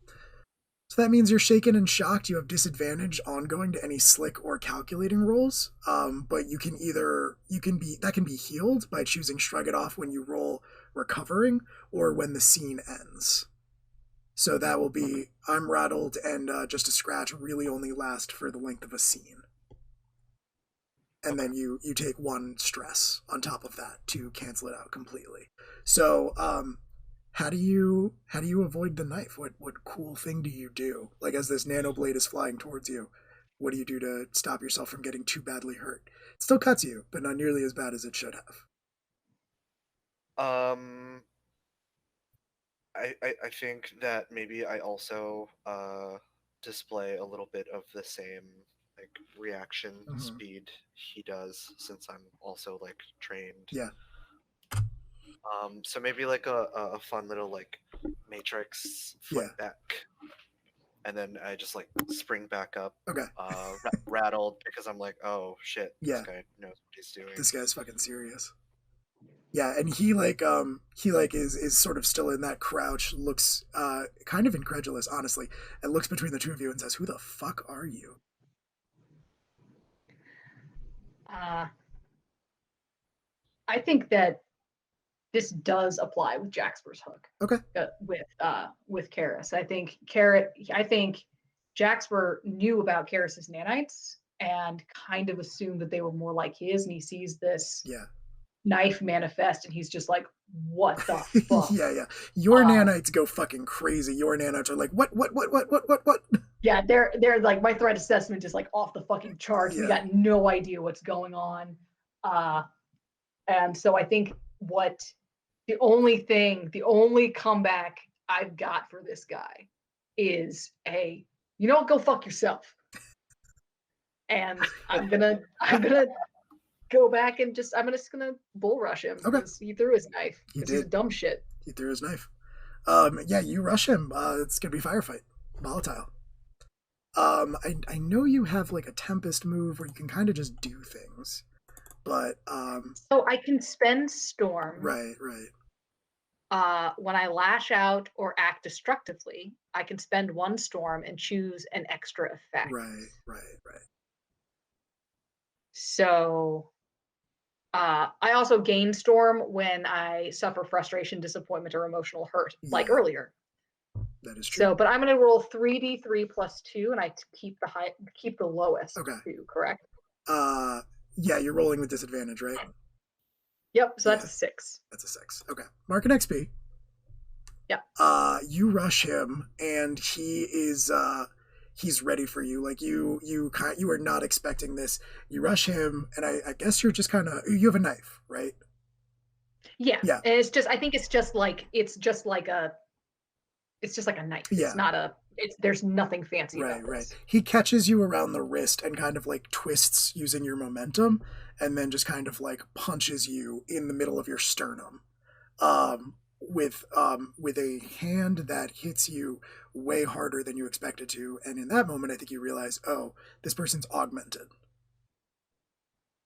So that means you're shaken and shocked. You have disadvantage ongoing to any slick or calculating rolls. But that can be healed by choosing shrug it off when you roll recovering or when the scene ends. So that will be I'm rattled and just a scratch really only last for the length of a scene. And then you take 1 stress on top of that to cancel it out completely. So how do you avoid the knife? What cool thing do you do? Like as this nanoblade is flying towards you, what do you do to stop yourself from getting too badly hurt? It still cuts you, but not nearly as bad as it should have. I think that maybe I also display a little bit of the same like reaction speed he does, since I'm also like trained. Yeah. So maybe like a fun little like matrix flip back, and then I just like spring back up. Okay. Rattled because I'm like, oh shit, Yeah. this guy knows what he's doing. This guy's fucking serious. Yeah, and he is sort of still in that crouch, looks kind of incredulous, honestly, and looks between the two of you and says, "Who the fuck are you?" I think that this does apply with Jaxper's hook. Okay. With Karis. I think Jaxper knew about Karis's nanites and kind of assumed that they were more like his, and he sees this knife manifest and he's just like, what the fuck? Yeah. Your nanites go fucking crazy. Your nanites are like, what? Yeah, they're like, my threat assessment is like off the fucking charts. We got no idea what's going on. And so I think what The only comeback I've got for this guy is go fuck yourself. And I'm gonna go back and I'm just gonna bull rush him because he threw his knife because he's a dumb shit. He threw his knife. Yeah, you rush him. It's gonna be firefight, volatile. I know you have like a Tempest move where you can kind of just do things, but so I can spend Storm. Right. When I lash out or act destructively, I can spend 1 Storm and choose an extra effect. Right. So I also gain Storm when I suffer frustration, disappointment, or emotional hurt, like earlier. That is true. So, but I'm going to roll 3d3 plus 2, and I keep the lowest. Okay. 2, correct? Yeah, you're rolling with disadvantage, right? Yep. So that's a 6. That's a 6. Okay. Mark an XP. Yeah. You rush him, and he is he's ready for you. Like you are not expecting this. You rush him, and I guess you're just kind of, you have a knife, right? Yeah. And it's just, I think it's just like a knife. Yeah. It's not there's nothing fancy about this. Right. He catches you around the wrist and kind of like twists using your momentum, and then just kind of like punches you in the middle of your sternum. With a hand that hits you way harder than you expected to, and in that moment I think you realize, oh, this person's augmented.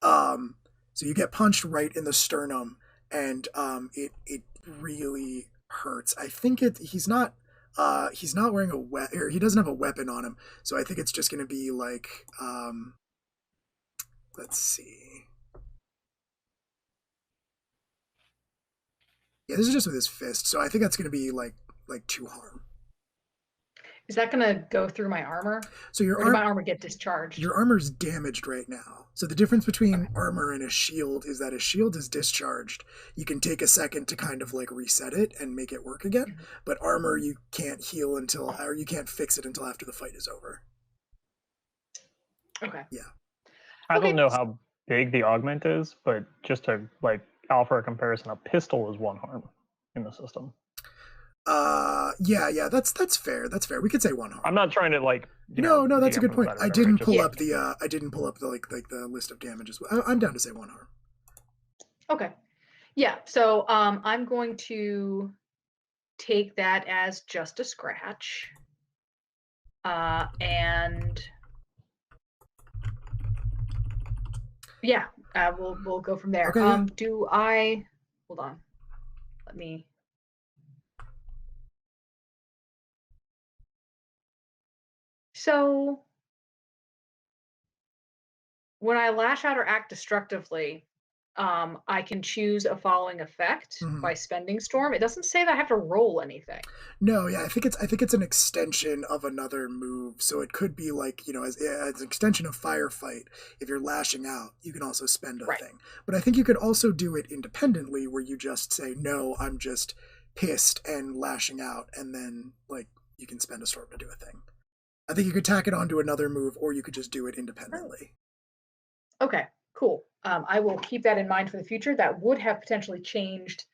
So you get punched right in the sternum, and it really hurts. I think he's not wearing a weapon, or he doesn't have a weapon on him, so I think it's just gonna be like let's see. Yeah, this is just with his fist, so I think that's going to be like 2 harm. Is that going to go through my armor? So or did my armor get discharged? Your armor's damaged right now. So the difference between armor and a shield is that a shield is discharged. You can take a second to kind of like reset it and make it work again. But armor, you can't heal or you can't fix it until after the fight is over. Okay. Yeah. I don't know how big the augment is, but just to like offer a comparison, a pistol is 1 harm in the system. Yeah, that's fair. We could say 1 harm. I'm not trying to like No, that's a good point. I didn't pull up the like the list of damages. I'm down to say 1 harm. Okay. Yeah, so I'm going to take that as just a scratch. And yeah, we'll go from there. Okay, do I hold on? Let me. So when I lash out or act destructively, I can choose a following effect by spending Storm. It doesn't say that I have to roll anything. No, yeah, I think it's an extension of another move. So it could be like, as an extension of Firefight. If you're lashing out, you can also spend a thing. But I think you could also do it independently, where you just say, no, I'm just pissed and lashing out, and then like you can spend a Storm to do a thing. I think you could tack it onto another move, or you could just do it independently. Okay, cool. I will keep that in mind for the future. That would have potentially changed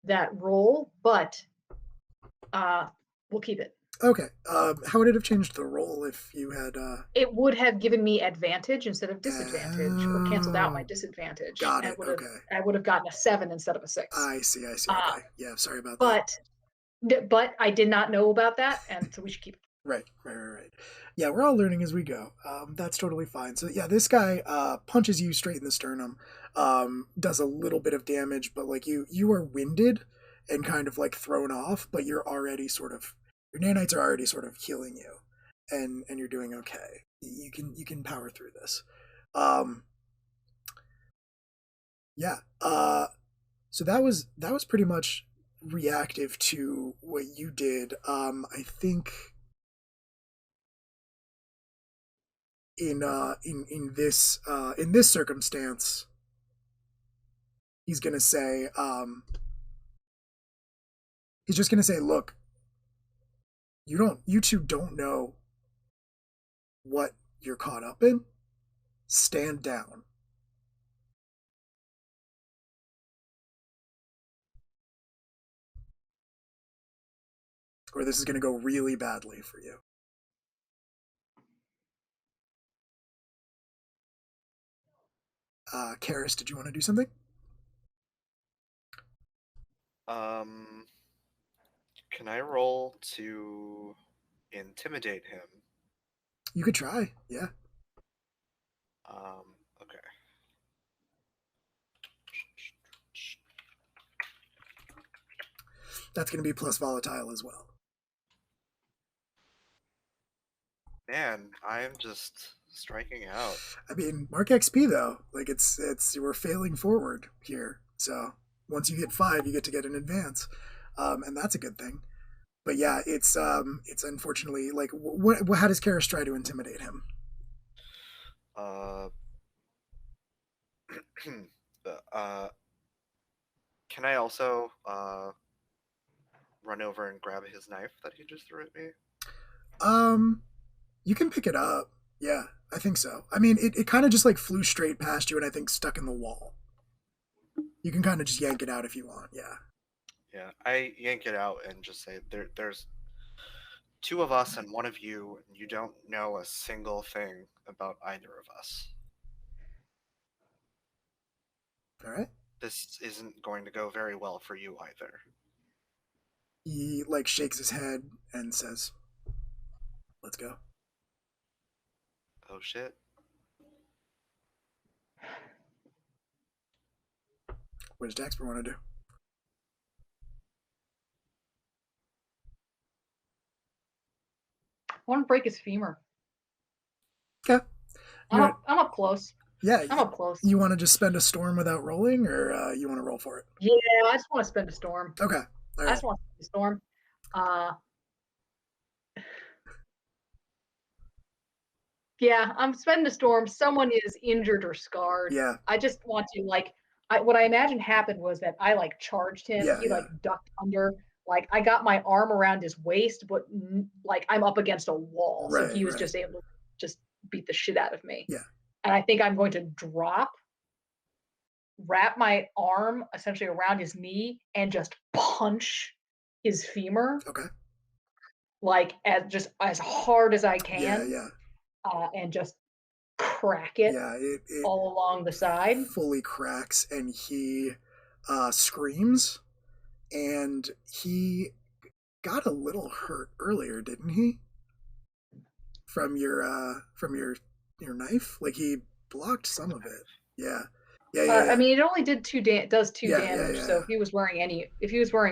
that roll, but we'll keep it. Okay. How would it have changed the roll if you had? It would have given me advantage instead of disadvantage, or canceled out my disadvantage. Got it. Okay. I would have gotten a 7 instead of a 6. I see. Okay. Yeah. Sorry about that. But I did not know about that, and so we should keep it. Right. Yeah, we're all learning as we go. That's totally fine. So yeah, this guy punches you straight in the sternum, does a little bit of damage, but like you are winded and kind of like thrown off, but you're already your nanites are already sort of healing you, and you're doing okay. You can power through this. Yeah. So that was pretty much reactive to what you did. I think. In this circumstance, he's gonna say, he's just gonna say, look, you two don't know what you're caught up in. Stand down. or this is going to go really badly for you. Karis, did you want to do something? Can I roll to intimidate him? You could try, yeah. Okay. That's going to be plus volatile as well. Man, I'm just striking out. I mean, mark XP though. Like it's we're failing forward here. So once you hit 5, you get to get an advance, and that's a good thing. But yeah, it's unfortunately like what? How does Karis try to intimidate him? Can I also run over and grab his knife that he just threw at me? You can pick it up. Yeah, I think so. I mean, it kind of just like flew straight past you and I think stuck in the wall. You can kind of just yank it out if you want. Yeah. Yeah, I yank it out and just say, there's 2 of us and 1 of you, and you don't know a single thing about either of us. All right. This isn't going to go very well for you either. He like shakes his head and says, "Let's go." Oh shit. What does Jaxper want to do? I want to break his femur. Okay. I'm up close. Yeah. I'm up close. You want to just spend a storm without rolling, or you want to roll for it? Yeah, I just want to spend a storm. Okay. I just want to spend a storm. Yeah, I'm spending a storm. Someone is injured or scarred. Yeah. I just want to what I imagine happened was that I like charged him. Yeah, He like ducked under. Like I got my arm around his waist, but like I'm up against a wall, so he was just able to just beat the shit out of me. Yeah. And I think I'm going to wrap my arm essentially around his knee, and just punch his femur. Okay. Like as hard as I can. Yeah, yeah. And just crack it, it all along the side. Fully cracks, and he screams, and he got a little hurt earlier, didn't he? From your knife, like he blocked some of it. Yeah. Yeah. I mean, it only did does 2 damage. So if he was wearing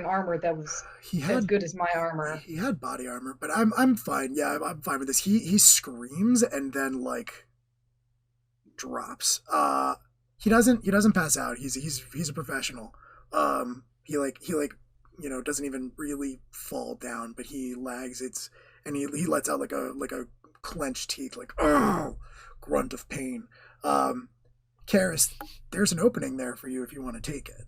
armor that was as good as my armor, he had body armor. But I'm fine. Yeah, I'm fine with this. He screams and then like drops. He doesn't pass out. He's a professional. He doesn't even really fall down, but he lags. And he lets out like a clenched teeth, like grunt of pain. Karis, there's an opening there for you if you want to take it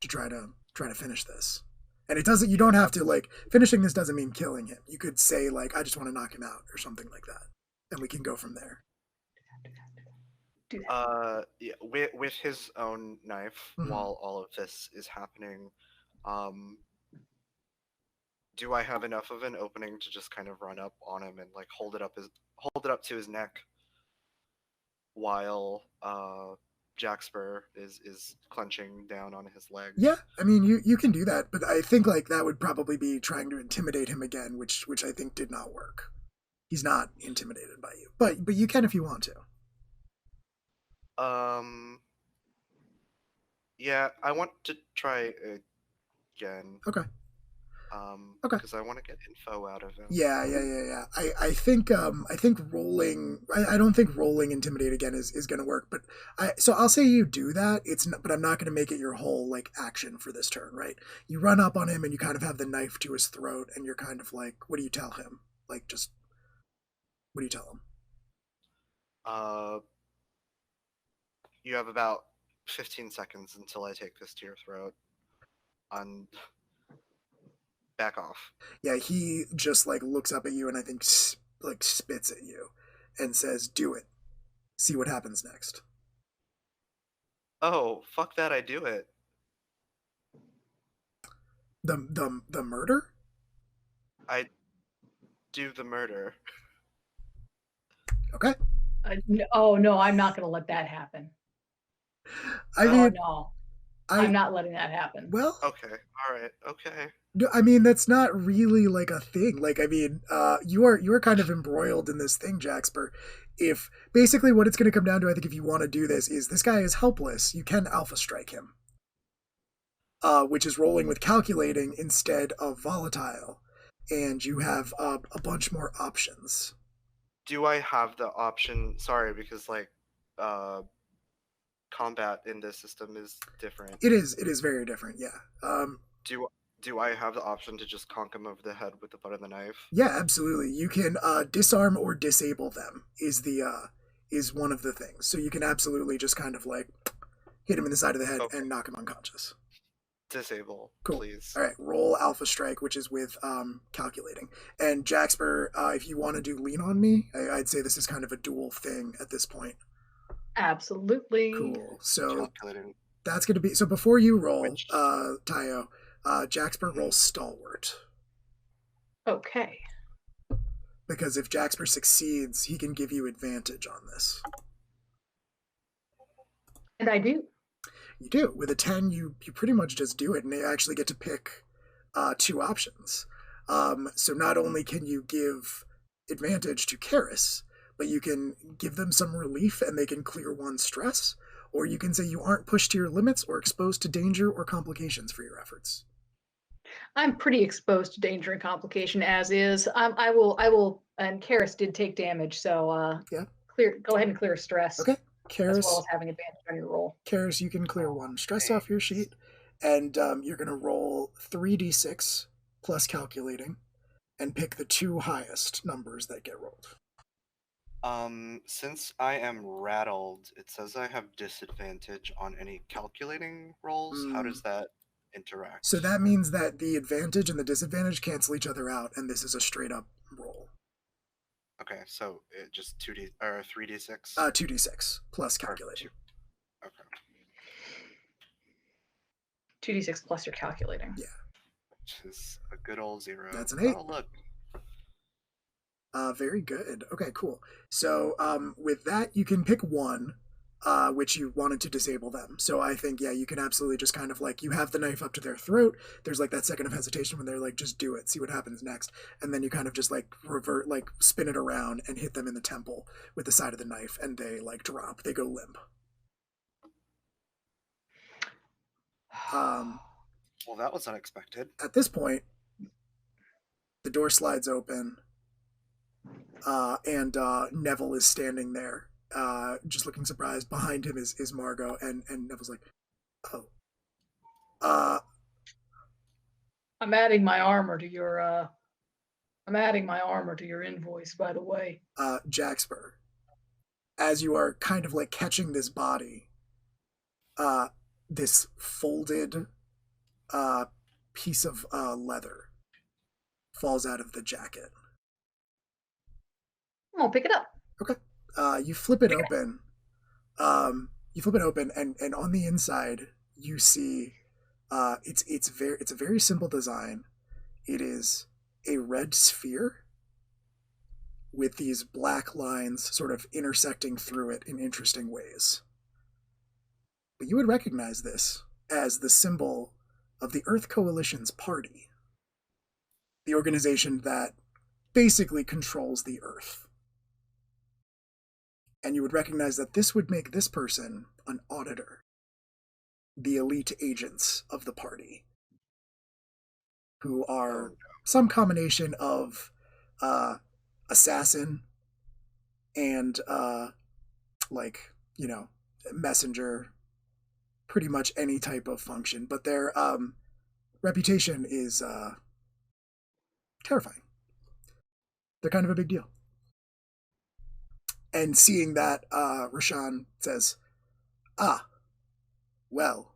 to try to finish this. And you don't have to like finishing this doesn't mean killing him. You could say like I just want to knock him out or something like that, and we can go from there. Yeah, with his own knife while all of this is happening, do I have enough of an opening to just kind of run up on him and like hold it up to his neck while Jaxper is clenching down on his legs? Yeah, I mean you can do that, but I think like that would probably be trying to intimidate him again, which I think did not work. He's not intimidated by you, but you can if you want to. Yeah, I want to try again. Okay. Okay. Because I want to get info out of him. Yeah. I think rolling. I don't think rolling intimidate again is going to work. But so I'll say you do that. But I'm not going to make it your whole like action for this turn, right? You run up on him and you kind of have the knife to his throat, and you're kind of like, what do you tell him? Like, just what do you tell him? You have about 15 seconds until I take this to your throat. Back off. Yeah, he just like looks up at you and I think like spits at you and says, "Do it. See what happens next." Oh, fuck that! I do it. The murder? I do the murder. Okay. Oh no, I'm not going to let that happen. I Oh mean, no, I'm not letting that happen. well, Okay. All right. Okay. no, I mean, that's not really like a thing. Like, I mean, you are kind of embroiled in this thing, Jaxper. If basically what it's going to come down to, I think, if you want to do this, is this guy is helpless. You can alpha strike him, which is rolling with calculating instead of volatile, and you have a bunch more options. Do I have the option? Sorry, because like, combat in this system is different. It is very different. Yeah. Do I have the option to just conk him over the head with the butt of the knife? Yeah, absolutely. You can disarm or disable them. Is one of the things. So you can absolutely just kind of like hit him in the side of the head and knock him unconscious. Disable, cool. Please. All right, roll alpha strike, which is with calculating. And Jaxper, if you want to do lean on me, I'd say this is kind of a dual thing at this point. Absolutely. Cool. So Calculating. that's going to be, so before you roll, Tayo, Jaxper rolls stalwart. Okay. Because if Jaxper succeeds, he can give you advantage on this. And I do. You do. With a 10, you pretty much just do it, and they actually get to pick 2 options. So not only can you give advantage to Karis, but you can give them some relief and they can clear 1 stress, or you can say you aren't pushed to your limits or exposed to danger or complications for your efforts. I'm pretty exposed to danger and complication as is. I will, and Karis did take damage, so yeah. Go ahead and clear stress. Okay. Karis, as well as having advantage on your roll. Karis, you can clear 1 stress off your sheet, and you're going to roll 3d6 plus calculating, and pick the 2 highest numbers that get rolled. Since I am rattled, it says I have disadvantage on any calculating rolls. How does that interact? So that means that the advantage and the disadvantage cancel each other out, and this is a straight up roll. Okay, so it just 2d or 3d6? 2d6 plus calculating. Okay. 2d6 plus your calculating. Yeah. Which is a good old 0. That's an 8. Oh, look. Very good. Okay, cool. So with that, you can pick 1, which you wanted to disable them. So I think, yeah, you can absolutely just kind of like, you have the knife up to their throat. There's like that second of hesitation when they're like, just do it, see what happens next. And then you kind of just like revert, like spin it around and hit them in the temple with the side of the knife, and they like drop, they go limp. Well, that was unexpected. At this point, the door slides open, and Neville is standing there, just looking surprised. Behind him is Margot, and Neville's like, "Oh, I'm adding my armor to your. I'm adding my armor to your invoice, by the way." Jaxper, as you are kind of like catching this body, this folded piece of leather falls out of the jacket. I'll pick it up. Okay. You flip it open. And on the inside you see it's a very simple design. It is a red sphere with these black lines sort of intersecting through it in interesting ways. But you would recognize this as the symbol of the Earth Coalition's party, the organization that basically controls the Earth. And you would recognize that this would make this person an auditor, the elite agents of the party, who are some combination of assassin and messenger, pretty much any type of function. But their reputation is terrifying. They're kind of a big deal. And seeing that, Rashawn says, well.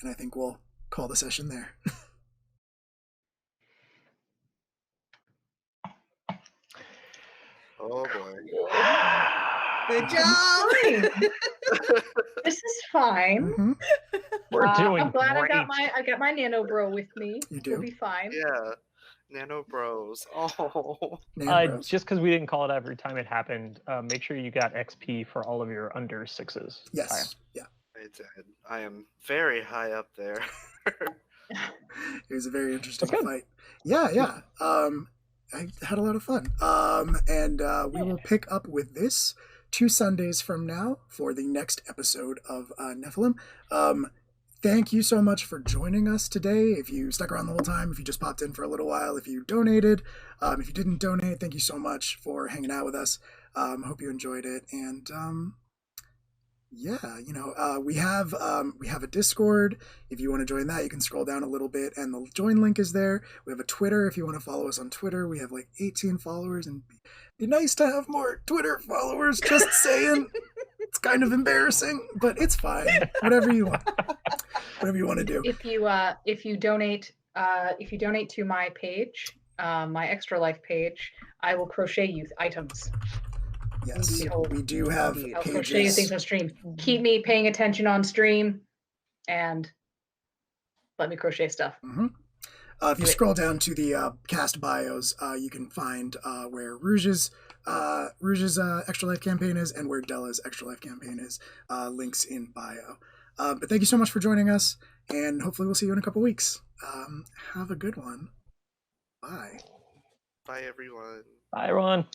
And I think we'll call the session there. Oh boy. Good job. This is fine. Mm-hmm. We're doing I'm glad great. I got my nano bro with me. You We'll do? be fine. Yeah. Nano Bros. Oh. Nan Bros. Just because we didn't call it every time it happened, make sure you got XP for all of your under 6s. Yes. Yeah. I did. I am very high up there. It was a very interesting That's good. fight. Yeah, yeah. I had a lot of fun. And we will pick up with this 2 Sundays from now for the next episode of Nephilim. Thank you so much for joining us today. If you stuck around the whole time, if you just popped in for a little while, if you donated, if you didn't donate, thank you so much for hanging out with us. Hope you enjoyed it. And yeah, you know, we have a Discord. If you want to join that, you can scroll down a little bit and the join link is there. We have a Twitter. If you want to follow us on Twitter, we have like 18 followers, and it'd be nice to have more Twitter followers. Just saying. It's kind of embarrassing, but it's fine. Whatever you want to do. If you donate to my page, my Extra Life page, I will crochet you items. Yes, we do have I'll crochet you things pages. on stream. Keep me paying attention on stream, and let me crochet stuff. Mm-hmm. If you scroll down to the cast bios, you can find where Rouge's Extra Life campaign is and where Della's Extra Life campaign is. Links in bio. But thank you so much for joining us, and hopefully we'll see you in a couple weeks. Have a good one. Bye. Bye, everyone. Bye, everyone.